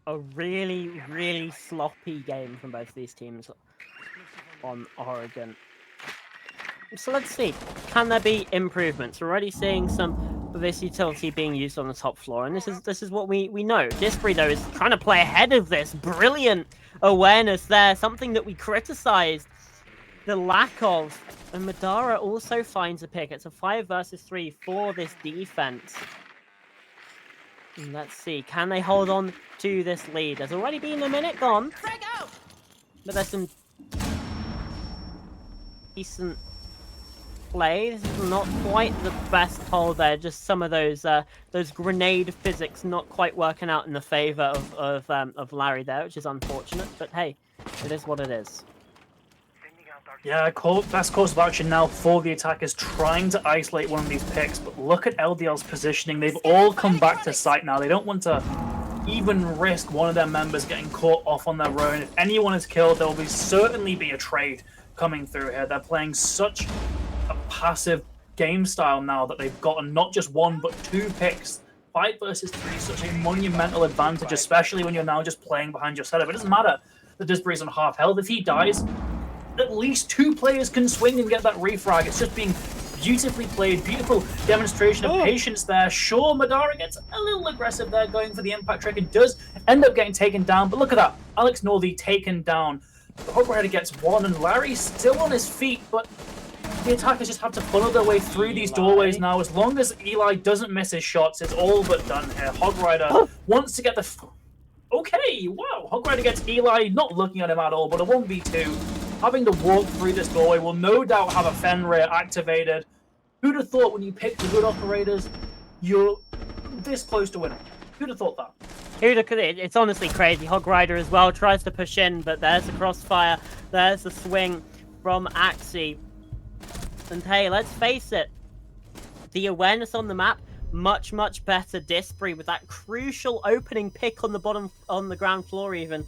A: a really, really sloppy game from both these teams on Oregon. So let's see. Can there be improvements? We're already seeing some of this utility being used on the top floor, and this is what we know. Disbury, though, is trying to play ahead of this. Brilliant awareness there. Something that we criticized the lack of. And Madara also finds a pick. It's a 5 versus 3 for this defense. And let's see. Can they hold on to this lead? There's already been a minute gone. But there's some decent play. This is not quite the best hold there. Just some of those grenade physics not quite working out in the favor of Larry there, which is unfortunate. But hey, it is what it is.
B: Yeah, best course of action now for the attackers, trying to isolate one of these picks. But look at LDL's positioning. They've all come back to site now. They don't want to even risk one of their members getting caught off on their own. If anyone is killed, there will certainly be a trade coming through here. They're playing such a passive game style now that they've gotten not just 1 but 2 picks. 5 versus 3 is such a monumental advantage, especially when you're now just playing behind your setup. It doesn't matter that Disbury's on half health. If he dies, at least 2 players can swing and get that refrag. It's just being beautifully played. Beautiful demonstration of patience there. Sure, Madara gets a little aggressive there, going for the impact trick, and does end up getting taken down. But look at that. Alex Northey taken down. The Hog Rider gets 1, and Larry's still on his feet, but the attackers just have to funnel their way through these doorways now. As long as Eli doesn't miss his shots, it's all but done here. Hog Rider wants to get the... Okay, wow. Hog Rider gets Eli, not looking at him at all, but a 1v2. Having to walk through this doorway will no doubt have a Fenrir activated. Who'd have thought when you pick the good operators, you're this close to winning? Who'd have thought that?
A: It's honestly crazy. Hog Rider as well tries to push in, but there's the crossfire. There's the swing from Axie. And hey, let's face it. The awareness on the map, much, much better. Disbury with that crucial opening pick on the bottom, on the ground floor even,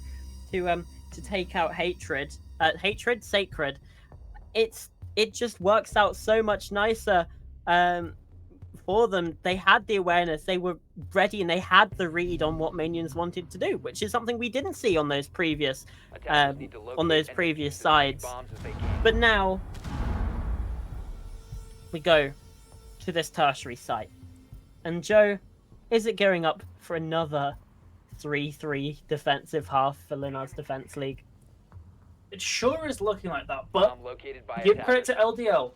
A: to take out Hatred. Sacred. It just works out so much nicer for them, they had the awareness, they were ready, and they had the read on what minions wanted to do, which is something we didn't see on those previous
C: Attackers need to locate and
A: previous
C: defuse the
A: sides.
C: bombs as they can.
A: But now we go to this tertiary site. And Joe, is it going up for another 3-3 defensive half for Linards Defense League?
B: It sure is looking like that, but
C: Bomb located by
B: give credit
C: attackers.
B: to LDL.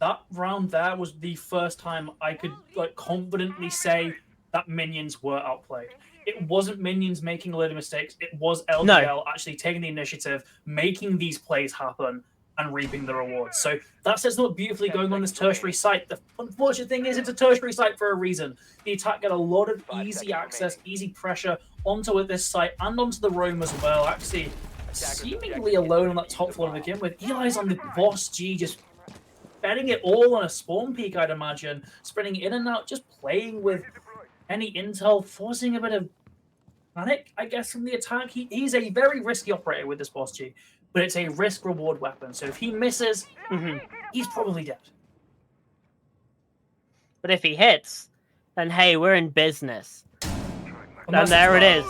B: That round there was the first time I could confidently say that minions were outplayed. It wasn't minions making a load of mistakes. It was LDL actually taking the initiative, making these plays happen, and reaping the rewards. So that says what beautifully going on this tertiary site. The unfortunate thing is it's a tertiary site for a reason. The attack got a lot of easy access, easy pressure onto this site and onto the roam as well. Actually, seemingly alone on that top floor to begin with. Eli's on the boss G, just betting it all on a spawn peak, I'd imagine. Spreading in and out, just playing with any intel, forcing a bit of panic, I guess, from the attack. He's a very risky operator with this boss G, but it's a risk-reward weapon. So if he misses, he's probably dead.
A: But if he hits, then hey, we're in business.
B: And
A: there it is.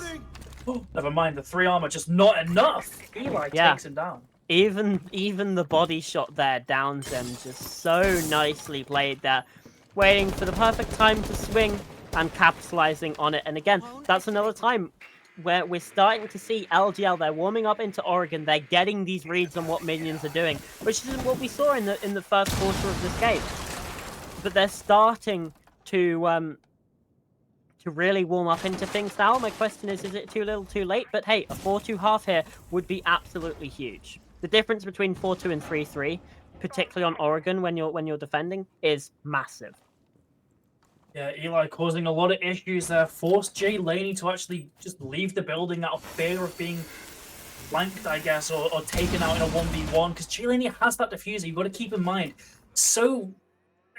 B: Never mind, the 3 armor just not enough. Eli takes him down.
A: Even the body shot there downs him. Just so nicely played there. Waiting for the perfect time to swing and capitalizing on it. And again, that's another time where we're starting to see LGL. They're warming up into Oregon. They're getting these reads on what minions are doing, which is what we saw in the first quarter of this game. But they're starting to really warm up into things now. My question is it too little, too late? But hey, a 4-2 half here would be absolutely huge. The difference between 4-2 and 3-3, particularly on Oregon when you're defending, is massive.
B: Yeah, Eli causing a lot of issues there. Forced Jay Laney to actually just leave the building out of fear of being flanked, I guess, or taken out in a 1v1. Because Jay Laney has that diffuser. You've got to keep in mind.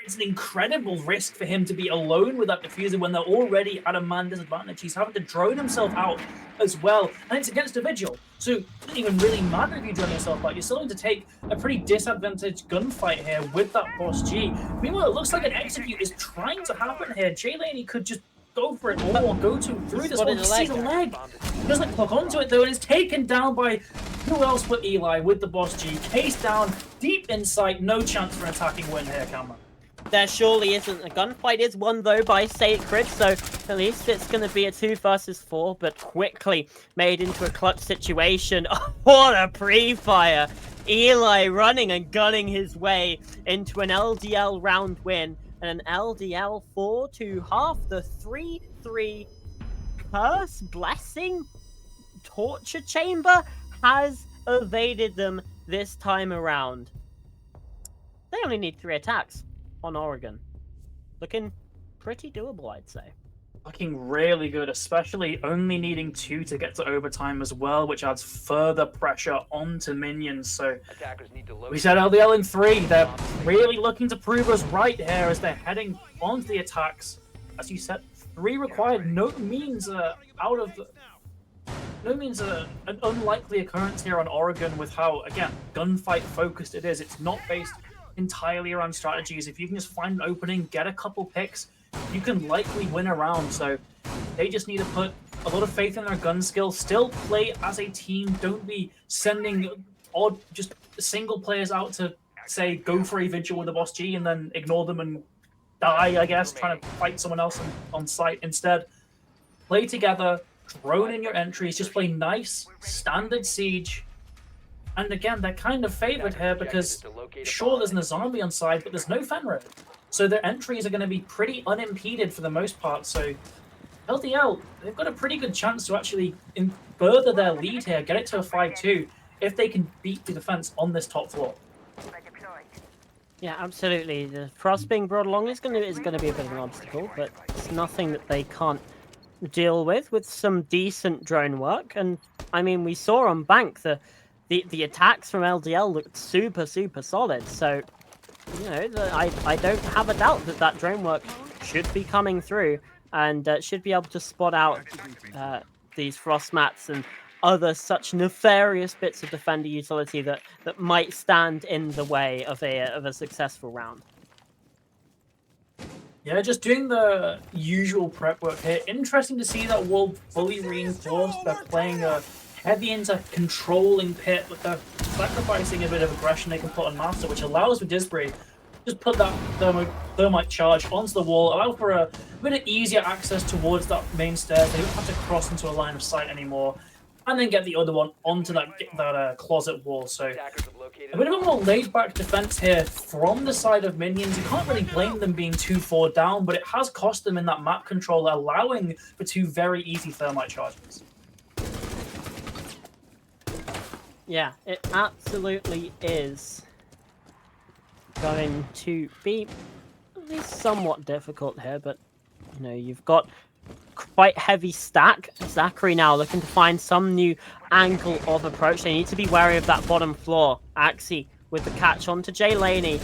B: It's an incredible risk for him to be alone with that diffuser when they're already at a man disadvantage. He's having to drone himself out as well. And it's against a Vigil. So it doesn't even really matter if you drone yourself out. You're still going to take a pretty disadvantaged gunfight here with that boss G. Meanwhile, it looks like an execute is trying to happen here. Jay Laney could just go for it all, go through this one. See the leg. He doesn't clock onto it though, and is taken down by who else but Eli with the boss G. Case down, deep in sight, no chance for an attacking win here, Cameron.
A: There surely isn't. A gunfight is won, though, by Sacred, so at least it's going to be a 2 versus 4, but quickly made into a clutch situation. Oh, what a pre-fire! Eli running and gunning his way into an LDL round win, and an LDL 4-2 half. The 3-3 curse, blessing, torture chamber has evaded them this time around. They only need 3 attacks on Oregon. Looking pretty doable, I'd say.
B: Looking really good, especially only needing 2 to get to overtime as well, which adds further pressure onto minions. So we said LDL in 3. They're really looking to prove us right here as they're heading onto the attacks. As you said, 3 required. No means an unlikely occurrence here on Oregon with how, again, gunfight focused it is. It's not based entirely around strategies. If you can just find an opening, get a couple picks, you can likely win a round. So they just need to put a lot of faith in their gun skill, still play as a team. Don't be sending odd, just single players out to say go for a vigil with a boss G and then ignore them and die, I guess, trying to fight someone else on site. Instead, play together, drone in your entries, just play nice, standard siege. And again, they're kind of favored here because, sure, there's an zombie on side, but there's no Fenrir. So their entries are going to be pretty unimpeded for the most part. So LDL, they've got a pretty good chance to actually further their lead here, get it to a 5-2, if they can beat the defense on this top floor.
A: Yeah, absolutely. The frost being brought along is going to be a bit of an obstacle, but it's nothing that they can't deal with some decent drone work. And I mean, we saw on Bank the attacks from LDL looked super solid. So, you know, I don't have a doubt that drone work should be coming through and should be able to spot out these frost mats and other such nefarious bits of defender utility that might stand in the way of a successful round.
B: Yeah, just doing the usual prep work here. Interesting to see that wall fully reinforced. They're playing a heavy into controlling pit, but they're sacrificing a bit of aggression they can put on Master, which allows for Disbury just put that thermite charge onto the wall, allow for a bit of easier access towards that main stairs. They don't have to cross into a line of sight anymore, and then get the other one onto that closet wall. So a bit of a more laid-back defense here from the side of Minions. You can't really blame them being 2-4 down, but it has cost them in that map control, allowing for 2 very easy thermite charges.
A: Yeah, it absolutely is going to be at least somewhat difficult here, but you know, you've got quite heavy stack. Zachary now looking to find some new angle of approach. They need to be wary of that bottom floor. Axie with the catch on to Jay Laney.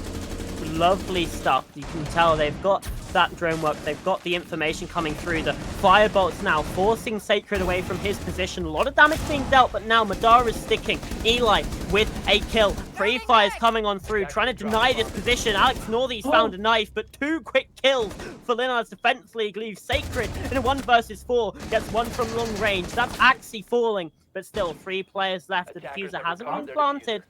A: Lovely stuff. You can tell they've got that drone work. They've got the information coming through. The firebolts now forcing Sacred away from his position. A lot of damage being dealt, but now Madara is sticking. Eli with a kill. Free Fire's coming on through, trying to deny this position. Alex Northy's found a knife, but 2 quick kills for Linards Defense League leaves Sacred in a 1 versus 4. Gets 1 from long range. That's Axie falling, but still 3 players left. The diffuser hasn't been planted.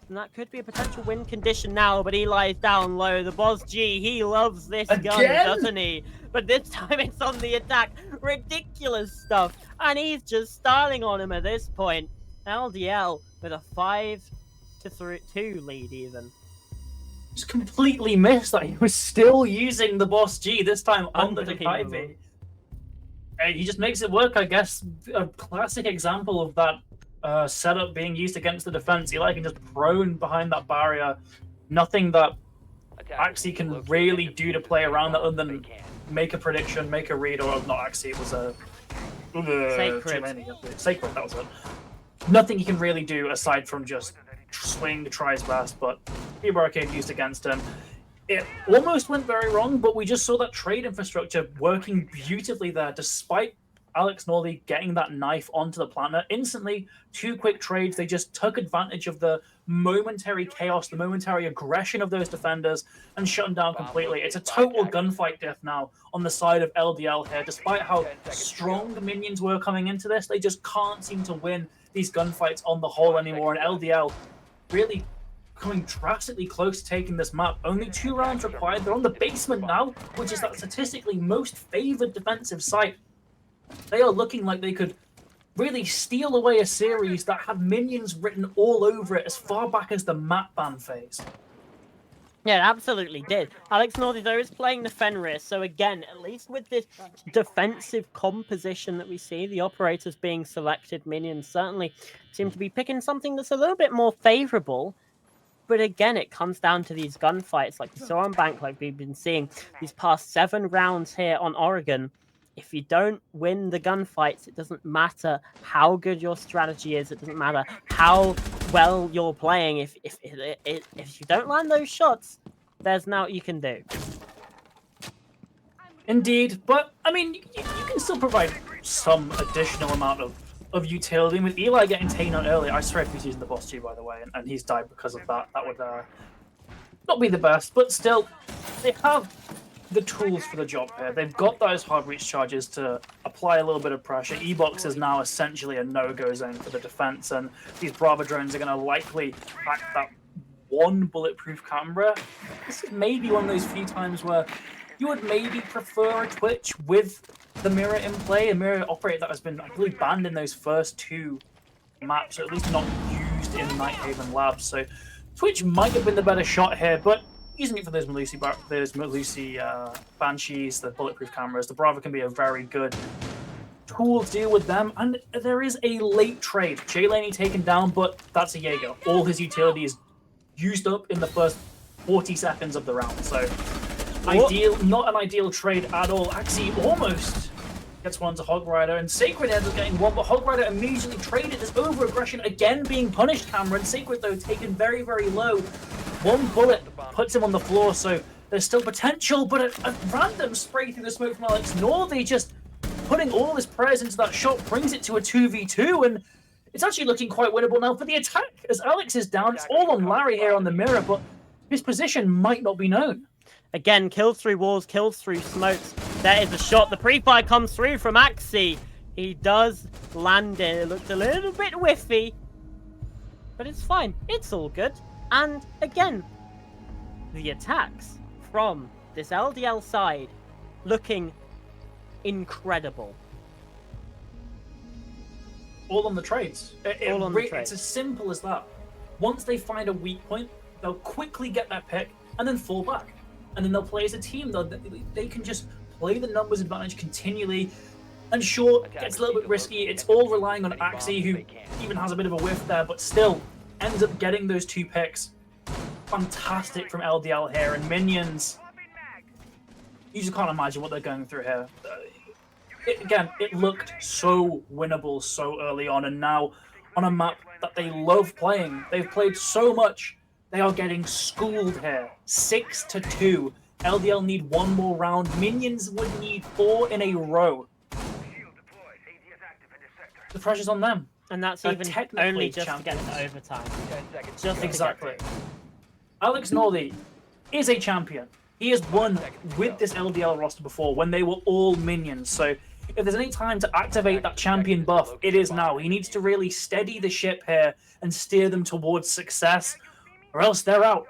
A: And that could be a potential win condition now, but Eli's down low. The boss G, he loves this gun, doesn't he? But this time it's on the attack. Ridiculous stuff. And he's just starting on him at this point. LDL with a 5-2 lead even.
B: Just completely missed that he was still using the boss G, this time under the Ivy. And he just makes it work, I guess. A classic example of that setup being used against the defense. Eli can just prone behind that barrier. Nothing that Axie can really do to play around that other than make a prediction, make a read, or not Axie, it was a Sacred, that was it. Nothing he can really do aside from just swing, try his best, but the barricade used against him. It almost went very wrong, but we just saw that trade infrastructure working beautifully there, despite Alex Norley getting that knife onto the planter. Instantly, 2 quick trades. They just took advantage of the momentary chaos, the momentary aggression of those defenders, and shut them down completely. It's a total gunfight diff now on the side of LDL here. Despite how strong the Minions were coming into this, they just can't seem to win these gunfights on the whole anymore. And LDL really coming drastically close to taking this map. Only 2 rounds required. They're on the basement now, which is that statistically most favored defensive site. They are looking like they could really steal away a series that had Minions written all over it as far back as the map ban phase.
A: Yeah, it absolutely did. Alex Northy, though, is playing the Fenrir, so again, at least with this defensive composition that we see, the operators being selected, Minions certainly seem to be picking something that's a little bit more favorable. But again, it comes down to these gunfights, like we saw on Bank, like we've been seeing these past 7 rounds here on Oregon. If you don't win the gunfights, it doesn't matter how good your strategy is. It doesn't matter how well you're playing. If you don't land those shots, there's nothing you can do.
B: Indeed, but I mean, you can still provide some additional amount of utility. And with Eli getting taken out early, I swear if he's using the boss G, by the way, and he's died because of that. That would not be the best, but still, they have the tools for the job here. They've got those hard reach charges to apply a little bit of pressure. E-Box is now essentially a no-go zone for the defense, and these Bravo drones are going to likely pack that 1 bulletproof camera. This is maybe one of those few times where you would maybe prefer a Twitch with the mirror in play, a mirror operator that has been, I believe, banned in those first 2 maps, or at least not used in Nighthaven Labs. So Twitch might have been the better shot here, but using it for those Malusi Banshees, the bulletproof cameras, the Bravo can be a very good tool to deal with them. And there is a late trade. Jay Laney taken down, but that's a Jaeger. All his utility is used up in the first 40 seconds of the round. So not an ideal trade at all. Axie almost gets one to Hog Rider, and Sacred ends up getting one, but Hog Rider immediately traded. There's over-aggression again being punished, Cameron. Sacred, though, taken very, very low. 1 bullet puts him on the floor, so there's still potential, but a random spray through the smoke from Alex Northy, just putting all his prayers into that shot, brings it to a 2v2, and it's actually looking quite winnable now for the attack. As Alex is down, it's all on Larry here on the mirror, but his position might not be known.
A: Again, kills through walls, kills through smokes. There is a shot. The pre-fire comes through from Axie. He does land it. It looked a little bit whiffy, but it's fine. It's all good. And again, the attacks from this LDL side looking incredible.
B: All on the trades.
A: All on the trades.
B: It's as simple as that. Once they find a weak point, they'll quickly get that pick and then fall back. And then they'll play as a team. They can just play the numbers advantage continually. And sure, it's a little bit risky. It's all relying on Axie, who even has a bit of a whiff there, but still ends up getting those 2 picks. Fantastic from LDL here. And Minions, you just can't imagine what they're going through here. Again, it looked so winnable so early on, and now on a map that they love playing, they've played so much, they are getting schooled here. 6-2. LDL need 1 more round. Minions would need 4 in a row. The pressure's on them.
A: And that's even only just to get to overtime. Just
B: exactly. Alex Northey is a champion. He has won with this LDL roster before when they were all minions. So if there's any time to activate that champion buff, it is now. He needs to really steady the ship here and steer them towards success, or else they're out.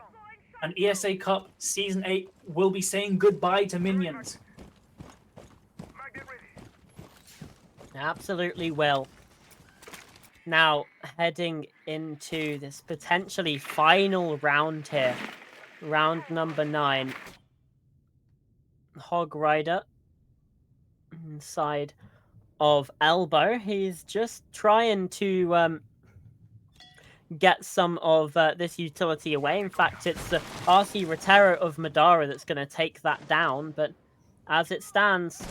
B: And ESA Cup Season 8 will be saying goodbye to minions.
A: Absolutely will. Now, heading into this potentially final round here. Round number 9. Hog Rider inside of Elbow. He's just trying to get some of this utility away. In fact, it's the RC Rotero of Madara that's going to take that down. But as it stands,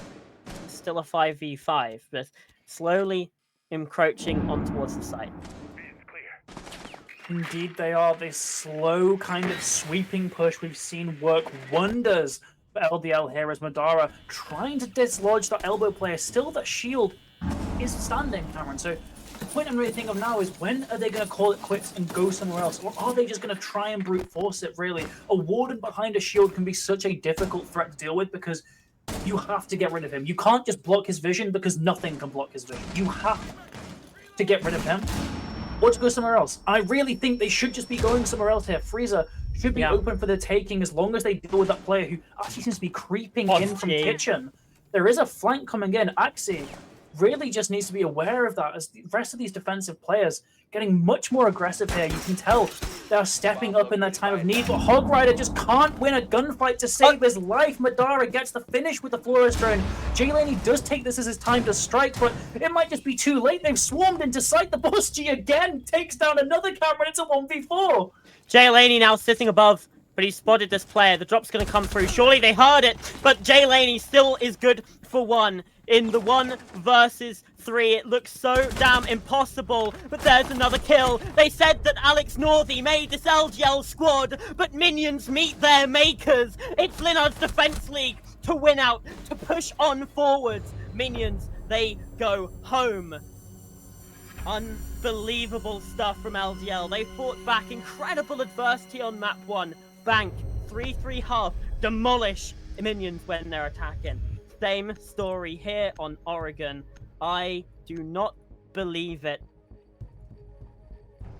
A: still a 5v5. But slowly encroaching on towards the site.
B: Indeed they are. This slow kind of sweeping push we've seen work wonders for LDL here as Madara trying to dislodge that elbow player. Still that shield is standing, Cameron. So the point I'm really thinking of now is, when are they going to call it quits and go somewhere else? Or are they just going to try and brute force it, really? A warden behind a shield can be such a difficult threat to deal with because you have to get rid of him. You can't just block his vision because nothing can block his vision. You have to get rid of him or to go somewhere else. I really think they should just be going somewhere else here. Frieza should be open for the taking as long as they deal with that player who actually seems to be creeping in from kitchen. There is a flank coming in. Axie really just needs to be aware of that as the rest of these defensive players getting much more aggressive here. You can tell they're stepping up in their time of need, but Hog Rider just can't win a gunfight to save his life. Madara gets the finish with the Flores drone. Jay Laney does take this as his time to strike, but it might just be too late. They've swarmed into sight. The Boss G again takes down another camera, and it's a 1v4.
A: Jay Laney now sitting above, but he spotted this player. The drop's going to come through. Surely they heard it, but Jay Laney still is good for 1. In the 1 versus 3, it looks so damn impossible, but there's another kill. They said that Alex Northey made this LGL squad, but minions meet their makers. It's Linards Defense League to win out, to push on forwards. Minions, they go home. Unbelievable stuff from LDL. They fought back, incredible adversity on map 1. Bank, 3-3 half, demolish minions when they're attacking. Same story here on Oregon. I do not believe it.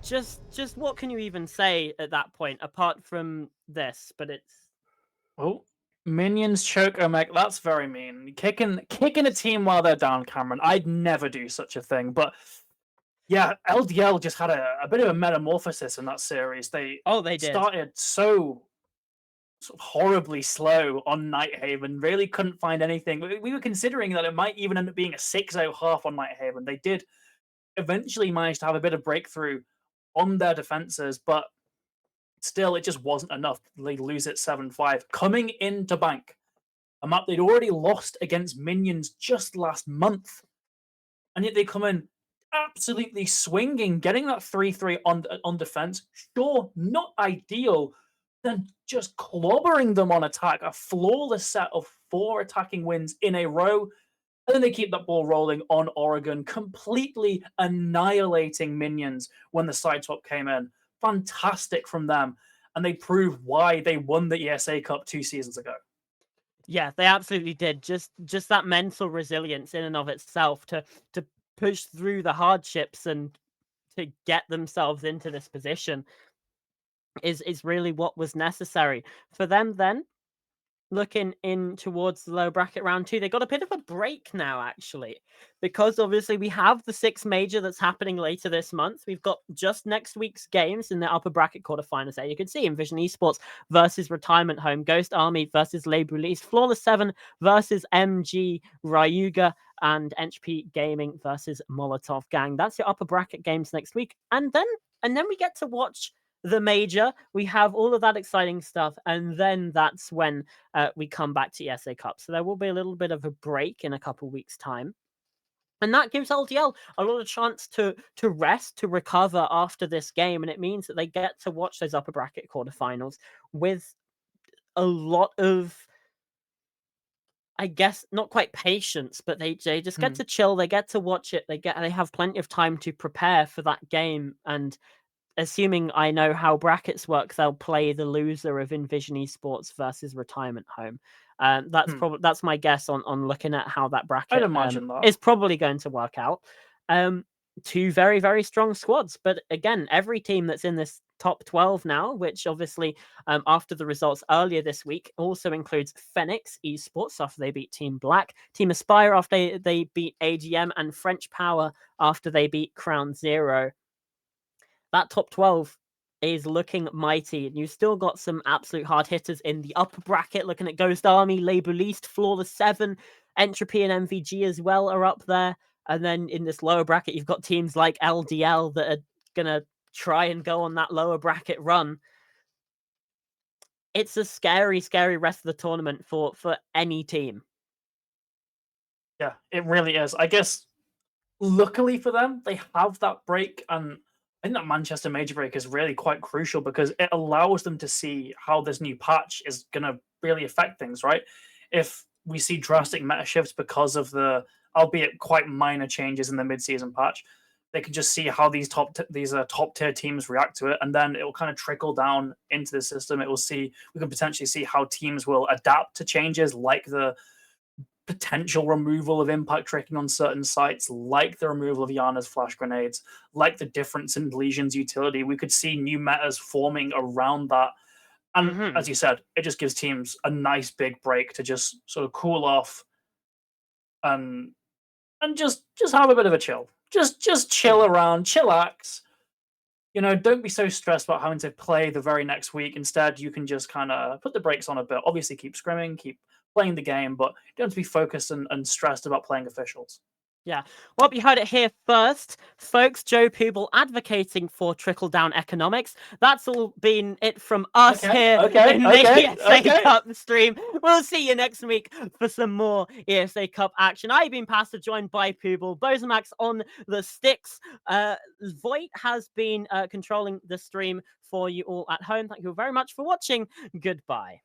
A: Just what can you even say at that point apart from this? But it's
B: Minions choke Omek. That's very mean. Kicking a team while they're down, Cameron. I'd never do such a thing. But yeah, LDL just had a bit of a metamorphosis in that series. They
A: did.
B: Started so sort of horribly slow on Nighthaven, really couldn't find anything. We were considering that it might even end up being a 6-0 half on Nighthaven. They did eventually manage to have a bit of breakthrough on their defenses, but still it just wasn't enough. They lose it 7-5. Coming into Bank, a map they'd already lost against Minions just last month, and yet they come in absolutely swinging, getting that 3-3 on defense. Sure, not ideal, then just clobbering them on attack. A flawless set of 4 attacking wins in a row. And then they keep that ball rolling on Oregon, completely annihilating minions when the side swap came in. Fantastic from them. and they prove why they won the ESA Cup 2 seasons ago.
A: Yeah, they absolutely did. Just that mental resilience in and of itself to push through the hardships and to get themselves into this position is really what was necessary for them. Then looking in towards the low bracket round 2, they got a bit of a break now, actually, because obviously we have the 6th major that's happening later this month. We've got just next week's games in the upper bracket quarterfinals there. You can see Envision Esports versus Retirement Home, Ghost Army versus Labor Release, Flawless 7 versus MG Ryuga, and HP Gaming versus Molotov Gang. That's your upper bracket games next week. And then we get to watch the major. We have all of that exciting stuff, and then that's when we come back to ESA Cup. So there will be a little bit of a break in a couple weeks' time. And that gives LDL a lot of chance to rest, to recover after this game. And it means that they get to watch those upper bracket quarterfinals with a lot of, I guess, not quite patience, but they just get to chill. They get to watch it. They have plenty of time to prepare for that game. And assuming I know how brackets work, they'll play the loser of Envision Esports versus Retirement Home. That's my guess on looking at how that bracket
B: I'd imagine that
A: is probably going to work out. 2 very, very strong squads, but again, every team that's in this top 12 now, which obviously after the results earlier this week also includes Phoenix Esports after they beat Team Black, Team Aspire after they beat AGM, and French Power after they beat Crown Zero. That top 12 is looking mighty, and you've still got some absolute hard hitters in the upper bracket. Looking at Ghost Army, Labor Least, Flawless 7, Entropy, and MVG as well are up there. And then in this lower bracket, you've got teams like LDL that are gonna try and go on that lower bracket run. It's a scary, scary rest of the tournament for any team.
B: Yeah, it really is. I guess luckily for them, they have that break, and I think that Manchester major break is really quite crucial because it allows them to see how this new patch is going to really affect things, right? If we see drastic meta shifts because of the, albeit quite minor changes in the mid-season patch, they can just see how these top tier teams react to it, and then it will kind of trickle down into the system. We can potentially see how teams will adapt to changes like the potential removal of impact tracking on certain sites, like the removal of Yana's flash grenades, like the difference in Lesion's utility. We could see new metas forming around that. And as you said, it just gives teams a nice big break to just sort of cool off and just have a bit of a chill. Just chill around, chillax. You know, don't be so stressed about having to play the very next week. Instead, you can just kind of put the brakes on a bit. Obviously, keep scrimming, keep playing the game, but you don't have to be focused and stressed about playing officials.
A: Yeah. Well, you heard it here first, folks. Joe Pubel advocating for trickle-down economics. That's all been it from us here in the ESA Cup stream. We'll see you next week for some more ESA Cup action. I've been Pastor, joined by Pubel. Bosamax on the sticks. Voight has been controlling the stream for you all at home. Thank you very much for watching. Goodbye.